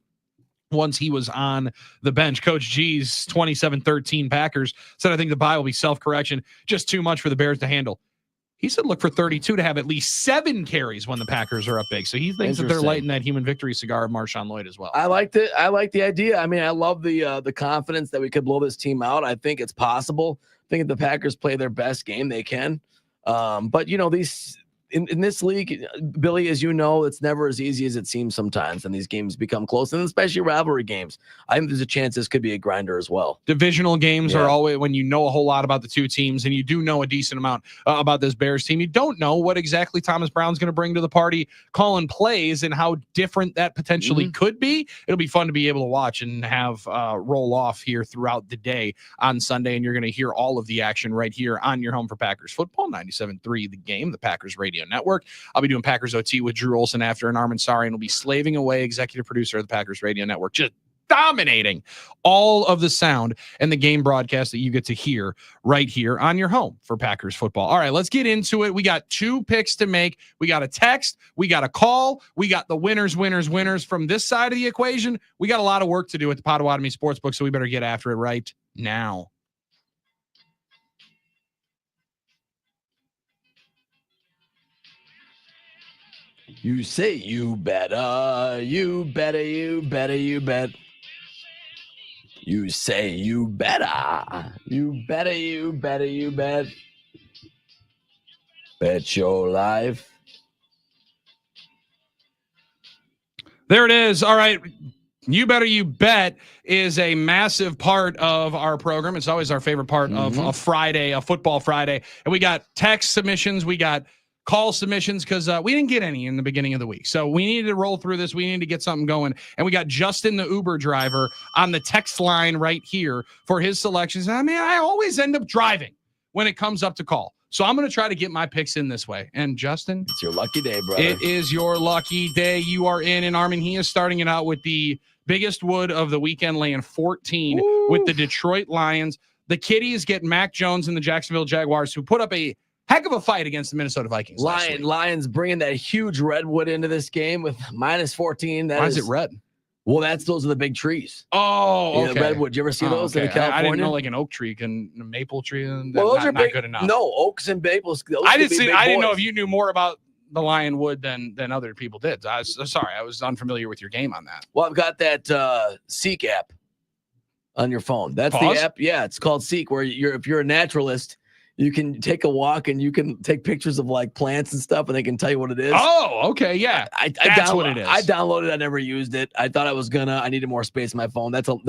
once he was on the bench. Coach G's 27-13 Packers said, I think the bye will be self-correction, just too much for the Bears to handle. He said, look for 32 to have at least 7 carries when the Packers are up big. So he thinks that they're lighting that human victory cigar of Marshawn Lloyd as well. I liked it. I like the idea. I mean, I love the confidence that we could blow this team out. I think it's possible. I think if the Packers play their best game, they can. But these in this league, Billy, as you know, it's never as easy as it seems sometimes, and these games become close, and especially rivalry games. I think there's a chance this could be a grinder as well. Divisional games are always when you know a whole lot about the two teams, and you do know a decent amount about this Bears team. You don't know what exactly Thomas Brown's going to bring to the party, calling plays, and how different that potentially could be. It'll be fun to be able to watch and have roll off here throughout the day on Sunday, and you're going to hear all of the action right here on your home for Packers football, 97.3 The Game, the Packers Radio Network. I'll be doing Packers OT with Drew Olson after, and Armin Sarian will be slaving away, executive producer of the Packers Radio Network, just dominating all of the sound and the game broadcast that you get to hear right here on your home for Packers football. All right, let's get into it. We got 2 picks to make. We got a text. We got a call. We got the winners from this side of the equation. We got a lot of work to do at the Potawatomi Sportsbook, so we better get after it right now. You say you better, you better, you better, you bet. You say you better, you better, you better, you bet. Bet your life. There it is. All right. You Better You Bet is a massive part of our program. It's always our favorite part of a Friday, a football Friday. And we got text submissions. We got call submissions because we didn't get any in the beginning of the week. So we needed to roll through this. We needed to get something going. And we got Justin, the Uber driver, on the text line right here for his selections. I mean, I always end up driving when it comes up to call. So I'm going to try to get my picks in this way. And Justin, It's your lucky day, brother. it is your lucky day. You are in. And Armin, he is starting it out with the biggest wood of the weekend, laying 14 with the Detroit Lions. The Kitties get Mac Jones and the Jacksonville Jaguars, who put up a heck of a fight against the Minnesota Vikings. Lions bringing that huge redwood into this game with -14. Why is it red? Well, those are the big trees. Oh, Yeah, okay. redwood. You ever see those in okay. California? I didn't know like an oak tree and a maple tree. And Well, those are not big, good enough. No, oaks and maples. I didn't know if you knew more about the lion wood than other people did. I was sorry. I was unfamiliar with your game on that. Well, I've got that Seek app on your phone. That's Pause? the app. Yeah, it's called Seek, where if you're a naturalist, you can take a walk and you can take pictures of like plants and stuff, and they can tell you what it is. Oh, okay. Yeah. That's what it is. I downloaded it. I never used it. I thought I was gonna. I needed more space in my phone. That's not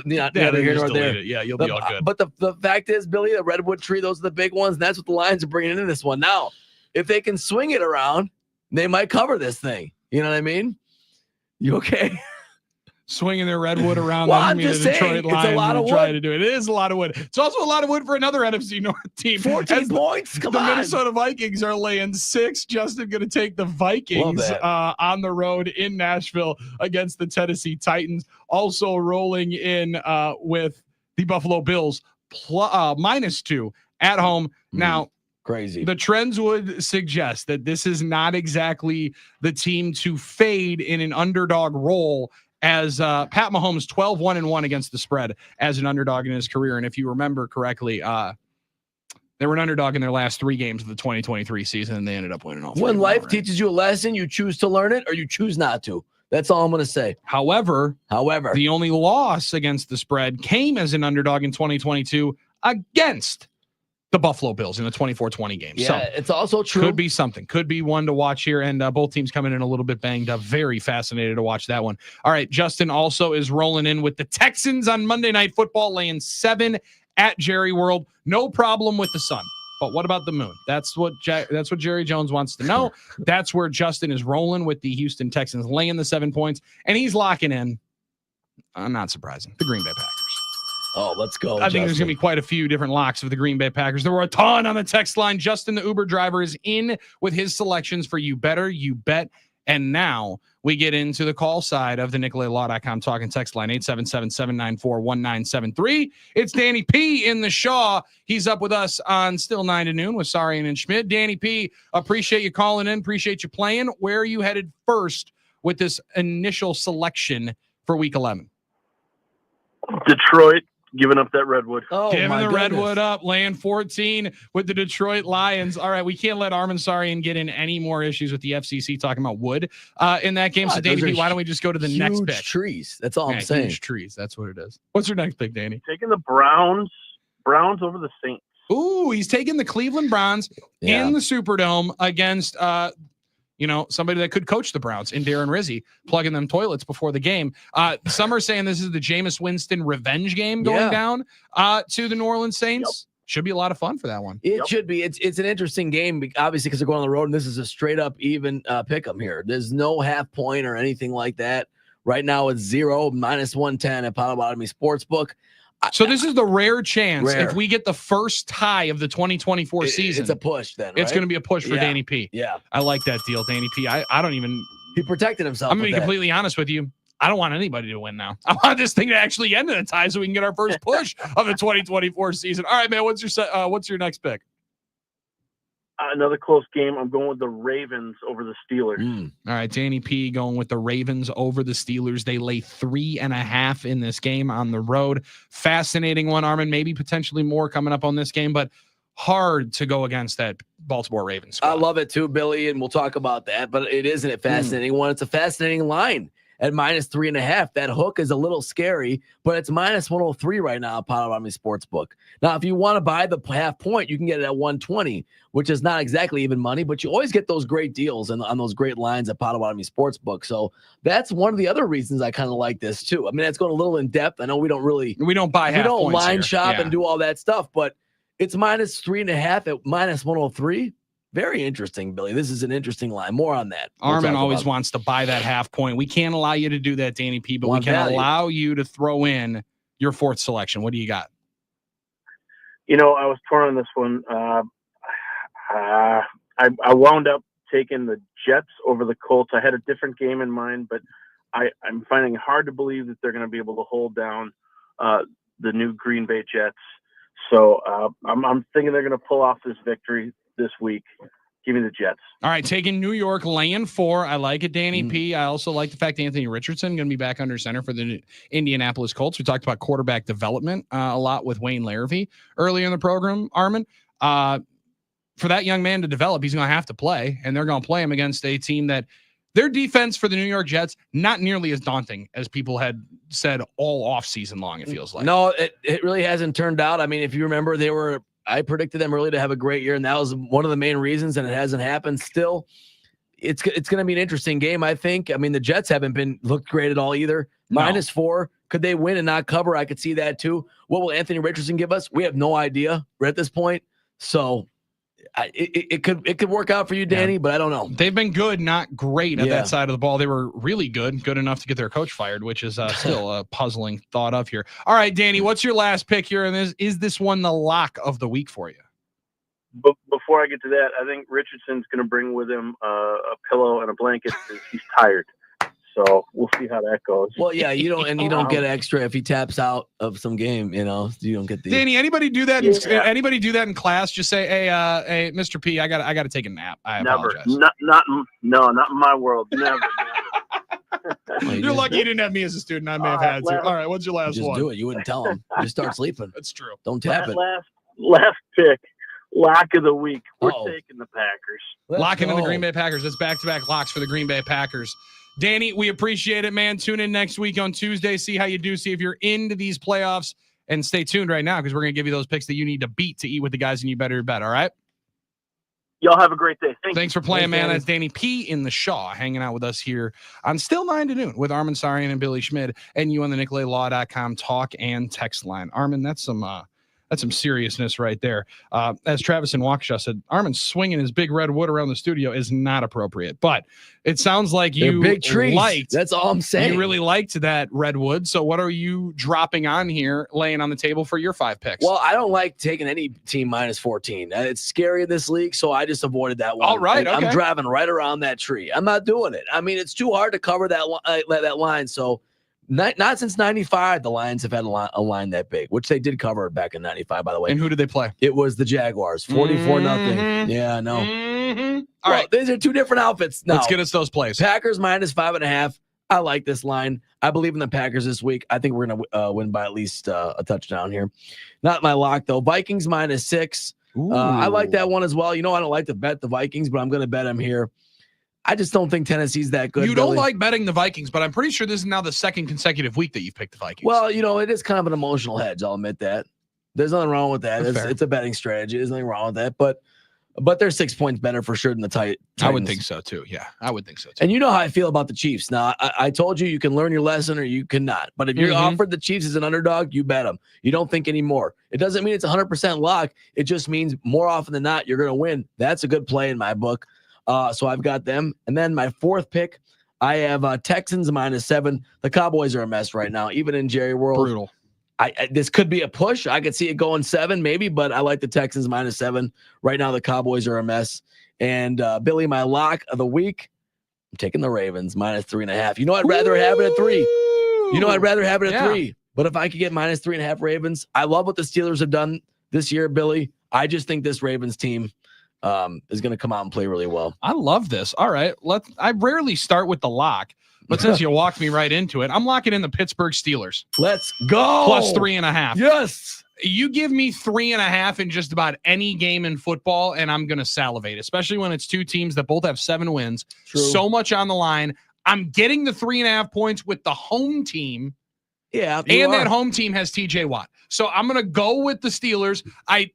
Yeah, neither then here just nor delete there. it. Yeah, you'll be all good. But the fact is, Billy, the redwood tree, those are the big ones, and that's what the Lions are bringing into this one. Now, if they can swing it around, they might cover this thing. You know what I mean? You okay? Swinging their redwood around. Well, doesn't I'm mean just the Detroit saying, it's a Lions lot will of try wood. to do it. It is a lot of wood. It's also a lot of wood for another NFC North team. 14 As points. Come the on. Minnesota Vikings are laying 6. Justin going to take the Vikings that. on the road in Nashville against the Tennessee Titans. Also rolling in with the Buffalo Bills -2 at home. Now, Crazy. the trends would suggest that this is not exactly the team to fade in an underdog role, as Pat Mahomes 12-1-1 against the spread as an underdog in his career. And if you remember correctly, they were an underdog in their last 3 games of the 2023 season, and they ended up winning all 3. When life teaches you a lesson, you choose to learn it or you choose not to. That's all I'm going to say. However, the only loss against the spread came as an underdog in 2022 against the Buffalo Bills in the 24-20 game. Yeah, So it's also true. could be something. Could be one to watch here. And both teams coming in a little bit banged up. Very fascinated to watch that one. All right. Justin also is rolling in with the Texans on Monday Night Football, laying 7 at Jerry World. No problem with the sun. But what about the moon? That's what Jerry Jones wants to know. That's where Justin is rolling with the Houston Texans, laying the 7 points. And he's locking in, not surprising, the Green Bay Packers. Oh, let's go. I think there's going to be quite a few different locks of the Green Bay Packers. There were a ton on the text line. Justin, the Uber driver, is in with his selections for You Better, You Bet. And now we get into the call side of the NicolaLaw.com talking text line, 877-794-1973. It's Danny P in the Shaw. He's up with us on Still 9 to Noon with Sarian and Schmidt. Danny P, appreciate you calling in. Appreciate you playing. Where are you headed first with this initial selection for Week 11? Detroit. Giving up that redwood. Oh, Giving my the goodness. redwood up, laying 14 with the Detroit Lions. All right, we can't let Armin Sarian get in any more issues with the FCC talking about wood in that game. So, Danny those P, are why don't we just go to the next Huge pick? trees. That's all I'm Yeah, saying. huge trees. That's what it is. What's your next pick, Danny? Taking the Browns over the Saints. Ooh, he's taking the Cleveland Browns Yeah. in the Superdome against somebody that could coach the Browns in Darren Rizzi, plugging them toilets before the game. Some are saying this is the Jameis Winston revenge game going down to the New Orleans Saints. Should be a lot of fun for that one. It should be. It's an interesting game, obviously, because they're going on the road, and this is a straight up even pick 'em here. There's no half point or anything like that. Right now, it's 0 -110 at Potawatomi Sportsbook. So this is the rare chance Rare. if we get the first tie of the 2024 season. It's a push then, It's right? going to be a push for Yeah. Danny P. Yeah. I like that deal, Danny P. I don't even. He protected himself. I'm going with to be that. completely honest with you. I don't want anybody to win now. I want this thing to actually end in a tie so we can get our first push of the 2024 season. All right, man. What's your next pick? Another close game. I'm going with the Ravens over the Steelers. All right, Danny P going with the Ravens over the Steelers. They lay 3.5 in this game on the road. Fascinating one, Armin. Maybe potentially more coming up on this game, but hard to go against that Baltimore Ravens squad. I love it too, Billy, and we'll talk about that. But it isn't a fascinating one. It's a fascinating line at -3.5. That hook is a little scary, but it's -103 right now at Potawatomi Sportsbook. Now, if you want to buy the half point, you can get it at 120, which is not exactly even money, but you always get those great deals on those great lines at Potawatomi Sportsbook. So that's one of the other reasons I kind of like this too. I mean, it's going a little in depth. I know we don't buy half points line here. shop Yeah. and do all that stuff, but it's -3.5 at -103. Very interesting, Billy. This is an interesting line. More on that. Armin always wants to buy that half point. We can't allow you to do that, Danny P, but we can allow you to throw in your fourth selection. What do you got? I was torn on this one. I wound up taking the Jets over the Colts. I had a different game in mind, but I'm finding it hard to believe that they're going to be able to hold down the new Green Bay Jets. So I'm thinking they're going to pull off this victory this week. Give me the Jets. All right, taking New York, laying 4. I like it, Danny P. I also like the fact Anthony Richardson going to be back under center for the Indianapolis Colts. We talked about quarterback development a lot with Wayne Larrivee earlier in the program, Armin. For that young man to develop, he's going to have to play, and they're going to play him against a team that their defense for the New York Jets, not nearly as daunting as people had said all offseason long, it feels like. No, it really hasn't turned out. I mean, if you remember, I predicted them really to have a great year, and that was one of the main reasons, and it hasn't happened still. It's going to be an interesting game, I think. I mean, the Jets haven't looked great at all either. No. -4. Could they win and not cover? I could see that too. What will Anthony Richardson give us? We have no idea. We're at this point. So it could work out for you, Danny, but I don't know. They've been good, not great at that side of the ball. They were really good enough to get their coach fired, which is still a puzzling thought of here. All right, Danny, what's your last pick here? And is this one the lock of the week for you? But before I get to that, I think Richardson's going to bring with him a pillow and a blanket because he's tired. So we'll see how that goes. Well, yeah, you don't get extra if he taps out of some game. You don't get the. Danny, anybody do that? Anybody do that in class? Just say, hey, Mr. P, I got to take a nap. I apologize. Not in my world. Never. You're lucky you didn't have me as a student. I may have had to. All right, what's your last just one? Do it. You wouldn't tell him. Just start sleeping. That's true. Don't tap it. Last pick. Lock of the week. We're taking the Packers. Locking in the Green Bay Packers. That's back-to-back locks for the Green Bay Packers. Danny, we appreciate it, man. Tune in next week on Tuesday. See how you do. See if you're into these playoffs. And stay tuned right now because we're going to give you those picks that you need to beat to eat with the guys and you better bet. All right? Y'all have a great day. Thanks for playing, man. That's Danny P. in the Shaw hanging out with us here on Still 9 to Noon with Armin Sarian and Billy Schmid and you on the NicoletLaw.com talk and text line. Armin, that's some seriousness right there. As Travis in Waukesha said, Armin swinging his big red wood around the studio is not appropriate. But it sounds like you big trees. Liked. That's all I'm saying. You really liked that redwood. So what are you dropping on here, laying on the table for your 5 picks? Well, I don't like taking any team -14. It's scary in this league, so I just avoided that one. All right, okay. I'm driving right around that tree. I'm not doing it. I mean, it's too hard to cover that line. So. Not since 95, the Lions have had a line that big, which they did cover back in 95, by the way. And who did they play? It was the Jaguars, 44-0. Yeah, no. All right. These are two different outfits. Now, let's get us those plays. Packers -5.5. I like this line. I believe in the Packers this week. I think we're going to win by at least a touchdown here. Not my lock, though. Vikings -6. I like that one as well. I don't like to bet the Vikings, but I'm going to bet them here. I just don't think Tennessee's that good. You don't like betting the Vikings, but I'm pretty sure this is now the second consecutive week that you've picked the Vikings. Well, it is kind of an emotional hedge. I'll admit that. There's nothing wrong with that. It's a betting strategy. There's nothing wrong with that. But they're 6 points better for sure than the Titans. I would think so too. Yeah, I would think so too. And you know how I feel about the Chiefs. Now, I told you can learn your lesson or you cannot. But if you're offered the Chiefs as an underdog, you bet them. You don't think anymore. It doesn't mean it's 100% lock. It just means more often than not, you're going to win. That's a good play in my book. So I've got them. And then my 4th pick, I have Texans -7. The Cowboys are a mess right now, even in Jerry World. Brutal. This could be a push. I could see it going 7 maybe, but I like the Texans -7. Right now, the Cowboys are a mess. And Billy, my lock of the week, I'm taking the Ravens -3.5. I'd rather have it at 3. I'd rather have it at 3. But if I could get -3.5 Ravens, I love what the Steelers have done this year, Billy. I just think this Ravens team is going to come out and play really well. I love this. All right. I rarely start with the lock, but since you walked me right into it, I'm locking in the Pittsburgh Steelers. Let's go. +3.5. Yes. You give me 3.5 in just about any game in football, and I'm going to salivate, especially when it's two teams that both have 7 wins. True. So much on the line. I'm getting the 3.5 points with the home team. Yeah. And that home team has TJ Watt. So I'm going to go with the Steelers. I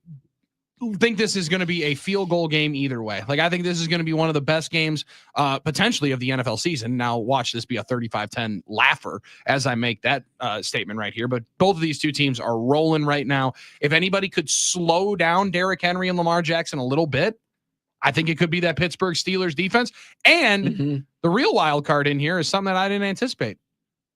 think this is going to be a field goal game either way. I think this is going to be one of the best games potentially of the NFL season. Now watch this be a 35-10 laugher as I make that statement right here. But both of these two teams are rolling right now. If anybody could slow down Derrick Henry and Lamar Jackson a little bit, I think it could be that Pittsburgh Steelers defense. And the real wild card in here is something that I didn't anticipate.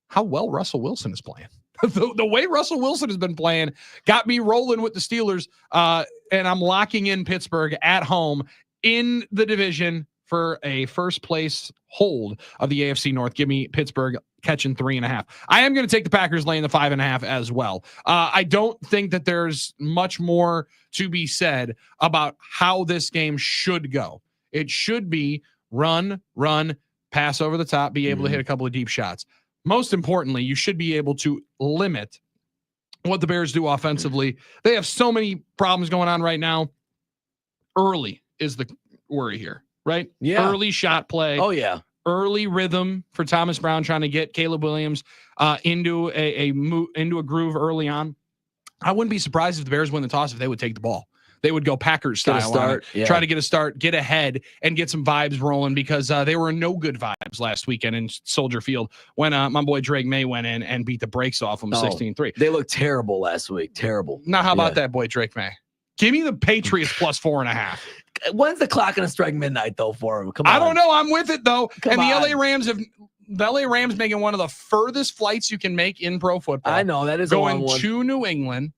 How well Russell Wilson is playing. The way Russell Wilson has been playing got me rolling with the Steelers, and I'm locking in Pittsburgh at home in the division for a first place hold of the AFC North. Give me Pittsburgh catching 3.5. I am going to take the Packers laying the 5.5 as well. I don't think that there's much more to be said about how this game should go. It should be run, pass over the top, be able to hit a couple of deep shots. Most importantly, you should be able to limit what the Bears do offensively. They have so many problems going on right now. Early is the worry here, right? Yeah. Early shot play. Oh yeah. Early rhythm for Thomas Brown trying to get Caleb Williams into a groove early on. I wouldn't be surprised if the Bears win the toss if they would take the ball. They would go Packers style start, on it, try to get a start, get ahead, and get some vibes rolling because they were no good vibes last weekend in Soldier Field when my boy Drake May went in and beat the brakes off them 16-3. They looked terrible last week. Terrible. Now, how about that boy Drake May? Give me the Patriots plus 4.5. When's the clock going to strike midnight though for him? Come on. I don't know. I'm with it though. Come and the on. LA Rams making one of the furthest flights you can make in pro football. I know that is going a long one. to New England.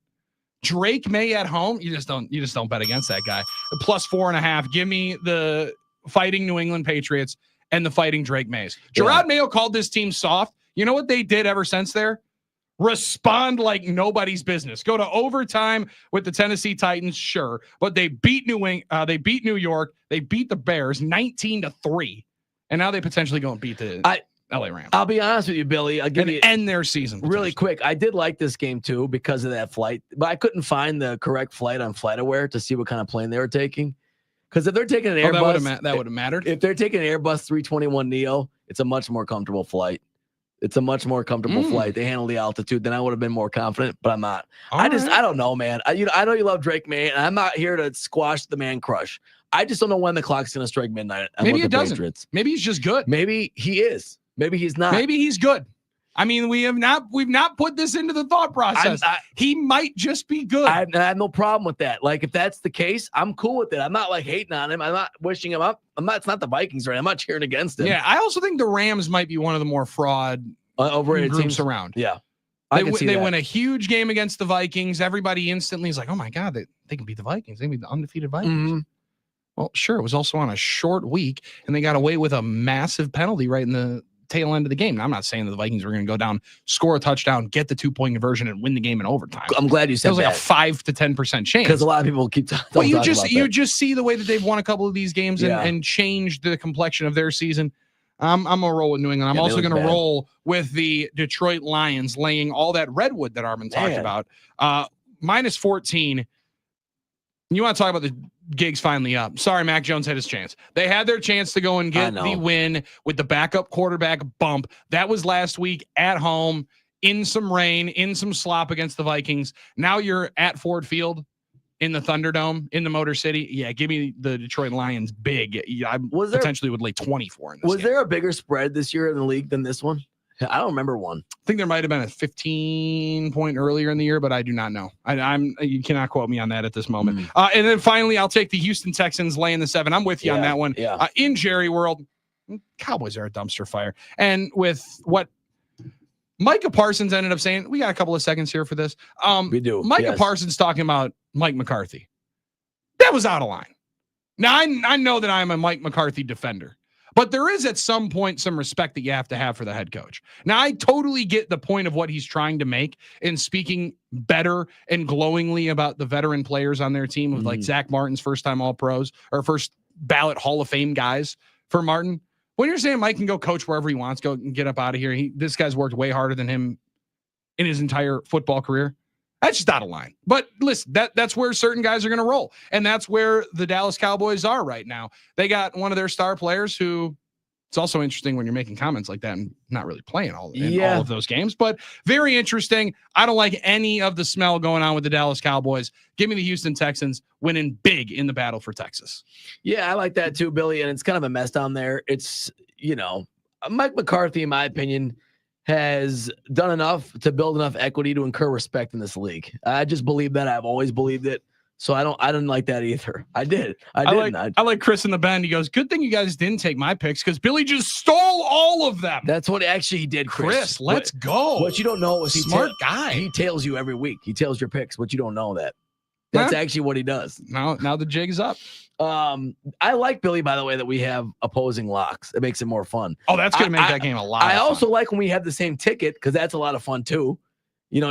Drake May at home. You just don't bet against that guy. Plus 4.5. Give me the fighting New England Patriots and the fighting Drake Mays. Gerard Mayo called this team soft. You know what they did ever since there? Respond like nobody's business. Go to overtime with the Tennessee Titans, sure, but they beat New York. They beat the Bears 19-3, and now they potentially go and beat the LA Rams. I'll be honest with you, Billy. I'll give you end their season really quick. I did like this game too because of that flight, but I couldn't find the correct flight on FlightAware to see what kind of plane they were taking. Because if they're taking an Airbus, that would have mattered. If they're taking an Airbus 321 Neo, it's a much more comfortable flight. It's a much more comfortable flight. They handle the altitude. Then I would have been more confident, but I'm not. I don't know, man. I know you love Drake May, and I'm not here to squash the man crush. I just don't know when the clock's going to strike midnight. Maybe it doesn't. Patriots. Maybe he's just good. Maybe he is. Maybe he's not. Maybe he's good. I mean, we've not put this into the thought process. He might just be good. I have no problem with that. Like, if that's the case, I'm cool with it. I'm not like hating on him. I'm not wishing him up. It's not the Vikings, right? I'm not cheering against him. Yeah, I also think the Rams might be one of the more fraud overrated groups teams around. Yeah. They win a huge game against the Vikings. Everybody instantly is like, oh my God, they can beat the Vikings. They can beat the undefeated Vikings. Mm-hmm. Well, sure. It was also on a short week, and they got away with a massive penalty right in the tail end of the game. Now, I'm not saying that the Vikings were going to go down, score a touchdown, get the 2-point conversion, and win the game in overtime. I'm glad you said that. It was like a 5 to 10% chance. Because a lot of people keep talking. Well, you just see the way that they've won a couple of these games and changed the complexion of their season. I'm gonna roll with New England. I'm also gonna roll with the Detroit Lions, laying all that redwood that Armin talked about. Minus 14. You want to talk about the gig's finally up? Sorry, Mac Jones had his chance. They had their chance to go and get the win with the backup quarterback bump. That was last week at home in some rain, in some slop against the Vikings. Now you're at Ford Field in the Thunderdome in the Motor City. Yeah, give me the Detroit Lions big. I potentially would lay 24 in this game. Was there a bigger spread this year in the league than this one? I don't remember one. I think there might have been a 15-point earlier in the year, but I do not know. You cannot quote me on that at this moment. And then finally, I'll take the Houston Texans laying the 7. I'm with you on that one. Yeah. In Jerry World, Cowboys are a dumpster fire. And with what Micah Parsons ended up saying, we got a couple of seconds here for this. We do. Micah Parsons talking about Mike McCarthy. That was out of line. Now, I know that I'm a Mike McCarthy defender. But there is at some point some respect that you have to have for the head coach. Now, I totally get the point of what he's trying to make in speaking better and glowingly about the veteran players on their team with like Zach Martin's first-time All-Pros or first ballot Hall of Fame guys for Martin. When you're saying Mike can go coach wherever he wants, go and get up out of here. This guy's worked way harder than him in his entire football career. That's just out of line. But listen, that's where certain guys are going to roll. And that's where the Dallas Cowboys are right now. They got one of their star players who, it's also interesting when you're making comments like that and not really playing all of those games, but very interesting. I don't like any of the smell going on with the Dallas Cowboys. Give me the Houston Texans winning big in the battle for Texas. Yeah, I like that too, Billy. And it's kind of a mess down there. It's, Mike McCarthy, in my opinion, has done enough to build enough equity to incur respect in this league. I just believe that. I've always believed it. So I didn't like that either. I did. I I didn't. like Chris in the bend. He goes, "Good thing you guys didn't take my picks because Billy just stole all of them." That's what actually he did, Chris, let's What- go. What you don't know is Smart guy. He tails you every week. He tails your picks. What you don't know that. That's Huh? actually what he does. Now the jig is up. I like Billy, by the way, that we have opposing locks. It makes it more fun. Oh, that's gonna make I- that game a lot. I of fun. also like when we have the same ticket because that's a lot of fun too.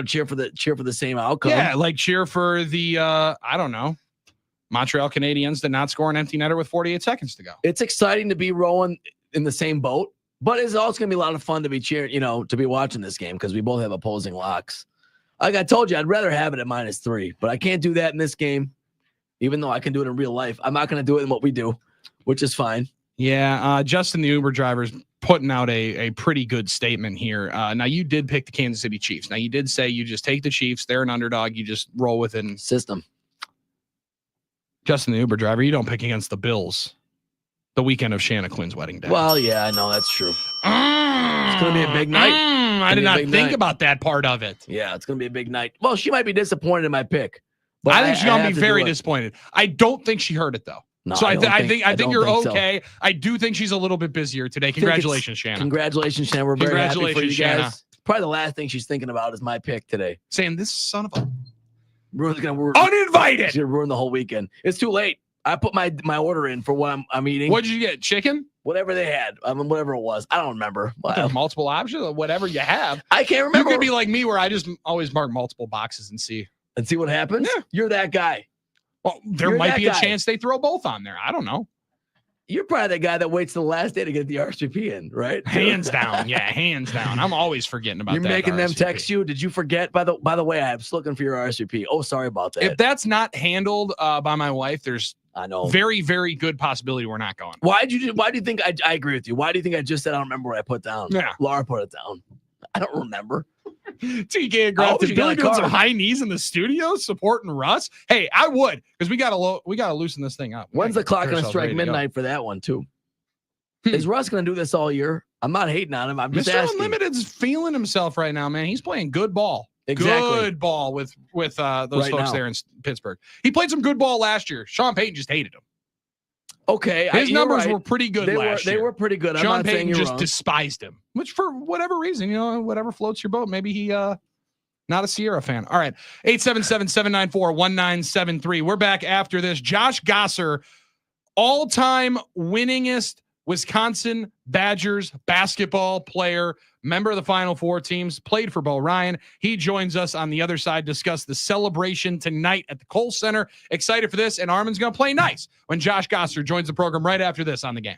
Cheer for the same outcome. yeah, like cheer for the I don't know, Montreal Canadiens to not score an empty netter with 48 seconds to go. It's exciting to be rowing in the same boat, but it's also gonna be a lot of fun to be cheering, to be watching this game because we both have opposing locks. Like I told you, I'd rather have it at -3, but I can't do that in this game, even though I can do it in real life. I'm not gonna do it in what we do, which is fine. Yeah, Justin, the Uber driver's putting out a pretty good statement here. Now you did pick the Kansas City Chiefs. Now you did say you just take the Chiefs. They're an underdog. You just roll with it. And System. Justin, the Uber driver, you don't pick against the Bills the weekend of Shanna Quinn's wedding day. Well, yeah, I know that's true. It's gonna be a big night. I did be a not big think night. about that part of it. Yeah, it's gonna be a big night. Well, she might be disappointed in my pick, but I think she's gonna have be to very do it. disappointed. I don't think she heard it though. No, So I don't think don't you're think so. okay. I do think she's a little bit busier today. it's- Congratulations, Shanna. Congratulations, Shanna. We're very happy for you Congratulations, guys. Shanna. Probably the last thing she's thinking about is my pick today. Saying this son of a We're gonna uninvited. she's gonna ruin the whole weekend. It's too late. I put my order in for what I'm eating. What did you get? Chicken? Whatever they had. Whatever it was. I don't remember. There's multiple options of whatever you have. I can't You remember. could be like me where I just always mark multiple boxes and see. and see what happens. Yeah. You're that guy. Well, there You're might that be a guy. chance they throw both on there. I don't know. You're probably the guy that waits till the last day to get the RSVP in, right? Hands down. Yeah, hands down. I'm always forgetting about You're that. making them RSVP. text you. Did you forget? By the way, I was looking for your RSVP. Oh, sorry about that. If that's not handled by my wife, there's I know. very, very good possibility we're not going. Why do you think I agree with you? Why do you think I just said I don't remember what I put down? Yeah. Laura put it down. I don't remember. TK and I hope Grafton, you got Billy a doing some card. high knees in the studio supporting Russ. Hey, I would because we gotta loosen this thing up. We When's gotta the clock get gonna ourselves strike ready to go. midnight for that one too? Hmm. Is Russ gonna do this all year? I'm not hating on him. I'm just Mr. asking. Unlimited's feeling himself right now, man. He's playing good ball. Exactly. Good ball with those Right folks now. there in Pittsburgh. He played some good ball last year. Sean Payton just hated him. Okay, His you're numbers right. were pretty good They last were year. they were pretty good. I'm Sean not saying Payton you're just wrong. despised him, which for whatever reason, whatever floats your boat. Maybe he not a Sierra fan. All right. 877-794-1973. We're back after this. Josh Gosser, all-time winningest Wisconsin Badgers basketball player, member of the Final Four teams, played for Bo Ryan. He joins us on the other side, discuss the celebration tonight at the Kohl Center. Excited for this, and Armin's going to play nice when Josh Gosser joins the program right after this on The Game.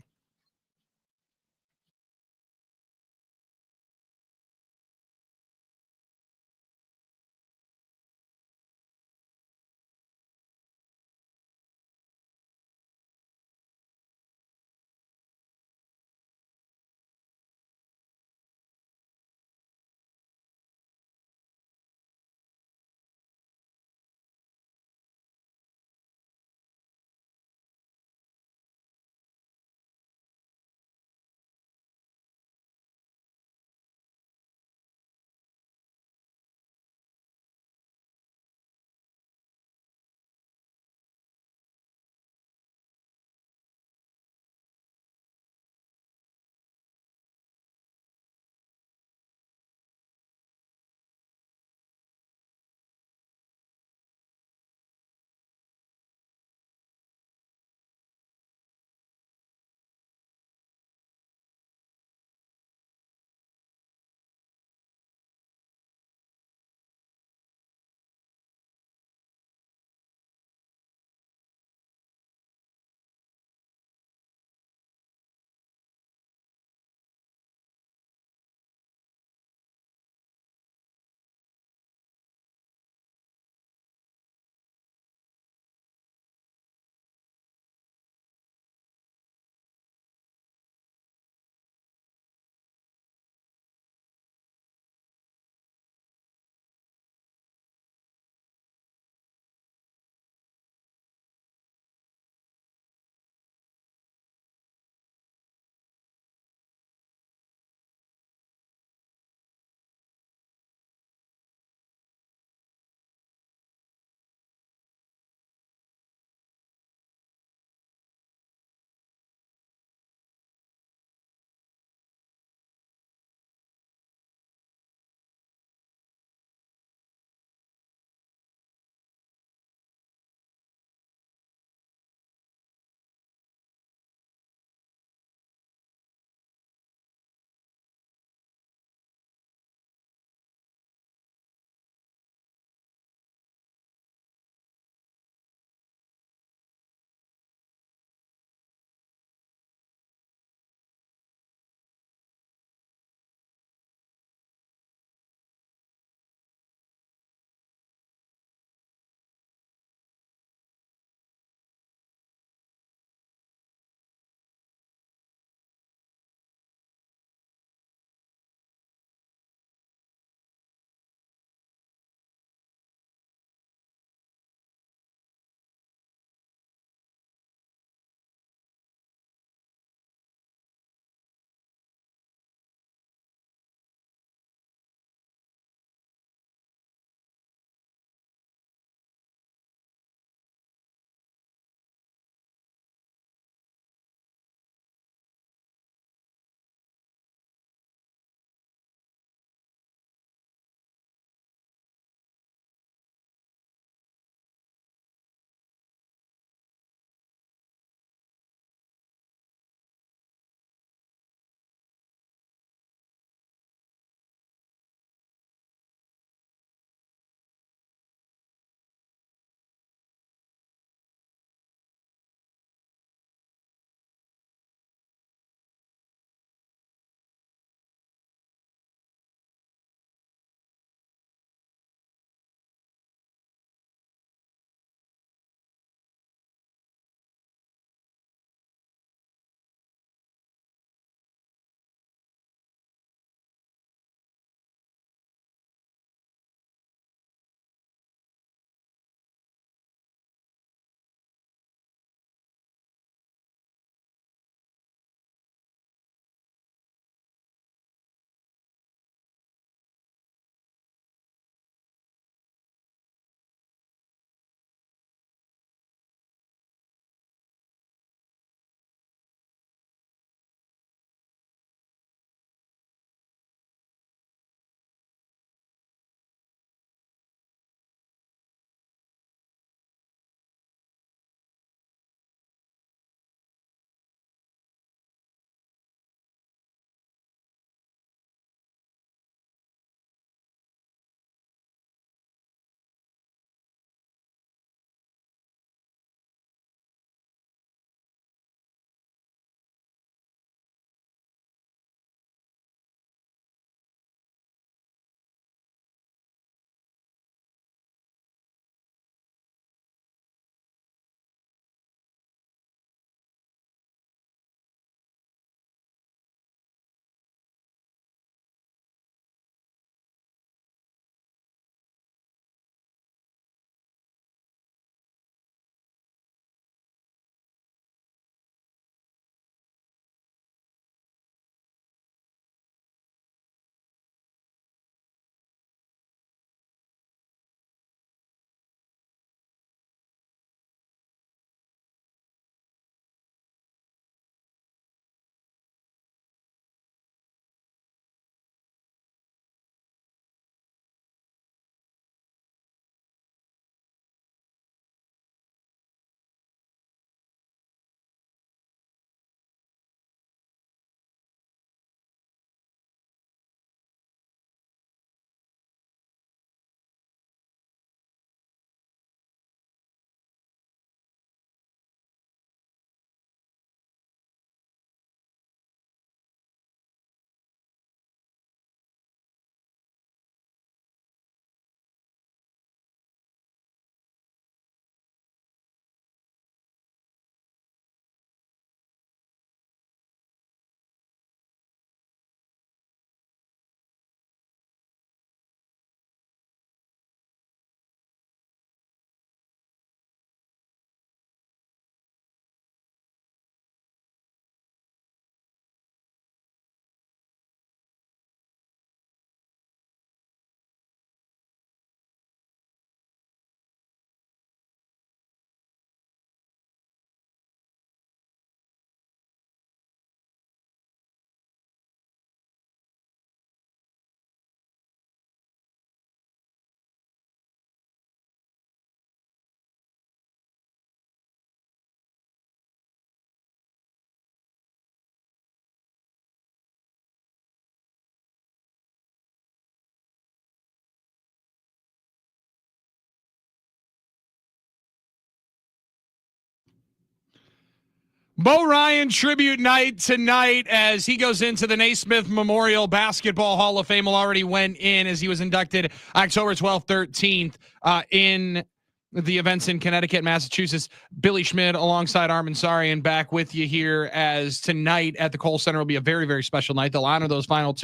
Bo Ryan tribute night tonight as he goes into the Naismith Memorial Basketball Hall of Fame. Already went in as he was inducted October 12th, 13th in the events in Connecticut, Massachusetts. Billy Schmidt alongside Armin Sarian back with you here as tonight at the Kohl Center will be a very, very special night. They'll honor those final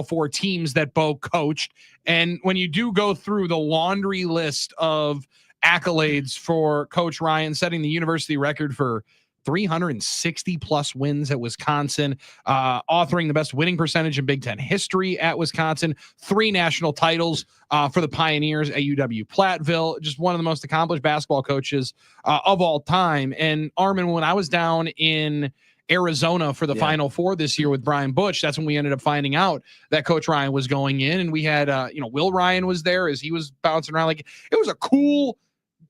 four teams that Bo coached. And when you do go through the laundry list of accolades for Coach Ryan, setting the university record for 360 plus wins at Wisconsin, authoring the best winning percentage in Big Ten history at Wisconsin, 3 national titles for the Pioneers at UW Platteville, just one of the most accomplished basketball coaches of all time. And Armin, when I was down in Arizona for the Final Four this year with Brian Butch, that's when we ended up finding out that Coach Ryan was going in, and we had Will Ryan was there as he was bouncing around. Like, it was a cool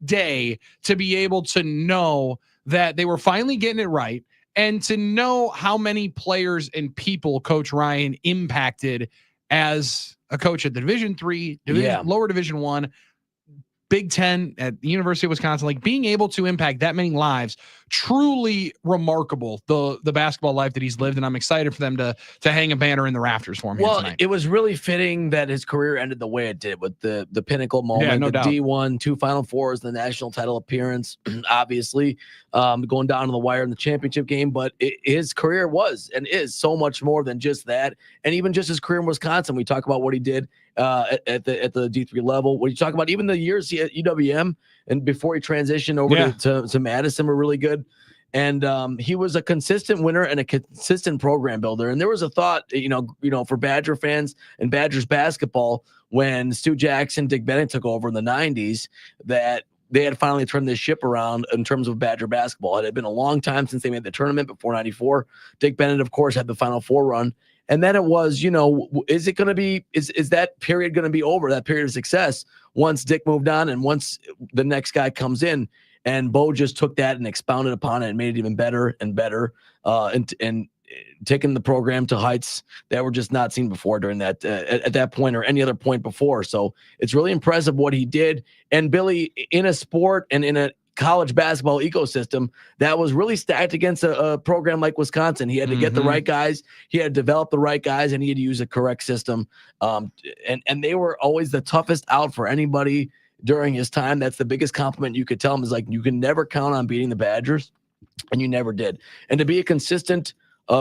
day to be able to know that they were finally getting it right, and to know how many players and people Coach Ryan impacted as a coach at the Division III, lower Division I, Big Ten at the University of Wisconsin. Like, being able to impact that many lives, truly remarkable, the basketball life that he's lived. And I'm excited for them to hang a banner in the rafters for him here tonight. It was really fitting that his career ended the way it did, with the pinnacle moment, no doubt. D1, 2 Final Fours, the national title appearance, obviously going down to the wire in the championship game. But his career was and is so much more than just that. And even just his career in Wisconsin, we talk about what he did at the D3 level. When you talk about even the years he at UWM and before he transitioned over to Madison were really good. And he was a consistent winner and a consistent program builder. And there was a thought, for Badger fans and Badgers basketball, when Stu Jackson, Dick Bennett took over in the 90s, that they had finally turned this ship around in terms of Badger basketball. It had been a long time since they made the tournament before 94. Dick Bennett, of course, had the Final Four run. And then it was, is it going to be, is that period going to be over, that period of success, once Dick moved on and once the next guy comes in? And Bo just took that and expounded upon it and made it even better and better, and taking the program to heights that were just not seen before during that at that point or any other point before. So it's really impressive what he did. And Billy, in a sport and in a college basketball ecosystem that was really stacked against a program like Wisconsin, he had to get the right guys, he had to develop the right guys, and he had to use a correct system. And they were always the toughest out for anybody during his time. That's the biggest compliment you could tell him, is like, you can never count on beating the Badgers, and you never did. And to be a consistent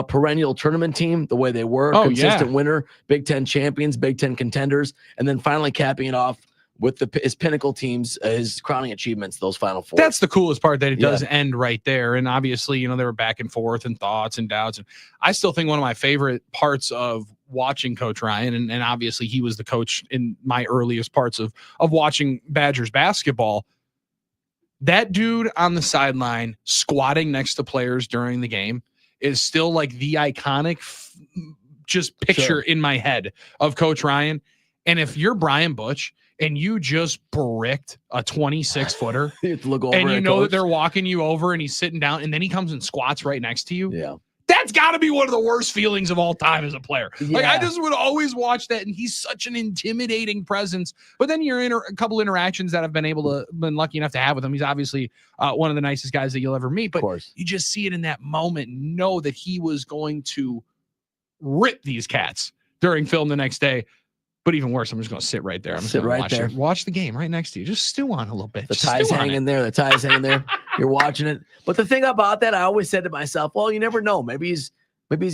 perennial tournament team the way they were, consistent winner, Big Ten champions, Big Ten contenders, and then finally capping it off with his pinnacle teams, his crowning achievements, those Final Four. That's the coolest part, that it does end right there. And obviously, there were back and forth and thoughts and doubts. And I still think one of my favorite parts of watching Coach Ryan, and obviously he was the coach in my earliest parts of watching Badgers basketball, that dude on the sideline squatting next to players during the game is still like the iconic just picture in my head of Coach Ryan. And if you're Brian Butch and you just bricked a 26-footer you have to look over and you know coach. that they're walking you over and he's sitting down and then he comes and squats right next to you. Yeah. That's got to be one of the worst feelings of all time as a player. Yeah. Like, I just would always watch that, and he's such an intimidating presence. But then you're in a couple interactions that I've been lucky enough to have with him. He's obviously one of the nicest guys that you'll ever meet. But you just see it in that moment, know that he was going to rip these cats during film the next day. But even worse, I'm just going to sit right there. I'm just going to watch the game right next to you. Just stew on a little bit. The tie's hanging there. The tie's hanging there. You're watching it. But the thing about that, I always said to myself, well, you never know. Maybe he's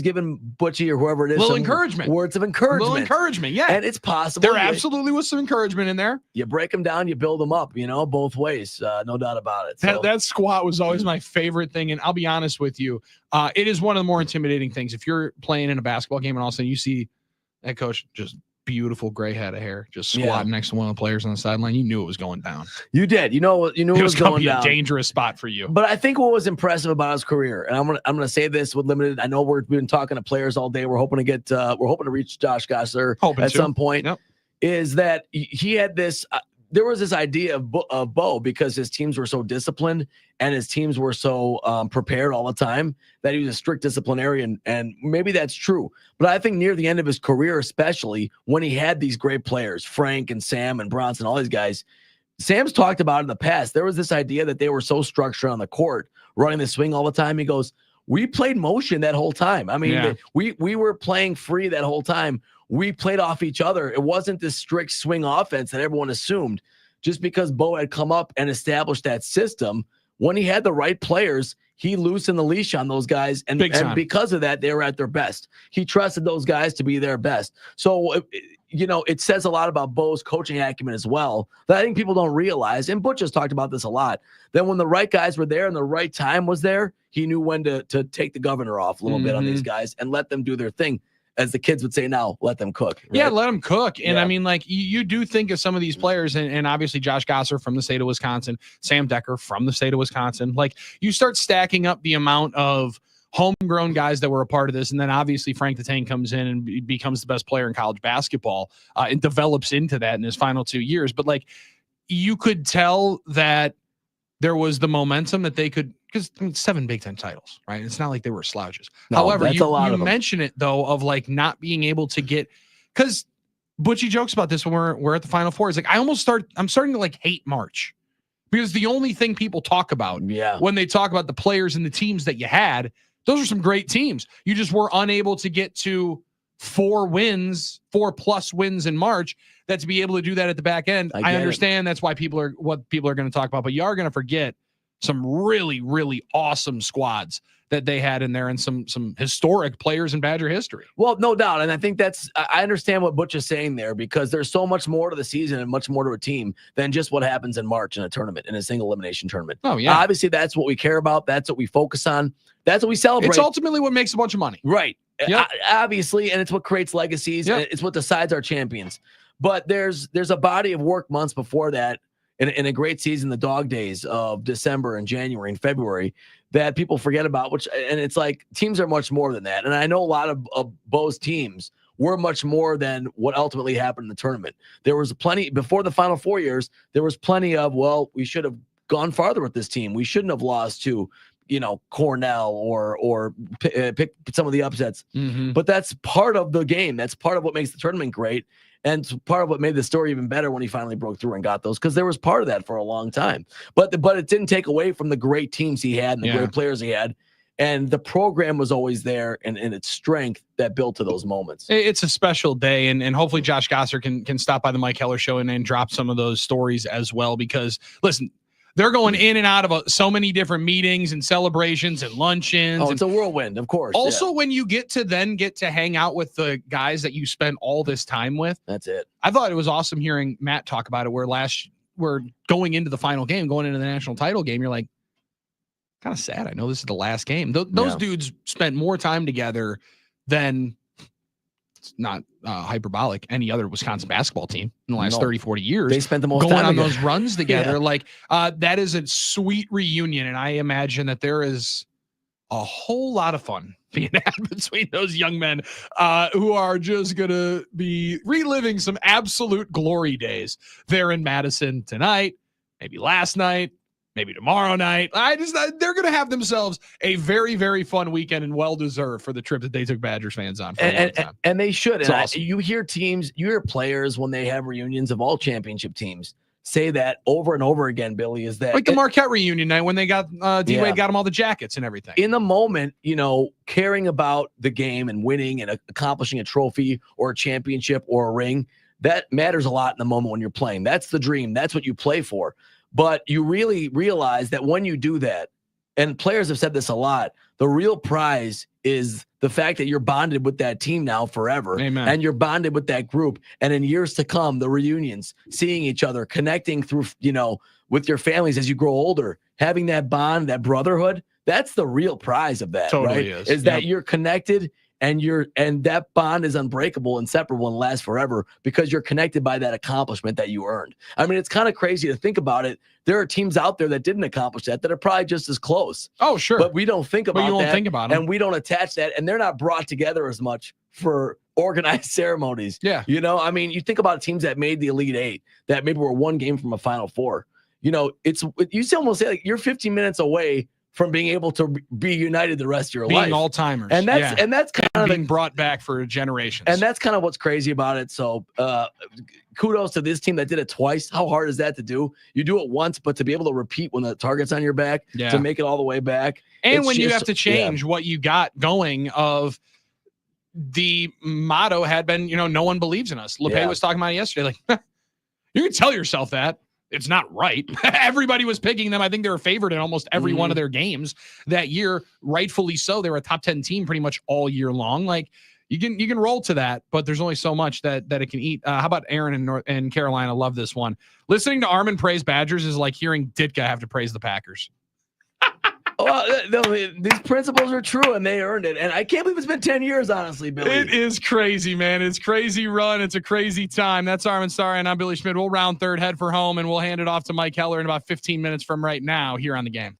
giving Butchie or whoever it is little encouragement. Words of encouragement. Little encouragement, yeah. And it's possible. There absolutely was some encouragement in there. You break them down, you build them up, both ways. No doubt about it. So. That squat was always my favorite thing. And I'll be honest with you, it is one of the more intimidating things. If you're playing in a basketball game and all of a sudden you see that coach just beautiful gray head of hair just squatting next to one of the players on the sideline, you knew it was going down. You did. You knew it was going down. A dangerous spot for you. But I think what was impressive about his career, and I'm gonna say this with limited. I know we've been talking to players all day. We're hoping to reach Josh Gossler at some point. Yep. Is that he had this? There was this idea of Bo, because his teams were so disciplined and his teams were so prepared all the time, that he was a strict disciplinarian. And maybe that's true. But I think near the end of his career, especially when he had these great players, Frank and Sam and Bronson, all these guys, Sam's talked about in the past. There was this idea that they were so structured on the court, running the swing all the time. He goes, we played motion that whole time. I mean, Yeah. we were playing free that whole time. We played off each other. It wasn't this strict swing offense that everyone assumed. Just because Bo had come up and established that system, when he had the right players, he loosened the leash on those guys. And because of that, they were at their best. He trusted those guys to be their best. So, it says a lot about Bo's coaching acumen as well that I think people don't realize. And Butch has talked about this a lot. That when the right guys were there and the right time was there, he knew when to take the governor off a little bit on these guys and let them do their thing. As the kids would say now, let them cook. Right? Yeah, let them cook. And Yeah. I mean, like, you do think of some of these players, and obviously Josh Gosser from the state of Wisconsin, Sam Decker from the state of Wisconsin. Like, you start stacking up the amount of homegrown guys that were a part of this, and then obviously Frank the Tank comes in and becomes the best player in college basketball and develops into that in his final 2 years. But, like, you could tell that there was the momentum that they could, because 7 Big Ten titles, right? It's not like they were slouches. No, However, that's a lot you of them. mention it though, of like not being able to get, because Butchie jokes about this when we're at the Final Four. It's like I'm starting to like hate March, because the only thing people talk about when they talk about the players and the teams that you had, those are some great teams. You just were unable to get to 4+ wins in March. That to be able to do that at the back end, I understand that's why people are going to talk about, but you are going to forget some really, really awesome squads that they had in there and some historic players in Badger history. Well, no doubt. And I think I understand what Butch is saying there, because there's so much more to the season and much more to a team than just what happens in March in a tournament, in a single elimination tournament. Oh, yeah. Obviously, that's what we care about. That's what we focus on. That's what we celebrate. It's ultimately what makes a bunch of money. Right. Yep. Obviously, and it's what creates legacies. Yep. And it's what decides our champions. But there's a body of work months before that in a great season, the dog days of December and January and February, that people forget about, and it's like teams are much more than that. And I know a lot of Bo's teams were much more than what ultimately happened in the tournament. There was plenty before the Final 4 years. There was plenty of, well, we should have gone farther with this team. We shouldn't have lost to, Cornell or pick some of the upsets. Mm-hmm. But that's part of the game. That's part of what makes the tournament great. And it's part of what made the story even better when he finally broke through and got those, because there was part of that for a long time. But it didn't take away from the great teams he had and the great players he had. And the program was always there and its strength that built to those moments. It's a special day, and hopefully Josh Gosser can stop by the Mike Heller show and drop some of those stories as well, because, listen, they're going in and out of so many different meetings and celebrations and luncheons. Oh, it's a whirlwind, of course. Also, when you get to hang out with the guys that you spent all this time with, that's it. I thought it was awesome hearing Matt talk about it, where we're going into the final game, going into the national title game. You're like, kind of sad. I know this is the last game. Those dudes spent more time together than, it's not hyperbolic, any other Wisconsin basketball team in the last 30, 40 years. They spent the most going time on together. those runs together. Like, that is a sweet reunion. And I imagine that there is a whole lot of fun being had between those young men who are just going to be reliving some absolute glory days there in Madison tonight, maybe last night, maybe tomorrow night. They're going to have themselves a very, very fun weekend, and well-deserved for the trip that they took Badgers fans on. For a long time. And they should. It's And awesome. you hear players when they have reunions of all championship teams say that over and over again, Billy, is that Like the Marquette reunion night when they got D-Wade got them all the jackets and everything. in the moment, caring about the game and winning and accomplishing a trophy or a championship or a ring, that matters a lot in the moment when you're playing. That's the dream. That's what you play for. But you really realize that when you do that, and players have said this a lot, the real prize is the fact that you're bonded with that team now forever. Amen. And you're bonded with that group. And in years to come, the reunions, seeing each other, connecting through, with your families as you grow older, having that bond, that brotherhood, that's the real prize of that, Totally right? is. That you're connected and that bond is unbreakable, inseparable, and lasts forever because you're connected by that accomplishment that you earned. I mean, it's kind of crazy to think about it. There are teams out there that didn't accomplish that are probably just as close. Oh, sure. But we don't think about But you won't that, think about them. and we don't attach that, and they're not brought together as much for organized ceremonies. Yeah. I mean, you think about teams that made the Elite Eight that maybe were one game from a Final Four. You almost say like you're 15 minutes away from being able to be united the rest of your Being life. all timers. And that's kind of being brought back for generations. and that's kind of what's crazy about it. So kudos to this team that did it twice. How hard is that to do? You do it once, but to be able to repeat when the target's on your back, to make it all the way back. And it's when you just- have to change what you got going of the motto had been, no one believes in us. LePay was talking about it yesterday. Like, you can tell yourself that. It's not right. Everybody was picking them. I think they were favored in almost every one of their games that year. Rightfully so. They were a top 10 team pretty much all year long. Like you can roll to that, but there's only so much that it can eat. How about Aaron in Carolina? Love this one. Listening to Armin praise Badgers is like hearing Ditka have to praise the Packers. These principles are true and they earned it. And I can't believe it's been 10 years, honestly, Billy. It is crazy, man. It's crazy run. It's a crazy time. That's Armin Starr, and I'm Billy Schmidt. We'll round third, head for home, and we'll hand it off to Mike Heller in about 15 minutes from right now here on The Game.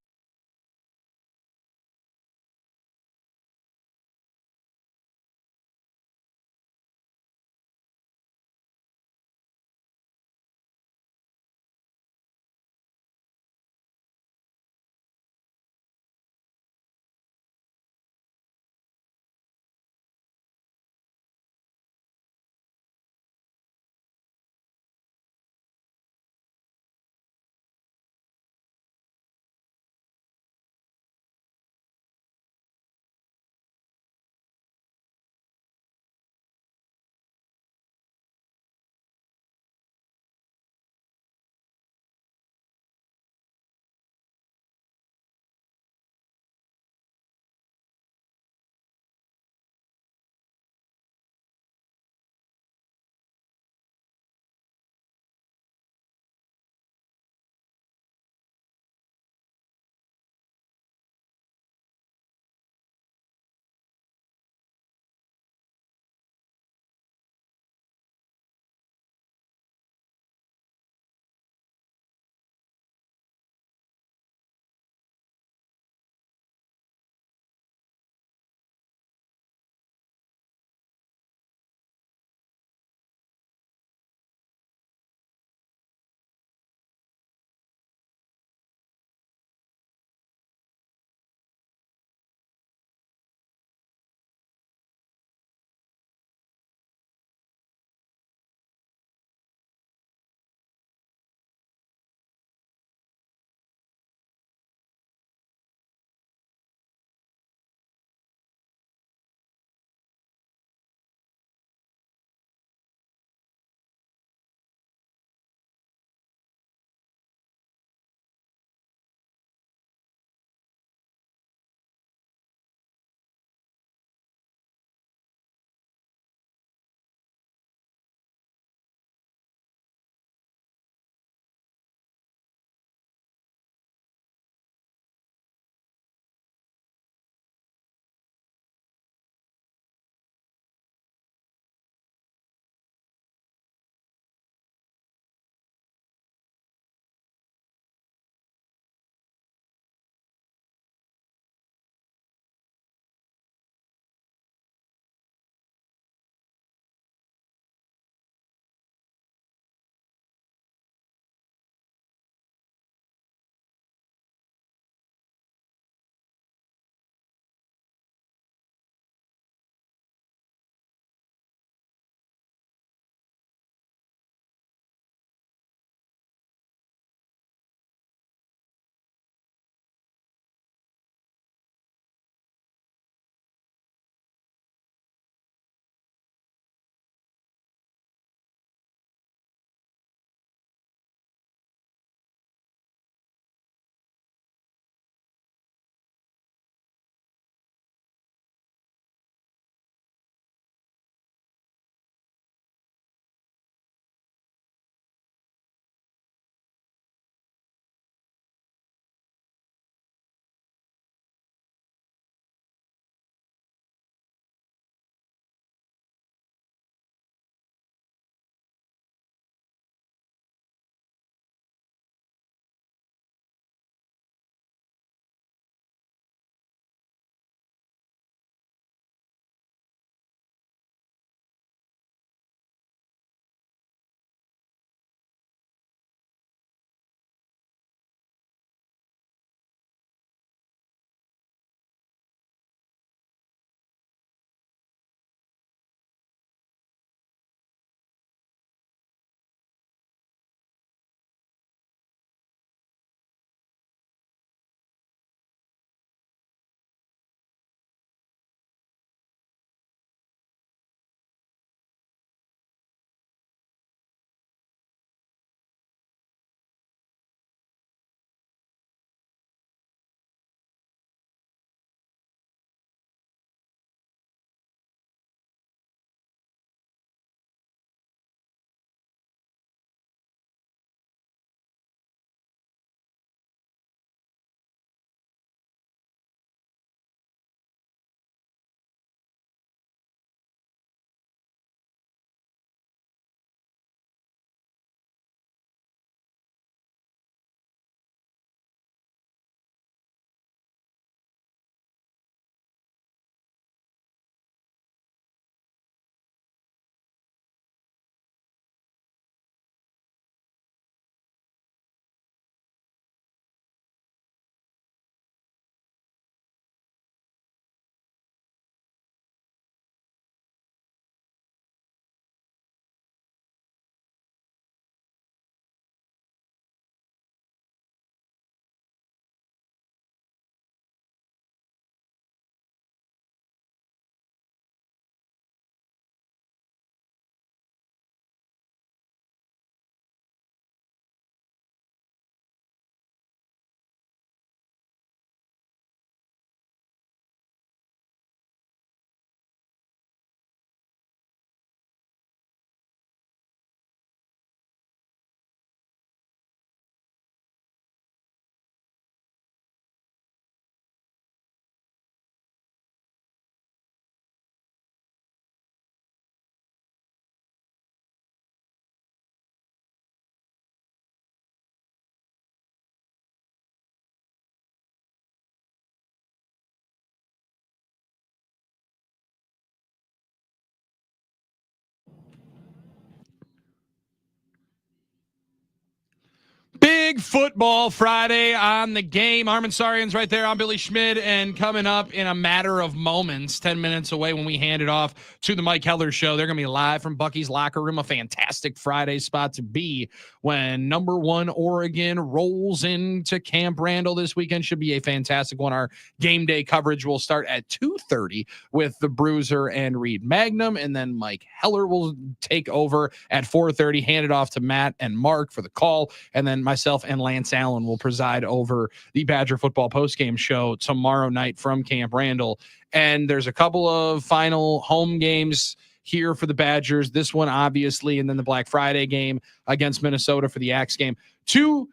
Big Football Friday on the game. Armin Sarian's right there. I'm Billy Schmidt, and coming up in a matter of moments, 10 minutes away when we hand it off to the Mike Heller Show, they're going to be live from Bucky's Locker Room, a fantastic Friday spot to be when number 1 Oregon rolls into Camp Randall this weekend. Should be a fantastic one. Our game day coverage will start at 2:30 with the Bruiser and Reed Magnum, and then Mike Heller will take over at 4:30, hand it off to Matt and Mark for the call, and then myself and Lance Allen will preside over the Badger football postgame show tomorrow night from Camp Randall. And there's a couple of final home games here for the Badgers. This one, obviously, and then the Black Friday game against Minnesota for the Axe game. Two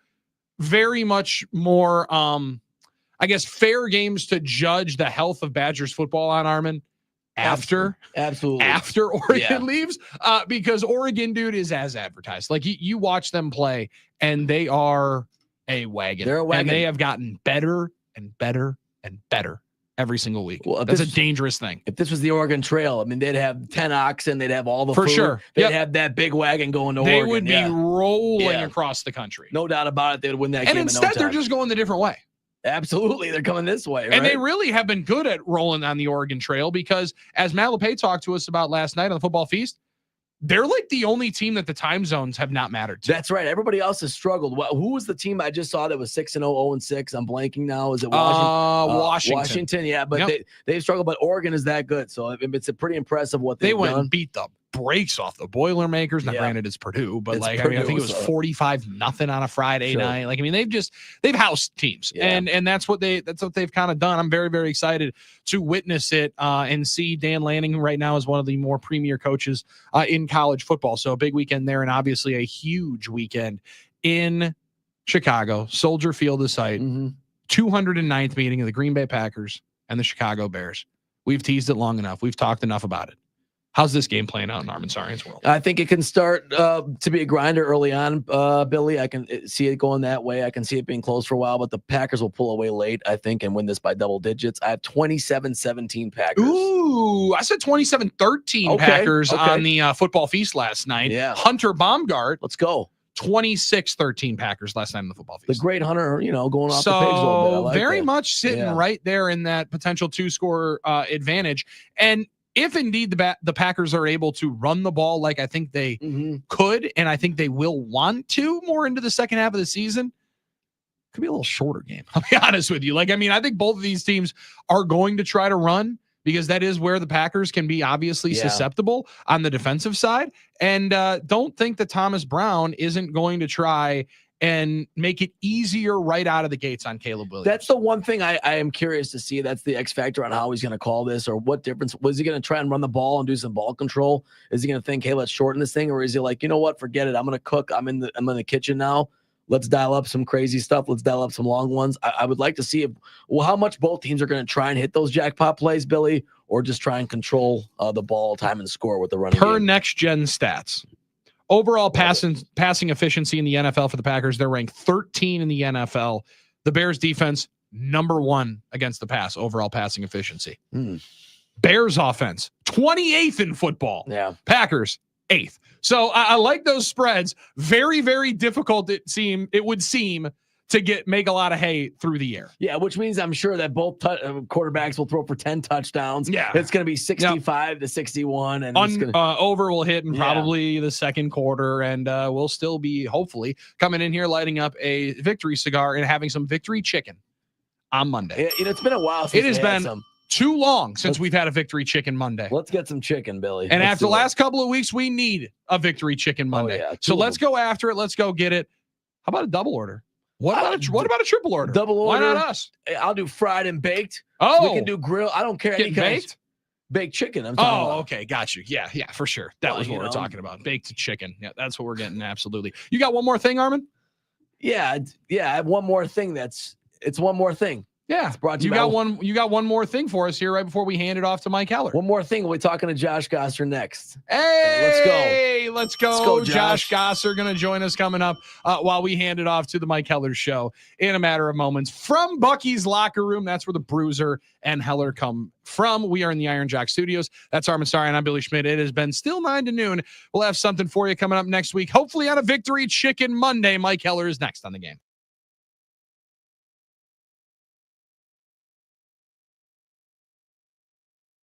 very much more, I guess, fair games to judge the health of Badgers football on, Armin. Absolutely. After Oregon leaves, because Oregon, dude, is as advertised. Like you watch them play, and they are a wagon. They're a wagon. And they have gotten better and better and better every single week. Well, that's a dangerous thing. If this was the Oregon Trail, I mean, they'd have 10 oxen, they'd have all the For food. sure. They'd have that big wagon going to They Oregon. would be rolling across the country. No doubt about it. They would win that game. And instead, they're just going the different way. Absolutely. They're coming this way. Right? And they really have been good at rolling on the Oregon Trail because, as Matt LePay talked to us about last night on the Football Feast, they're like the only team that the time zones have not mattered to. That's right. Everybody else has struggled. Who was the team I just saw that was 6-0, 0-6? I'm blanking now. Is it Washington? Washington. Yeah, but they've struggled. But Oregon is that good, so it's a pretty impressive what they they've went done. And beat the brakes off the Boilermakers. Now, granted, it's Purdue, but It's I Purdue, think it was 45-0 on a Friday night. Like, I mean, they've housed teams, and that's what they've kind of done. I'm very, very excited to witness it and see Dan Lanning right now as one of the more premier coaches in college football. So a big weekend there, and obviously a huge weekend in Chicago. Soldier Field, the site. 209th meeting of the Green Bay Packers and the Chicago Bears. We've teased it long enough. We've talked enough about it. How's this game playing out in Armin Sarian's world? I think it can start to be a grinder early on, Billy. I can see it going that way. I can see it being close for a while, but the Packers will pull away late, I think, and win this by double digits. I have 27-17 Packers. Ooh, I said 27-13 Packers on the Football Feast last night. Yeah. Hunter Baumgart. Let's go. 26-13 Packers last night in the Football Feast. The great Hunter, going off the page a little bit. I like very that. much sitting right there in that potential 2-score advantage. And if indeed the Packers are able to run the ball like I think they could, and I think they will want to more into the second half of the season, could be a little shorter game. I'll be honest with you. Like, I mean, I think both of these teams are going to try to run because that is where the Packers can be obviously susceptible on the defensive side. And don't think that Thomas Brown isn't going to try and make it easier right out of the gates on Caleb Williams. That's the one thing I am curious to see. That's the X factor on how he's going to call this, or what difference. Was he going to try and run the ball and do some ball control? Is he going to think, hey, let's shorten this thing? Or is he like, you know what, forget it. I'm going to cook. I'm in the kitchen now. Let's dial up some crazy stuff. Let's dial up some long ones. I would like to see how much both teams are going to try and hit those jackpot plays, Billy, or just try and control the ball time and score with the running per game. next gen stats. Overall passing efficiency in the NFL for the Packers, they're ranked 13 in the NFL. The Bears defense, number 1 against the pass, overall passing efficiency. Bears offense, 28th in football. Yeah. Packers, 8th. So I like those spreads. Very, very difficult it would seem to make a lot of hay through the air. Yeah, which means I'm sure that both quarterbacks will throw for 10 touchdowns. Yeah. It's going to be 65-61. And over will hit in probably the second quarter, and we'll still be, hopefully, coming in here, lighting up a victory cigar and having some victory chicken on Monday. It's been a while since it has been too long since we've had a victory chicken Monday. Let's get some chicken, Billy. And after the last couple of weeks, we need a victory chicken Monday. So let's go after it. Let's go get it. How about a double order? What about a triple order? Double order. Why not us? I'll do fried and baked. Oh, we can do grill. I don't care. Getting baked? Baked chicken. I'm talking about. Okay. Got you. Yeah, for sure. That was what we're talking about. Baked chicken. Yeah, that's what we're getting. Absolutely. You got one more thing, Armin? Yeah. I have one more thing. It's one more thing. Yeah. It's brought to you got one more thing for us here right before we hand it off to Mike Heller. One more thing. We're talking to Josh Gosser next. Hey, let's go. Let's go, Josh Gosser going to join us coming up while we hand it off to the Mike Heller Show in a matter of moments from Bucky's Locker Room. That's where the Bruiser and Heller come from. We are in the Iron Jock Studios. That's Armin Sarian. I'm Billy Schmidt. It has been still 9 to noon. We'll have something for you coming up next week, hopefully on a Victory Chicken Monday. Mike Heller is next on the game.